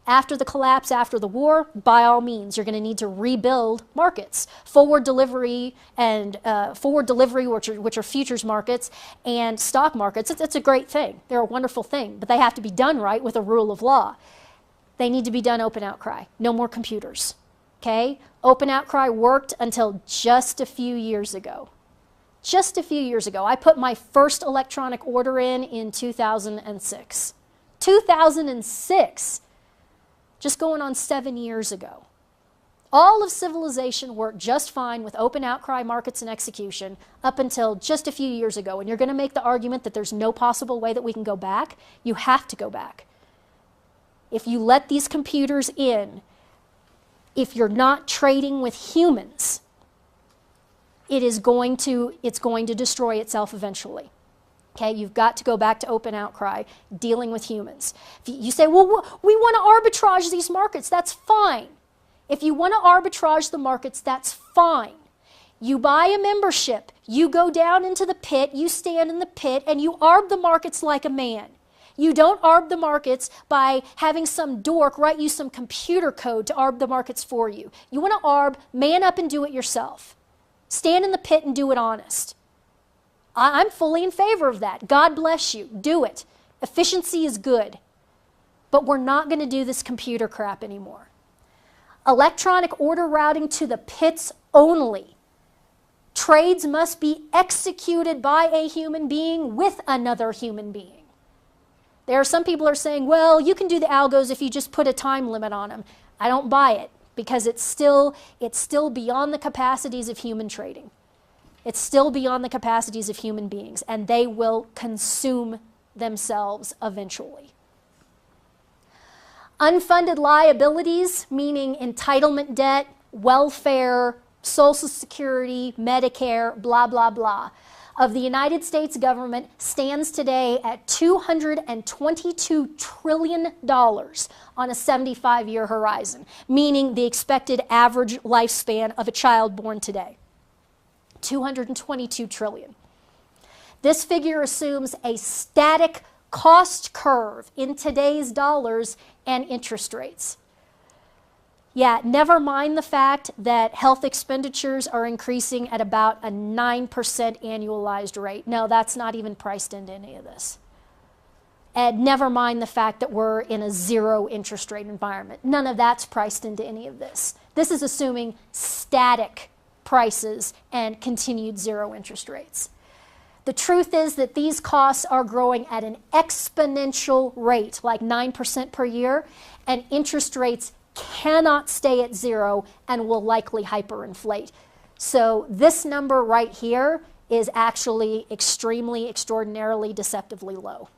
After the collapse, after the war, by all means, you're going to need to rebuild markets. Forward delivery, which are futures markets, and stock markets, it's a great thing. They're a wonderful thing, but they have to be done right with a rule of law. They need to be done open outcry. No more computers. Okay? Open outcry worked until just a few years ago. Just a few years ago. I put my first electronic order in 2006. 2006! Just going on 7 years ago. All of civilization worked just fine with open outcry markets and execution up until just a few years ago. And you're going to make the argument that there's no possible way that we can go back. You have to go back. If you let these computers in, if you're not trading with humans, it's going to destroy itself eventually. Okay, you've got to go back to open outcry, dealing with humans. If you say, well, we want to arbitrage these markets, that's fine. If you want to arbitrage the markets, that's fine. You buy a membership, you go down into the pit, you stand in the pit, and you arb the markets like a man. You don't arb the markets by having some dork write you some computer code to arb the markets for you. You want to arb, man up and do it yourself. Stand in the pit and do it honest. I'm fully in favor of that. God bless you. Do it. Efficiency is good. But we're not going to do this computer crap anymore. Electronic order routing to the pits only. Trades must be executed by a human being with another human being. There are some people who are saying, well, you can do the algos if you just put a time limit on them. I don't buy it because it's still beyond the capacities of human trading. It's still beyond the capacities of human beings, and they will consume themselves eventually. Unfunded liabilities, meaning entitlement debt, welfare, Social Security, Medicare, blah, blah, blah, of the United States government stands today at $222 trillion on a 75-year horizon, meaning the expected average lifespan of a child born today. 222 trillion. This figure assumes a static cost curve in today's dollars and interest rates. Yeah, never mind the fact that health expenditures are increasing at about a 9% annualized rate. No, that's not even priced into any of this. And never mind the fact that we're in a zero interest rate environment. None of that's priced into any of this. This is assuming static prices and continued zero interest rates. The truth is that these costs are growing at an exponential rate, like 9% per year, and interest rates cannot stay at zero and will likely hyperinflate. So this number right here is actually extremely, extraordinarily, deceptively low.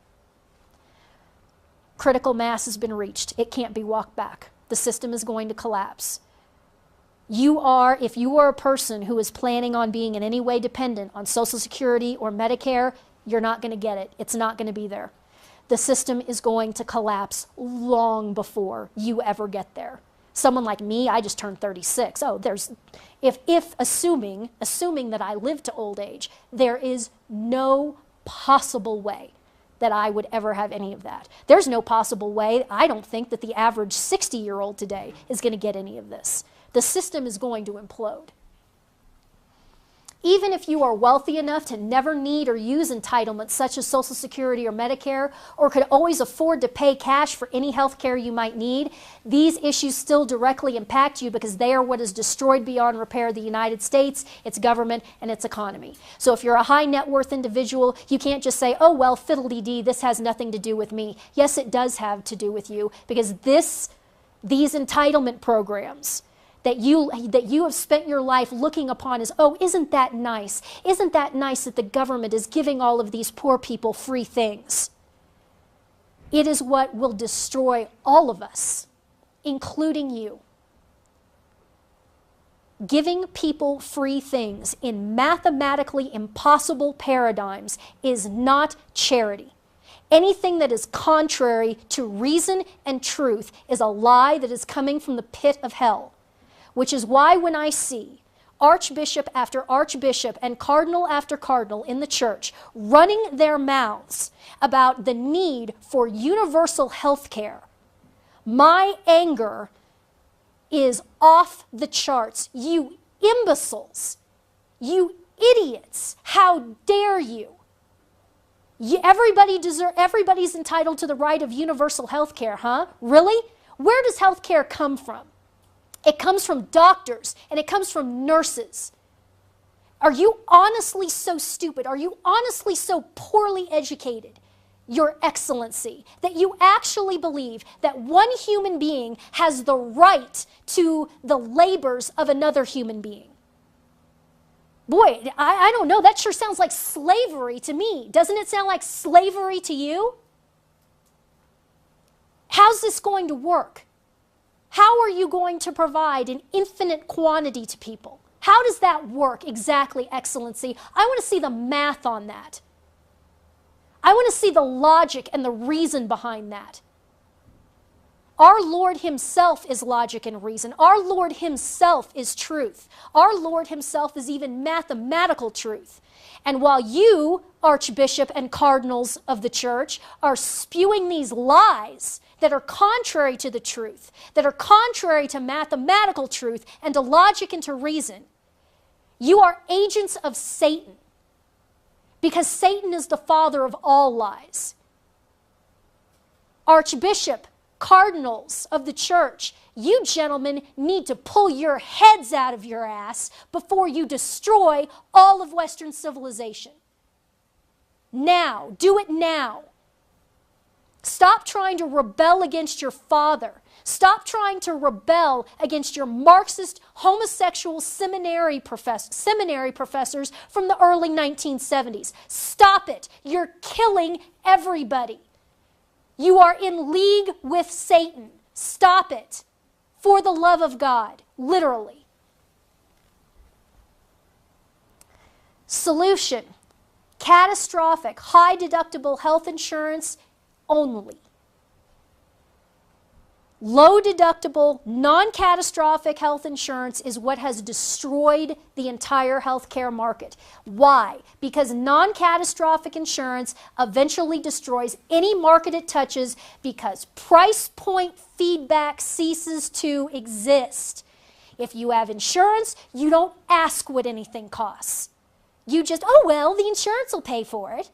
Critical mass has been reached. It can't be walked back. The system is going to collapse. If you are a person who is planning on being in any way dependent on Social Security or Medicare, you're not going to get it. It's not going to be there. The system is going to collapse long before you ever get there. Someone like me, I just turned 36. Oh, assuming that I live to old age, there is no possible way that I would ever have any of that. There's no possible way, I don't think, that the average 60-year-old today is going to get any of this. The system is going to implode. Even if you are wealthy enough to never need or use entitlements such as Social Security or Medicare, or could always afford to pay cash for any health care you might need, these issues still directly impact you because they are what has destroyed beyond repair the United States, its government, and its economy. So if you're a high net worth individual, you can't just say, oh, well, fiddle-dee-dee, this has nothing to do with me. Yes, it does have to do with you, because these entitlement programs that you have spent your life looking upon as, oh, isn't that nice? Isn't that nice that the government is giving all of these poor people free things? It is what will destroy all of us, including you. Giving people free things in mathematically impossible paradigms is not charity. Anything that is contrary to reason and truth is a lie that is coming from the pit of hell. Which is why when I see archbishop after archbishop and cardinal after cardinal in the church running their mouths about the need for universal health care, my anger is off the charts. You imbeciles, you idiots, how dare you? Everybody's entitled to the right of universal health care, huh? Really? Where does health care come from? It comes from doctors, and it comes from nurses. Are you honestly so stupid? Are you honestly so poorly educated, Your Excellency, that you actually believe that one human being has the right to the labors of another human being? Boy, I don't know. That sure sounds like slavery to me. Doesn't it sound like slavery to you? How's this going to work? How are you going to provide an infinite quantity to people? How does that work exactly, Excellency? I want to see the math on that. I want to see the logic and the reason behind that. Our Lord himself is logic and reason. Our Lord himself is truth. Our Lord himself is even mathematical truth. And while you, Archbishop and cardinals of the church, are spewing these lies that are contrary to the truth, that are contrary to mathematical truth and to logic and to reason, you are agents of Satan, because Satan is the father of all lies. Archbishop, cardinals of the church, you gentlemen need to pull your heads out of your ass before you destroy all of Western civilization. Now, do it now. Stop trying to rebel against your father. Stop trying to rebel against your Marxist, homosexual seminary professors from the early 1970s. Stop it. You're killing everybody. You are in league with Satan. Stop it. For the love of God. Literally. Solution. Catastrophic, high deductible health insurance only. Low deductible, non-catastrophic health insurance is what has destroyed the entire healthcare market. Why? Because non-catastrophic insurance eventually destroys any market it touches because price point feedback ceases to exist. If you have insurance, you don't ask what anything costs. You just, oh well, the insurance will pay for it.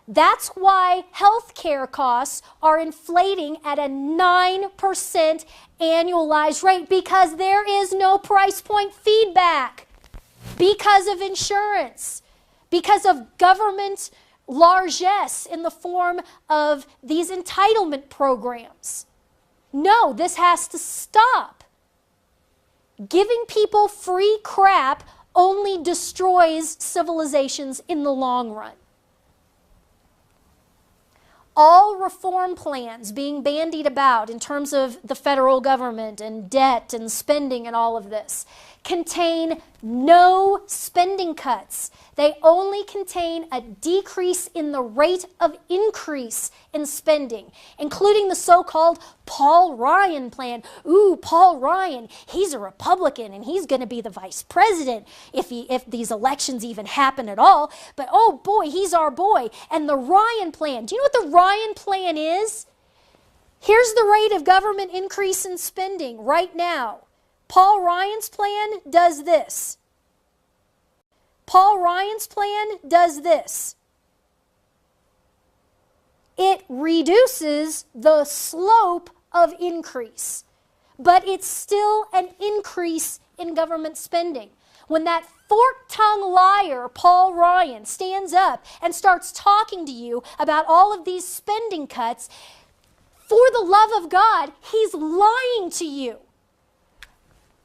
That's why healthcare costs are inflating at a 9% annualized rate, because there is no price point feedback, because of insurance, because of government largesse in the form of these entitlement programs. No, this has to stop. Giving people free crap only destroys civilizations in the long run. All reform plans being bandied about in terms of the federal government and debt and spending and all of this contain no spending cuts. They only contain a decrease in the rate of increase in spending, including the so-called Paul Ryan plan. Ooh, Paul Ryan, he's a Republican and he's going to be the vice president if these elections even happen at all. But oh boy, he's our boy. And the Ryan plan, do you know what the Ryan plan is? Here's the rate of government increase in spending right now. Paul Ryan's plan does this. Paul Ryan's plan does this. It reduces the slope of increase, but it's still an increase in government spending. When that fork-tongued liar, Paul Ryan, stands up and starts talking to you about all of these spending cuts, for the love of God, he's lying to you.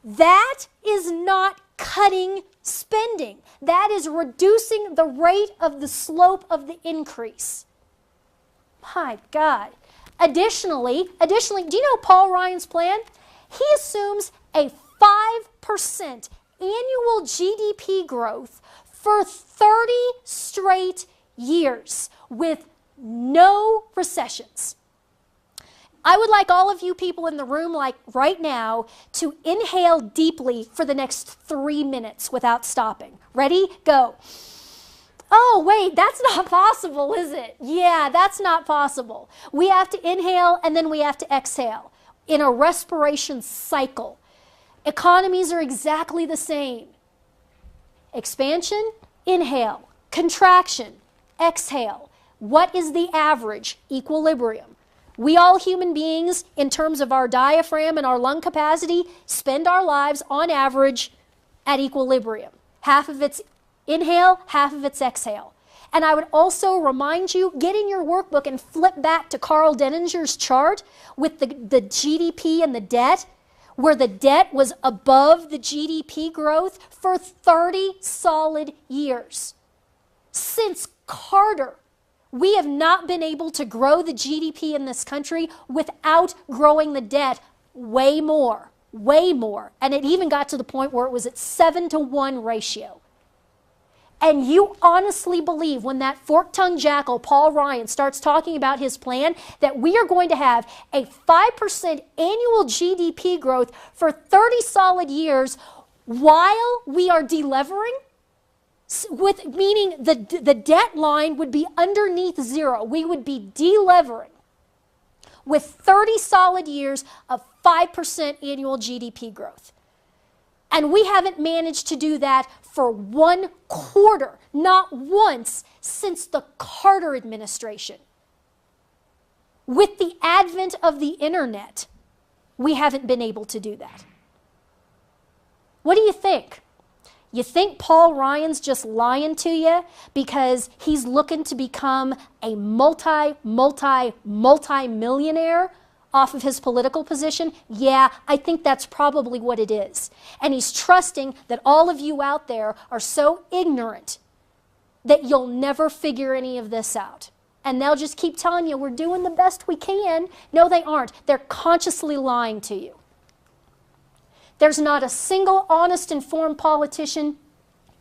That is not cutting spending. That is reducing the rate of the slope of the increase. My God. Additionally, do you know Paul Ryan's plan? He assumes a 5% annual GDP growth for 30 straight years with no recessions. I would like all of you people in the room, like right now, to inhale deeply for the next 3 minutes without stopping. Ready? Go. Oh, wait, that's not possible, is it? Yeah, that's not possible. We have to inhale and then we have to exhale in a respiration cycle. Economies are exactly the same. Expansion, inhale. Contraction, exhale. What is the average? Equilibrium. We all human beings, in terms of our diaphragm and our lung capacity, spend our lives on average at equilibrium. Half of it's inhale, half of it's exhale. And I would also remind you, get in your workbook and flip back to Carl Denninger's chart with the GDP and the debt, where the debt was above the GDP growth for 30 solid years. Since Carter, we have not been able to grow the GDP in this country without growing the debt way more, way more. And it even got to the point where it was at 7-to-1 ratio. And you honestly believe when that fork-tongued jackal, Paul Ryan, starts talking about his plan that we are going to have a 5% annual GDP growth for 30 solid years while we are delevering? Meaning the debt line would be underneath zero. We would be delevering with 30 solid years of 5% annual GDP growth. And we haven't managed to do that for 1 quarter, not once, since the Carter administration. With the advent of the internet, we haven't been able to do that. What do you think? You think Paul Ryan's just lying to you because he's looking to become a multi-millionaire off of his political position? Yeah, I think that's probably what it is. And he's trusting that all of you out there are so ignorant that you'll never figure any of this out. And they'll just keep telling you, we're doing the best we can. No, they aren't. They're consciously lying to you. There's not a single honest, informed politician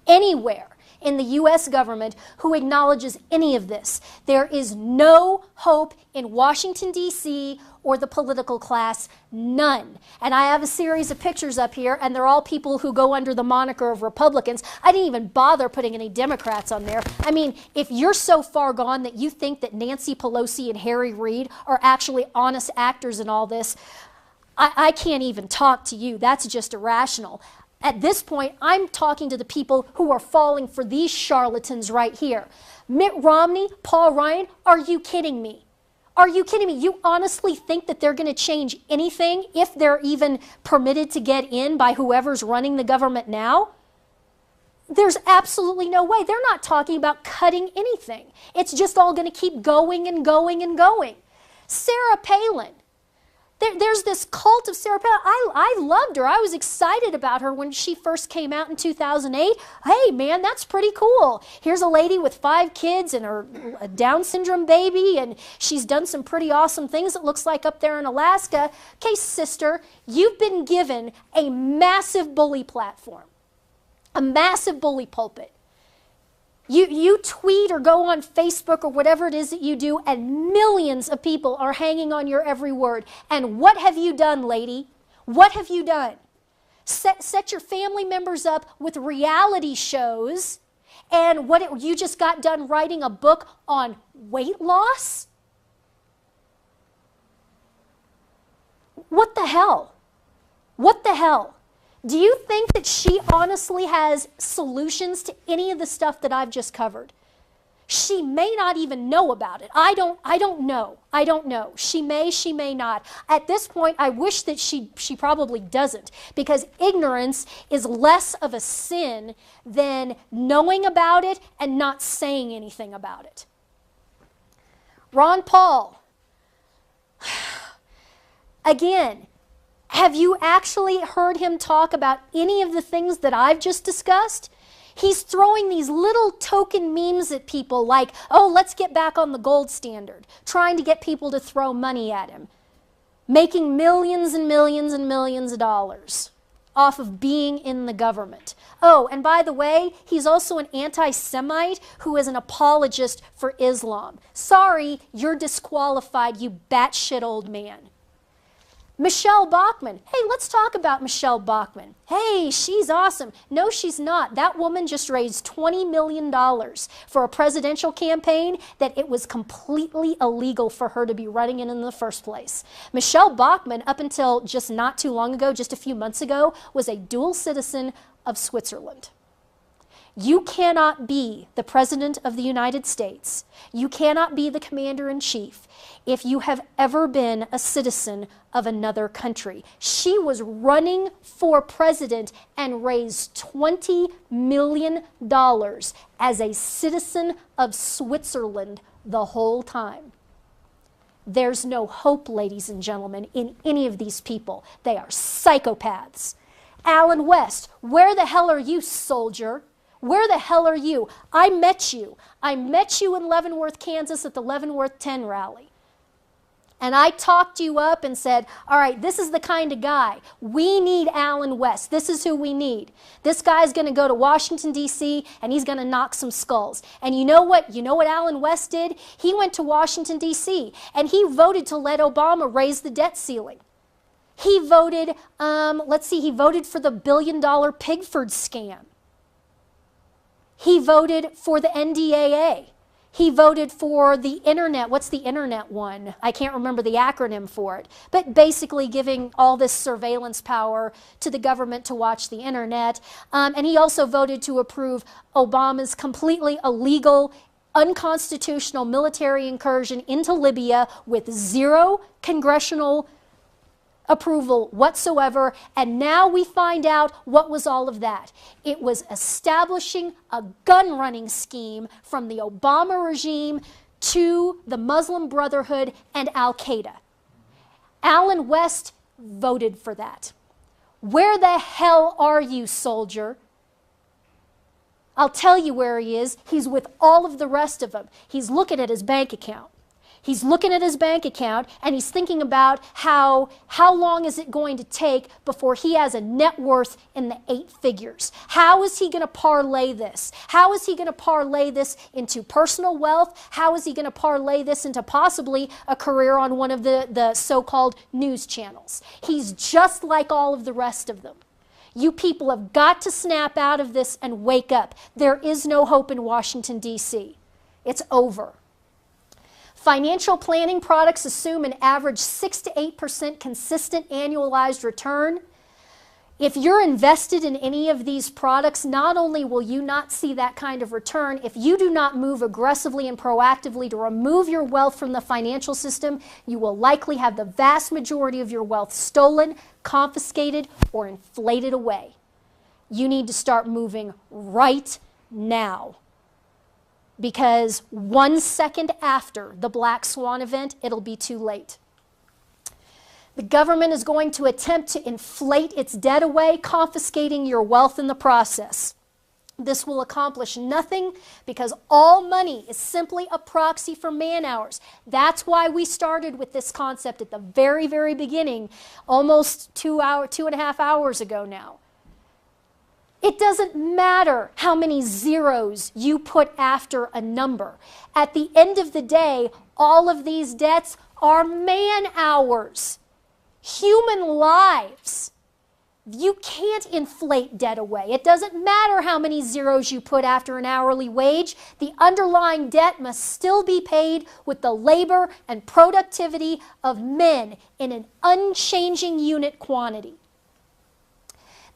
anywhere in the U.S. government who acknowledges any of this. There is no hope in Washington, D.C. or the political class, none. And I have a series of pictures up here, and they're all people who go under the moniker of Republicans. I didn't even bother putting any Democrats on there. I mean, if you're so far gone that you think that Nancy Pelosi and Harry Reid are actually honest actors in all this, I can't even talk to you. That's just irrational. At this point, I'm talking to the people who are falling for these charlatans right here. Mitt Romney, Paul Ryan, are you kidding me? Are you kidding me? You honestly think that they're going to change anything if they're even permitted to get in by whoever's running the government now? There's absolutely no way. They're not talking about cutting anything. It's just all going to keep going and going and going. Sarah Palin. There's this cult of Sarah Palin. I loved her. I was excited about her when she first came out in 2008. Hey, man, that's pretty cool. Here's a lady with 5 kids and a Down syndrome baby, and she's done some pretty awesome things, it looks like, up there in Alaska. Okay, sister, you've been given a massive bully platform, a massive bully pulpit. You tweet or go on Facebook or whatever it is that you do, and millions of people are hanging on your every word. And what have you done, lady? What have you done? Set your family members up with reality shows, and you just got done writing a book on weight loss? What the hell? What the hell? Do you think that she honestly has solutions to any of the stuff that I've just covered? She may not even know about it. I don't know. I don't know. She may not. At this point, I wish that she probably doesn't, because ignorance is less of a sin than knowing about it and not saying anything about it. Ron Paul. Again, have you actually heard him talk about any of the things that I've just discussed? He's throwing these little token memes at people like, oh, let's get back on the gold standard, trying to get people to throw money at him, making millions and millions and millions of dollars off of being in the government. Oh, and by the way, he's also an anti-Semite who is an apologist for Islam. Sorry, you're disqualified, you batshit old man. Michelle Bachmann. Hey, let's talk about Michelle Bachmann. Hey, she's awesome. No, she's not. That woman just raised $20 million for a presidential campaign that it was completely illegal for her to be running in the first place. Michelle Bachmann, up until just not too long ago, just a few months ago, was a dual citizen of Switzerland. You cannot be the President of the United States. You cannot be the Commander-in-Chief if you have ever been a citizen of another country. She was running for president and raised $20 million as a citizen of Switzerland the whole time. There's no hope, ladies and gentlemen, in any of these people. They are psychopaths. Alan West, where the hell are you, soldier? Where the hell are you? I met you. I met you in Leavenworth, Kansas at the Leavenworth 10 rally. and I talked you up and said, all right, this is the kind of guy. We need Allen West. This is who we need. This guy's going to go to Washington, D.C., and he's going to knock some skulls. And you know what? You know what Allen West did? He went to Washington, D.C., and he voted to let Obama raise the debt ceiling. He voted, he voted for the $1 billion Pigford scam. He voted for the NDAA. He voted for the internet. What's the internet one? I can't remember the acronym for it. But basically giving all this surveillance power to the government to watch the internet. And he also voted to approve Obama's completely illegal, unconstitutional military incursion into Libya with zero congressional approval whatsoever, and now we find out what was all of that. It was establishing a gun-running scheme from the Obama regime to the Muslim Brotherhood and Al-Qaeda. Allen West voted for that. Where the hell are you, soldier? I'll tell you where he is. He's with all of the rest of them. He's looking at his bank account. He's looking at his bank account and he's thinking about how long is it going to take before he has a net worth in the 8 figures. How is he going to parlay this? How is he going to parlay this into personal wealth? How is he going to parlay this into possibly a career on one of the so-called news channels? He's just like all of the rest of them. You people have got to snap out of this and wake up. There is no hope in Washington, D.C. It's over. Financial planning products assume an average 6 to 8% consistent annualized return. If you're invested in any of these products, not only will you not see that kind of return, if you do not move aggressively and proactively to remove your wealth from the financial system, you will likely have the vast majority of your wealth stolen, confiscated, or inflated away. You need to start moving right now. Because 1 second after the Black Swan event, it'll be too late. The government is going to attempt to inflate its debt away, confiscating your wealth in the process. This will accomplish nothing because all money is simply a proxy for man hours. That's why we started with this concept at the very, very beginning, almost 2.5 hours ago now. It doesn't matter how many zeros you put after a number. At the end of the day, all of these debts are man hours, human lives. You can't inflate debt away. It doesn't matter how many zeros you put after an hourly wage. The underlying debt must still be paid with the labor and productivity of men in an unchanging unit quantity.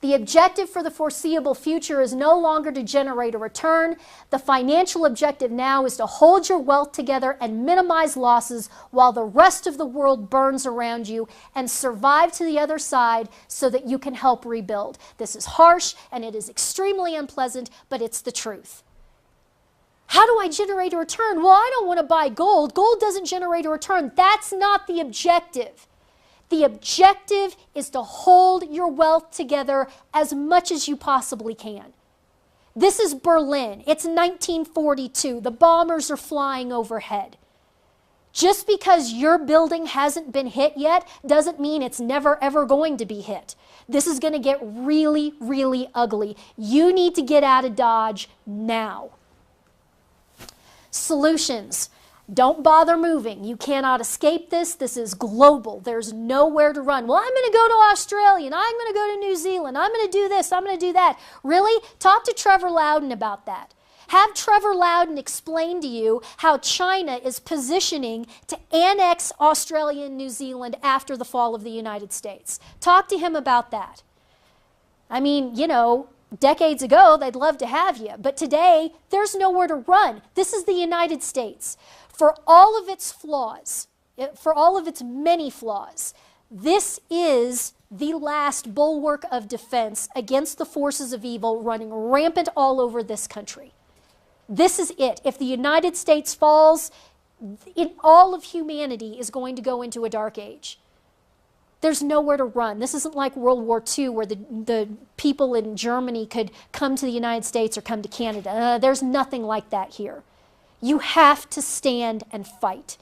The objective for the foreseeable future is no longer to generate a return. The financial objective now is to hold your wealth together and minimize losses while the rest of the world burns around you and survive to the other side so that you can help rebuild. This is harsh and it is extremely unpleasant, but it's the truth. How do I generate a return? Well, I don't want to buy gold. Gold doesn't generate a return. That's not the objective. The objective is to hold your wealth together as much as you possibly can. This is Berlin. It's 1942. The bombers are flying overhead. Just because your building hasn't been hit yet doesn't mean it's never ever going to be hit. This is going to get really, really ugly. You need to get out of Dodge now. Solutions. Don't bother moving. You cannot escape this. This is global. There's nowhere to run. Well, I'm going to go to Australia, and I'm going to go to New Zealand. I'm going to do this. I'm going to do that. Really? Talk to Trevor Loudon about that. Have Trevor Loudon explain to you how China is positioning to annex Australia and New Zealand after the fall of the United States. Talk to him about that. I mean, you know, decades ago, they'd love to have you, but today, there's nowhere to run. This is the United States. For all of its flaws, for all of its many flaws, this is the last bulwark of defense against the forces of evil running rampant all over this country. This is it. If the United States falls, all of humanity is going to go into a dark age. There's nowhere to run. This isn't like World War II where the people in Germany could come to the United States or come to Canada. There's nothing like that here. You have to stand and fight.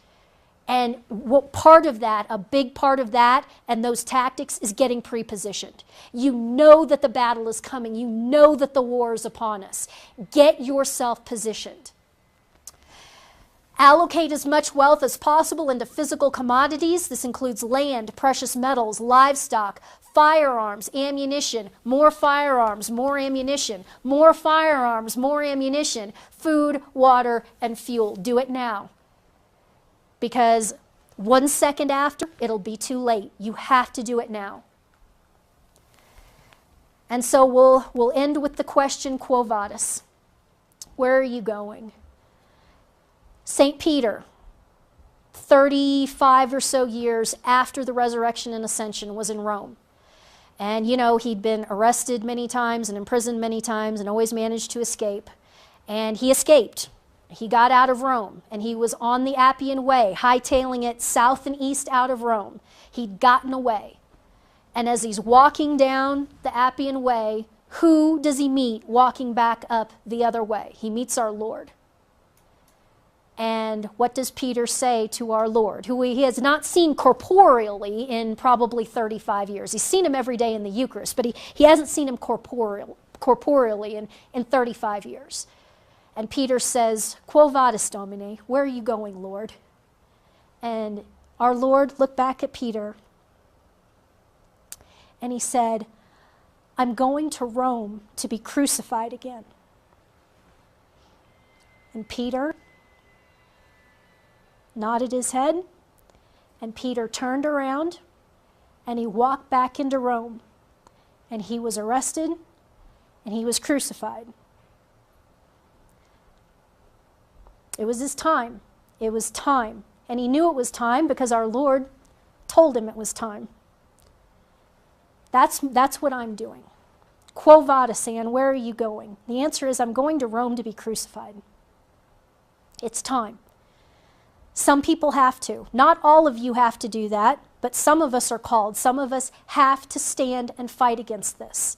And what part of that, a big part of that, and those tactics is getting pre-positioned. You know that the battle is coming. You know that the war is upon us. Get yourself positioned. Allocate as much wealth as possible into physical commodities. This includes land, precious metals, livestock, firearms, ammunition, more firearms, more ammunition, more firearms, more ammunition, food, water, and fuel. Do it now. Because 1 second after, it'll be too late. You have to do it now. And so we'll end with the question, Quo Vadis? Where are you going? St. Peter, 35 or so years after the resurrection and ascension, was in Rome. And you know, he'd been arrested many times and imprisoned many times and always managed to escape. And he escaped. He got out of Rome, and he was on the Appian Way, hightailing it south and east out of Rome. He'd gotten away. And as he's walking down the Appian Way, who does he meet walking back up the other way? He meets our Lord. And what does Peter say to our Lord, who he has not seen corporeally in probably 35 years? He's seen him every day in the Eucharist, but he hasn't seen him corporeally in 35 years. And Peter says, Quo vadis, Domine? Where are you going, Lord? And our Lord looked back at Peter, and he said, I'm going to Rome to be crucified again. And Peter nodded his head, and Peter turned around, and he walked back into Rome, and he was arrested, and he was crucified. It was his time. It was time. And he knew it was time because our Lord told him it was time. That's what I'm doing. Quo vadis, Anne? Where are you going? The answer is, I'm going to Rome to be crucified. It's time. Some people have to. Not all of you have to do that, but some of us are called. Some of us have to stand and fight against this.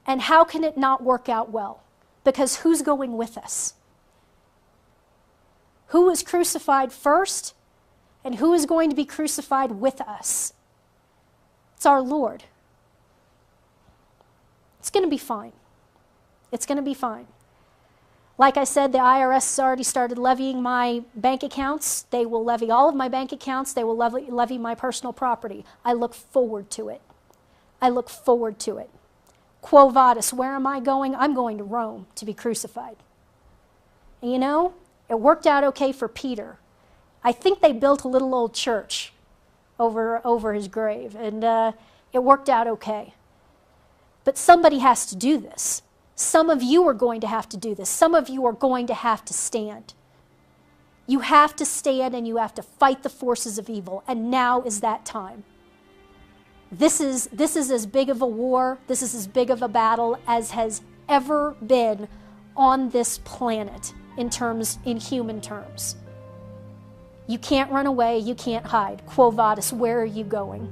And how can it not work out well? Because who's going with us? Who was crucified first, and who is going to be crucified with us? It's our Lord. It's going to be fine. It's going to be fine. Like I said, the IRS has already started levying my bank accounts. They will levy all of my bank accounts. They will levy my personal property. I look forward to it. I look forward to it. Quo vadis? Where am I going? I'm going to Rome to be crucified. And you know, it worked out okay for Peter. I think they built a little old church over his grave, and it worked out okay. But somebody has to do this. Some of you are going to have to do this. Some of you are going to have to stand. You have to stand, and you have to fight the forces of evil, and now is that time. This is as big of a war, this is as big of a battle as has ever been on this planet in human terms. You can't run away, you can't hide. Quo vadis? Where are you going?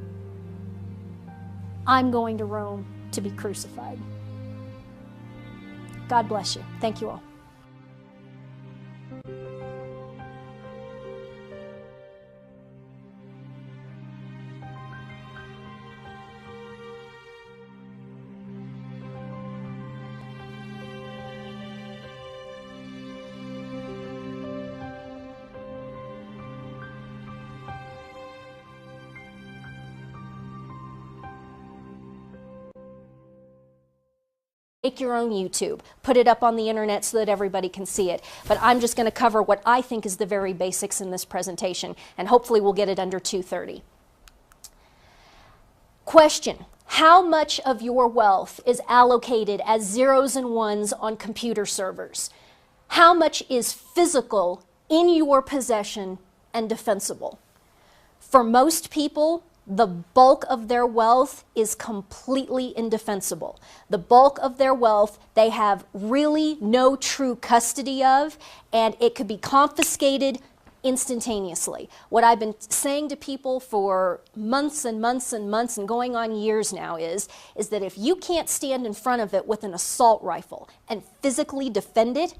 I'm going to Rome to be crucified. God bless you. Thank you all. Make your own YouTube, put it up on the internet so that everybody can see it. But I'm just going to cover what I think is the very basics in this presentation, and hopefully we'll get it under 2:30. Question: how much of your wealth is allocated as zeros and ones on computer servers? How much is physical in your possession and defensible? For most people, the bulk of their wealth is completely indefensible. The bulk of their wealth they have really no true custody of, and it could be confiscated instantaneously. What I've been saying to people for months and months and months and going on years now is that if you can't stand in front of it with an assault rifle and physically defend it,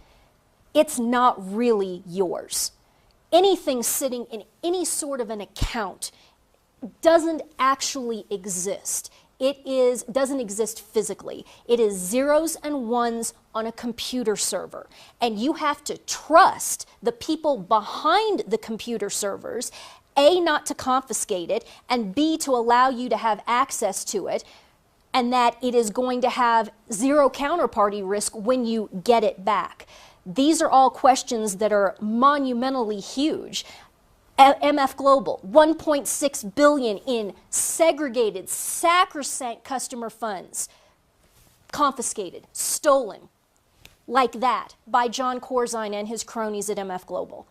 it's not really yours. anything sitting in any sort of an account doesn't actually exist. Doesn't exist physically. It is zeros and ones on a computer server. And you have to trust the people behind the computer servers, A, not to confiscate it, and B, to allow you to have access to it, and that it is going to have zero counterparty risk when you get it back. These are all questions that are monumentally huge. MF Global, $1.6 billion in segregated, sacrosanct customer funds, confiscated, stolen, like that, by John Corzine and his cronies at MF Global.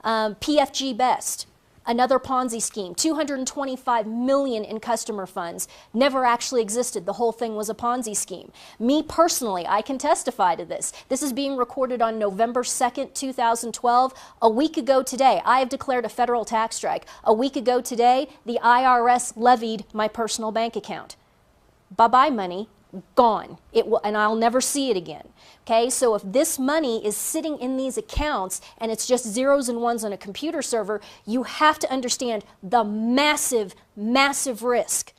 PFG Best, another Ponzi scheme, $225 million in customer funds, never actually existed. The whole thing was a Ponzi scheme. Me personally, I can testify to this. This is being recorded on November 2nd, 2012. A week ago today, I have declared a federal tax strike. A week ago today, the IRS levied my personal bank account. Bye-bye money, gone. And I'll never see it again. Okay, so if this money is sitting in these accounts and it's just zeros and ones on a computer server, you have to understand the massive, massive risk.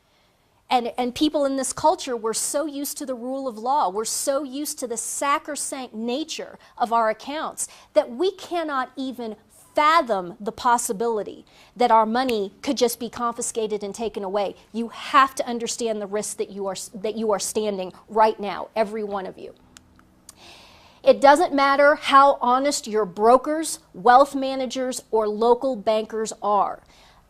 And people in this culture, we're so used to the rule of law, we're so used to the sacrosanct nature of our accounts that we cannot even fathom the possibility that our money could just be confiscated and taken away. You have to understand the risk that you are standing right now, every one of you. It doesn't matter how honest your brokers, wealth managers, or local bankers are.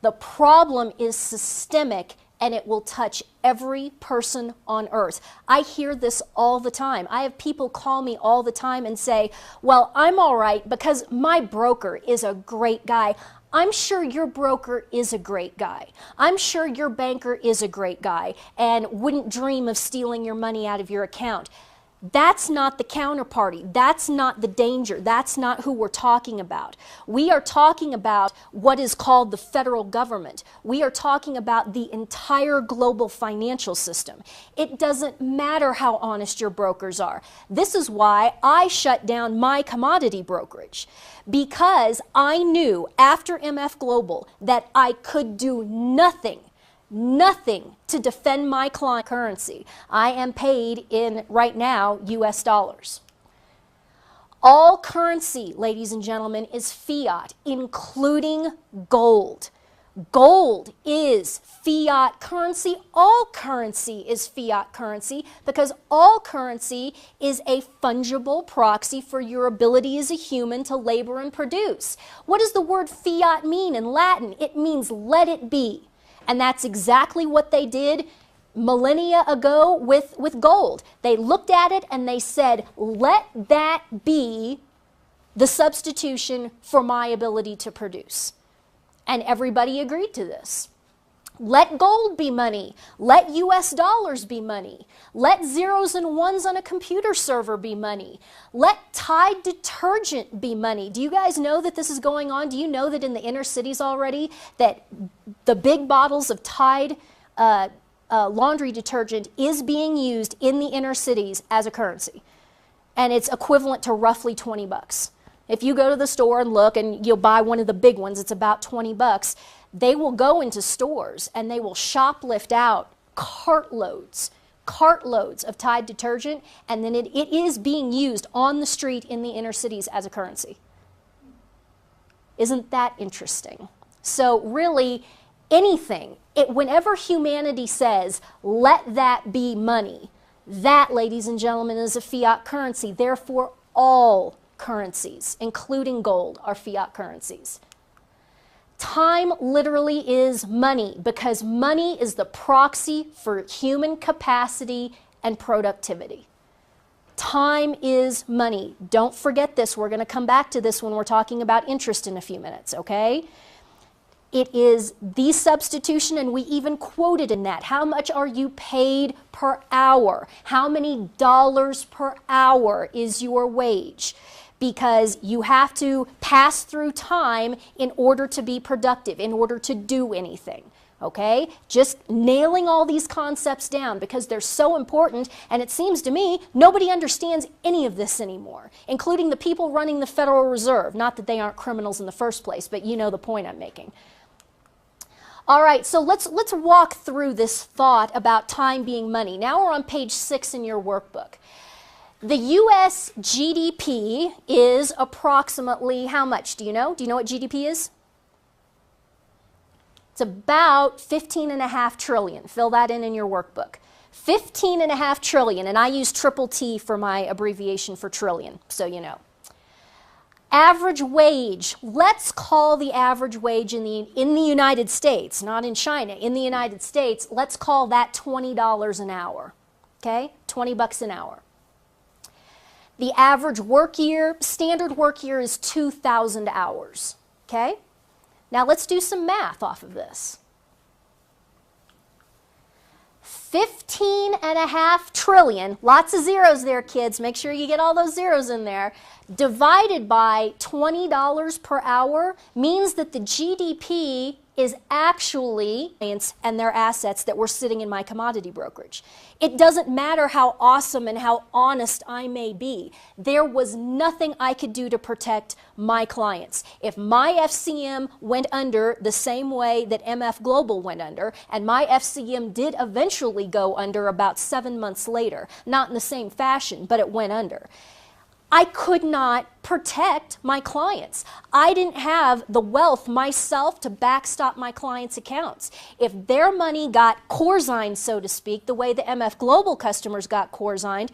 The problem is systemic, and it will touch every person on earth. I hear this all the time. I have people call me all the time and say, well, I'm all right because my broker is a great guy. I'm sure your broker is a great guy. I'm sure your banker is a great guy and wouldn't dream of stealing your money out of your account. That's not the counterparty. That's not the danger. That's not who we're talking about. We are talking about what is called the federal government. We are talking about the entire global financial system. It doesn't matter how honest your brokers are. This is why I shut down my commodity brokerage, because I knew after MF Global that I could do nothing to defend my client currency. I am paid in, right now, US dollars. All currency, ladies and gentlemen, is fiat, including gold. Gold is fiat currency. All currency is fiat currency because all currency is a fungible proxy for your ability as a human to labor and produce. What does the word fiat mean in Latin? It means let it be. And that's exactly what they did millennia ago with gold. They looked at it and they said, let that be the substitution for my ability to produce. And everybody agreed to this. Let gold be money. Let US dollars be money. Let zeros and ones on a computer server be money. Let Tide detergent be money. Do you guys know that this is going on? Do you know that in the inner cities already that the big bottles of Tide laundry detergent is being used in the inner cities as a currency? And it's equivalent to roughly 20 bucks. If you go to the store and look and you'll buy one of the big ones, it's about 20 bucks. They will go into stores and they will shoplift out cartloads of Tide detergent, and then it is being used on the street in the inner cities as a currency. Isn't that interesting? So really, anything, whenever humanity says, let that be money, that, ladies and gentlemen, is a fiat currency. Therefore, all currencies, including gold, are fiat currencies. Time literally is money because money is the proxy for human capacity and productivity. Time is money. Don't forget this. We're going to come back to this when we're talking about interest in a few minutes, okay? It is the substitution, and we even quoted in that. How much are you paid per hour? How many dollars per hour is your wage? Because you have to pass through time in order to be productive, in order to do anything, Okay, just nailing all these concepts down because they're so important, and it seems to me nobody understands any of this anymore, including the people running the Federal Reserve. Not that they aren't criminals in the first place, but you know the point I'm making. All right, so let's walk through this thought about time being money. Now we're on page 6 in your workbook. The U.S. GDP is approximately how much? Do you know? Do you know what GDP is? It's about 15.5 trillion. Fill that in your workbook. 15.5 trillion, and I use triple T for my abbreviation for trillion, so you know. Average wage, let's call the average wage in the United States, not in China, in the United States, let's call that $20 an hour, okay? 20 bucks an hour. The average work year, standard work year is 2,000 hours, okay? Now let's do some math off of this. 15.5 trillion, lots of zeros there, kids, make sure you get all those zeros in there, divided by $20 per hour means that the GDP is actually and their assets that were sitting in my commodity brokerage. It doesn't matter how awesome and how honest I may be. There was nothing I could do to protect my clients. If my FCM went under the same way that MF Global went under, and my FCM did eventually go under about 7 months later, not in the same fashion, but it went under, I could not protect my clients. I didn't have the wealth myself to backstop my clients' accounts. If their money got corzined, so to speak, the way the MF Global customers got corzined,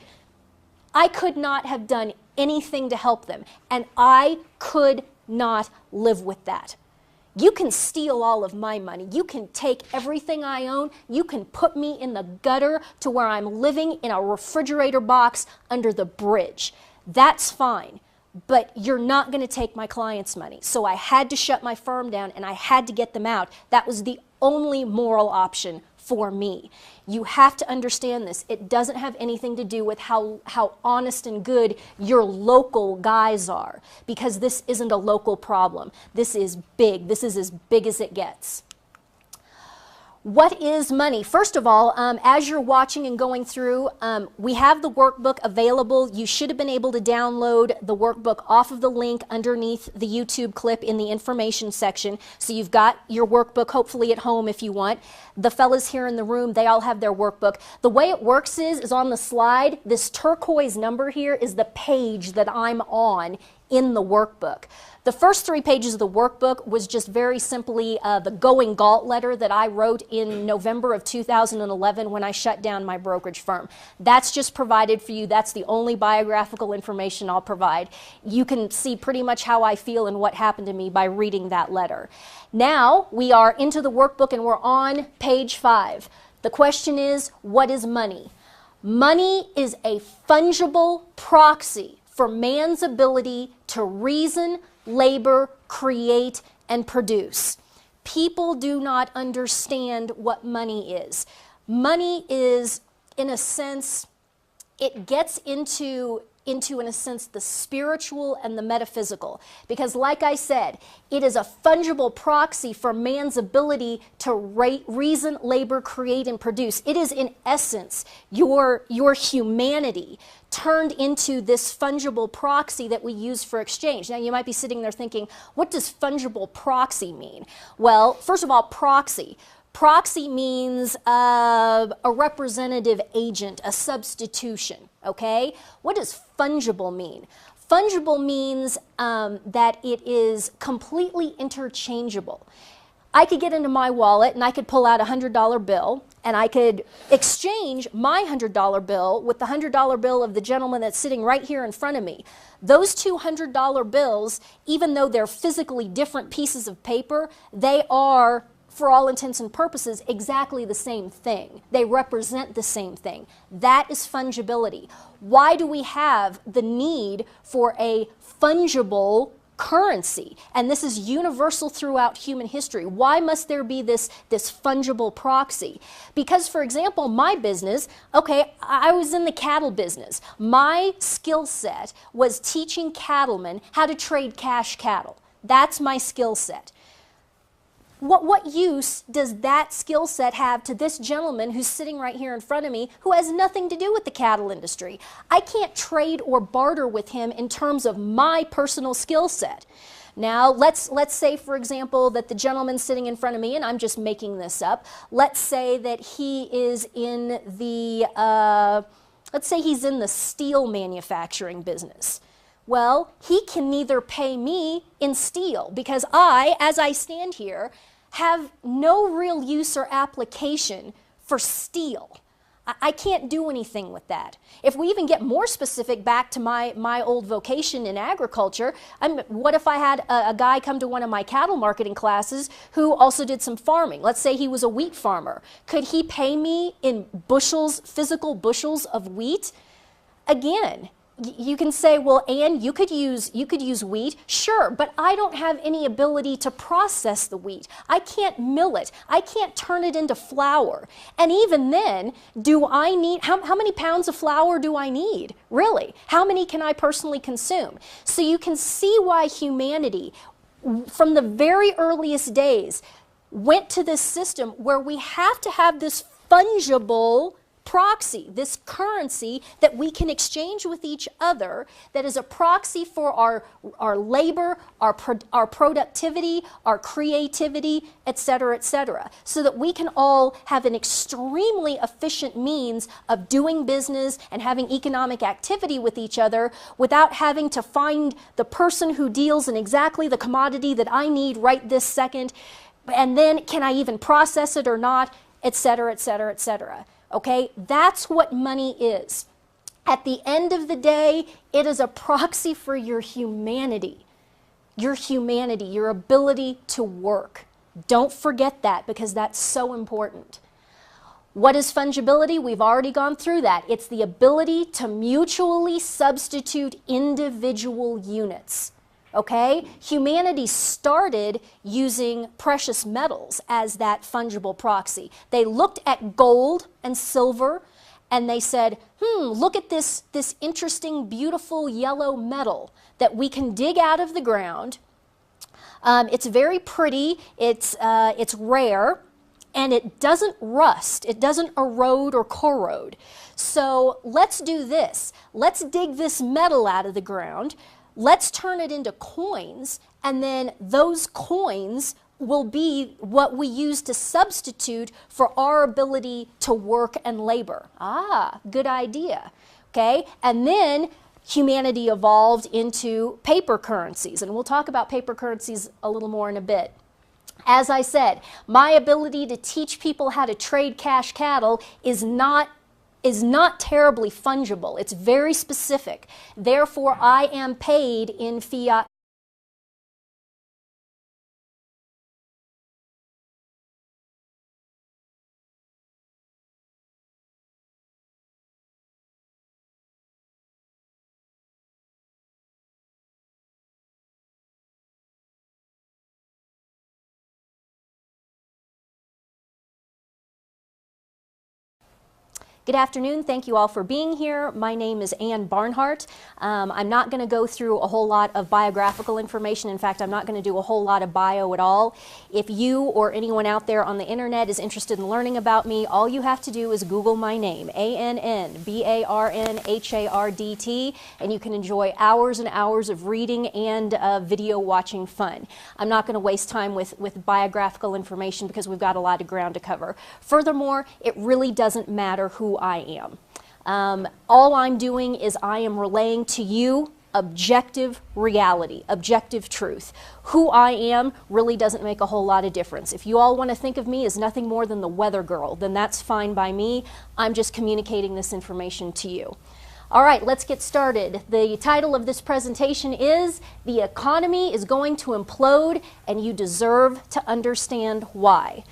I could not have done anything to help them, and I could not live with that. You can steal all of my money. You can take everything I own. You can put me in the gutter to where I'm living in a refrigerator box under the bridge. That's fine, but you're not going to take my clients' money. So I had to shut my firm down and I had to get them out. That was the only moral option for me. You have to understand this. It doesn't have anything to do with how honest and good your local guys are, because this isn't a local problem. This is big. This is as big as it gets. What is money? First of all, as you're watching and going through, we have the workbook available. You should have been able to download the workbook off of the link underneath the YouTube clip in the information section. So you've got your workbook hopefully at home if you want. The fellas here in the room, they all have their workbook. The way it works is on the slide, this turquoise number here is the page that I'm on in the workbook. The first 3 pages of the workbook was just very simply the going galt letter that I wrote in November of 2011 when I shut down my brokerage firm. That's just provided for you. That's the only biographical information I'll provide. You can see pretty much how I feel and what happened to me by reading that letter. Now we are into the workbook and we're on page 5. The question is, what is money? Money is a fungible proxy for man's ability to reason, labor, create, and produce. People do not understand what money is. Money is, in a sense, it gets into in a sense, the spiritual and the metaphysical. Because like I said, it is a fungible proxy for man's ability to reason, labor, create, and produce. It is, in essence, your humanity turned into this fungible proxy that we use for exchange. Now, you might be sitting there thinking, what does fungible proxy mean? Well, first of all, proxy. Proxy means a representative agent, a substitution, okay? What does fungible mean? Fungible means that it is completely interchangeable. I could get into my wallet and I could pull out a $100 bill and I could exchange my $100 bill with the $100 bill of the gentleman that's sitting right here in front of me. Those two $100 bills, even though they're physically different pieces of paper, they are, for all intents and purposes, exactly the same thing. They represent the same thing. That is fungibility. Why do we have the need for a fungible currency? And this is universal throughout human history. Why must there be this fungible proxy? Because, for example, my business, okay, I was in the cattle business. My skill set was teaching cattlemen how to trade cash cattle. That's my skill set. What use does that skill set have to this gentleman who's sitting right here in front of me who has nothing to do with the cattle industry? I can't trade or barter with him in terms of my personal skill set. Now, let's say, for example, that the gentleman sitting in front of me, and I'm just making this up, let's say that he is in the, let's say he's in the steel manufacturing business. Well, he can neither pay me in steel because I, as I stand here, have no real use or application for steel. I can't do anything with that. If we even get more specific back to my old vocation in agriculture, what if I had a guy come to one of my cattle marketing classes who also did some farming? Let's say he was a wheat farmer. Could he pay me in bushels, physical bushels of wheat? Again, you can say, well, Ann, you could use wheat. Sure, but I don't have any ability to process the wheat. I can't mill it. I can't turn it into flour. And even then, do I need, how many pounds of flour do I need? Really? How many can I personally consume? So you can see why humanity, from the very earliest days, went to this system where we have to have this fungible proxy, this currency that we can exchange with each other, that is a proxy for our labor, our productivity, our creativity, etc., so that we can all have an extremely efficient means of doing business and having economic activity with each other without having to find the person who deals in exactly the commodity that I need right this second, and then can I even process it or not, etc., etc. Okay, that's what money is. At the end of the day, it is a proxy for your humanity, your ability to work. Don't forget that because that's so important. What is fungibility? We've already gone through that. It's the ability to mutually substitute individual units. Okay? Humanity started using precious metals as that fungible proxy. They looked at gold and silver and they said, look at this interesting, beautiful yellow metal that we can dig out of the ground. It's very pretty, it's rare, and it doesn't rust, it doesn't erode or corrode. So let's do this. Let's dig this metal out of the ground. Let's turn it into coins, and then those coins will be what we use to substitute for our ability to work and labor. Ah, good idea. Okay, and then humanity evolved into paper currencies, and we'll talk about paper currencies a little more in a bit. As I said, my ability to teach people how to trade cash cattle is not terribly fungible. It's very specific. Therefore, I am paid in fiat. Good afternoon. Thank you all for being here. My name is AnnBarnhardt. I'm not going to go through a whole lot of biographical information. In fact, I'm not going to do a whole lot of bio at all. If you or anyone out there on the internet is interested in learning about me, all you have to do is Google my name, AnnBarnhardt, and you can enjoy hours and hours of reading and video watching fun. I'm not going to waste time with biographical information because we've got a lot of ground to cover. Furthermore, it really doesn't matter who I am. All I'm doing is I am relaying to you objective reality, objective truth. Who I am really doesn't make a whole lot of difference. If you all want to think of me as nothing more than the weather girl, then that's fine by me. I'm just communicating this information to you. All right, let's get started. The title of this presentation is "The Economy is Going to Implode and You Deserve to Understand Why."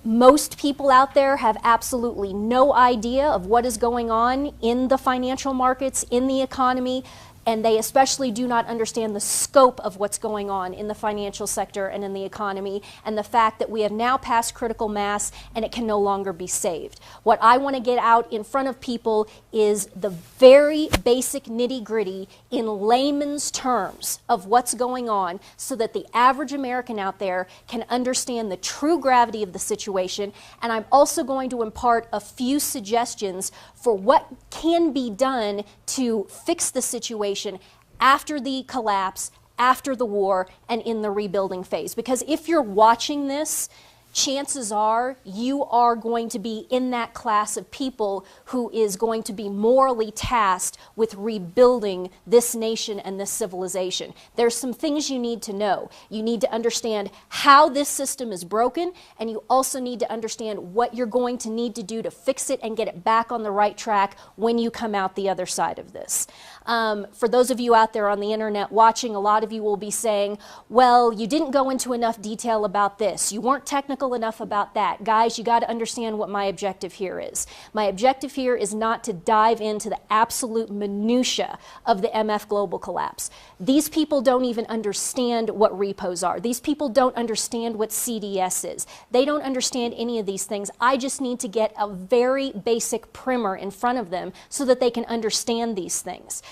Most people out there have absolutely no idea of what is going on in the financial markets, in the economy. and they especially do not understand the scope of what's going on in the financial sector and in the economy, and the fact that we have now passed critical mass and it can no longer be saved. What I want to get out in front of people is the very basic nitty-gritty in layman's terms of what's going on, so that the average American out there can understand the true gravity of the situation. And I'm also going to impart a few suggestions for what can be done to fix the situation after the collapse, after the war, and in the rebuilding phase. Because if you're watching this, chances are you are going to be in that class of people who is going to be morally tasked with rebuilding this nation and this civilization. There's some things you need to know. You need to understand how this system is broken, and you also need to understand what you're going to need to do to fix it and get it back on the right track when you come out the other side of this. For those of you out there on the internet watching, a lot of you will be saying, well, you didn't go into enough detail about this. You weren't technical enough about that. Guys, you got to understand what my objective here is. My objective here is not to dive into the absolute minutia of the MF global collapse. These people don't even understand what repos are. These people don't understand what CDS is. They don't understand any of these things. I just need to get a very basic primer in front of them so that they can understand these things.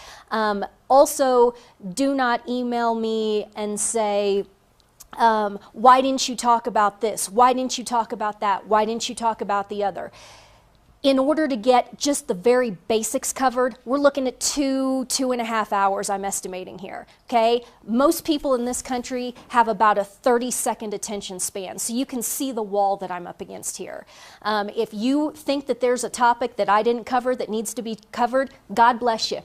Also, do not email me and say, why didn't you talk about this? Why didn't you talk about that? Why didn't you talk about the other? In order to get just the very basics covered, we're looking at 2.5 hours, I'm estimating here, okay? Most people in this country have about a 30-second attention span, so you can see the wall that I'm up against here. If you think that there's a topic that I didn't cover that needs to be covered, God bless you.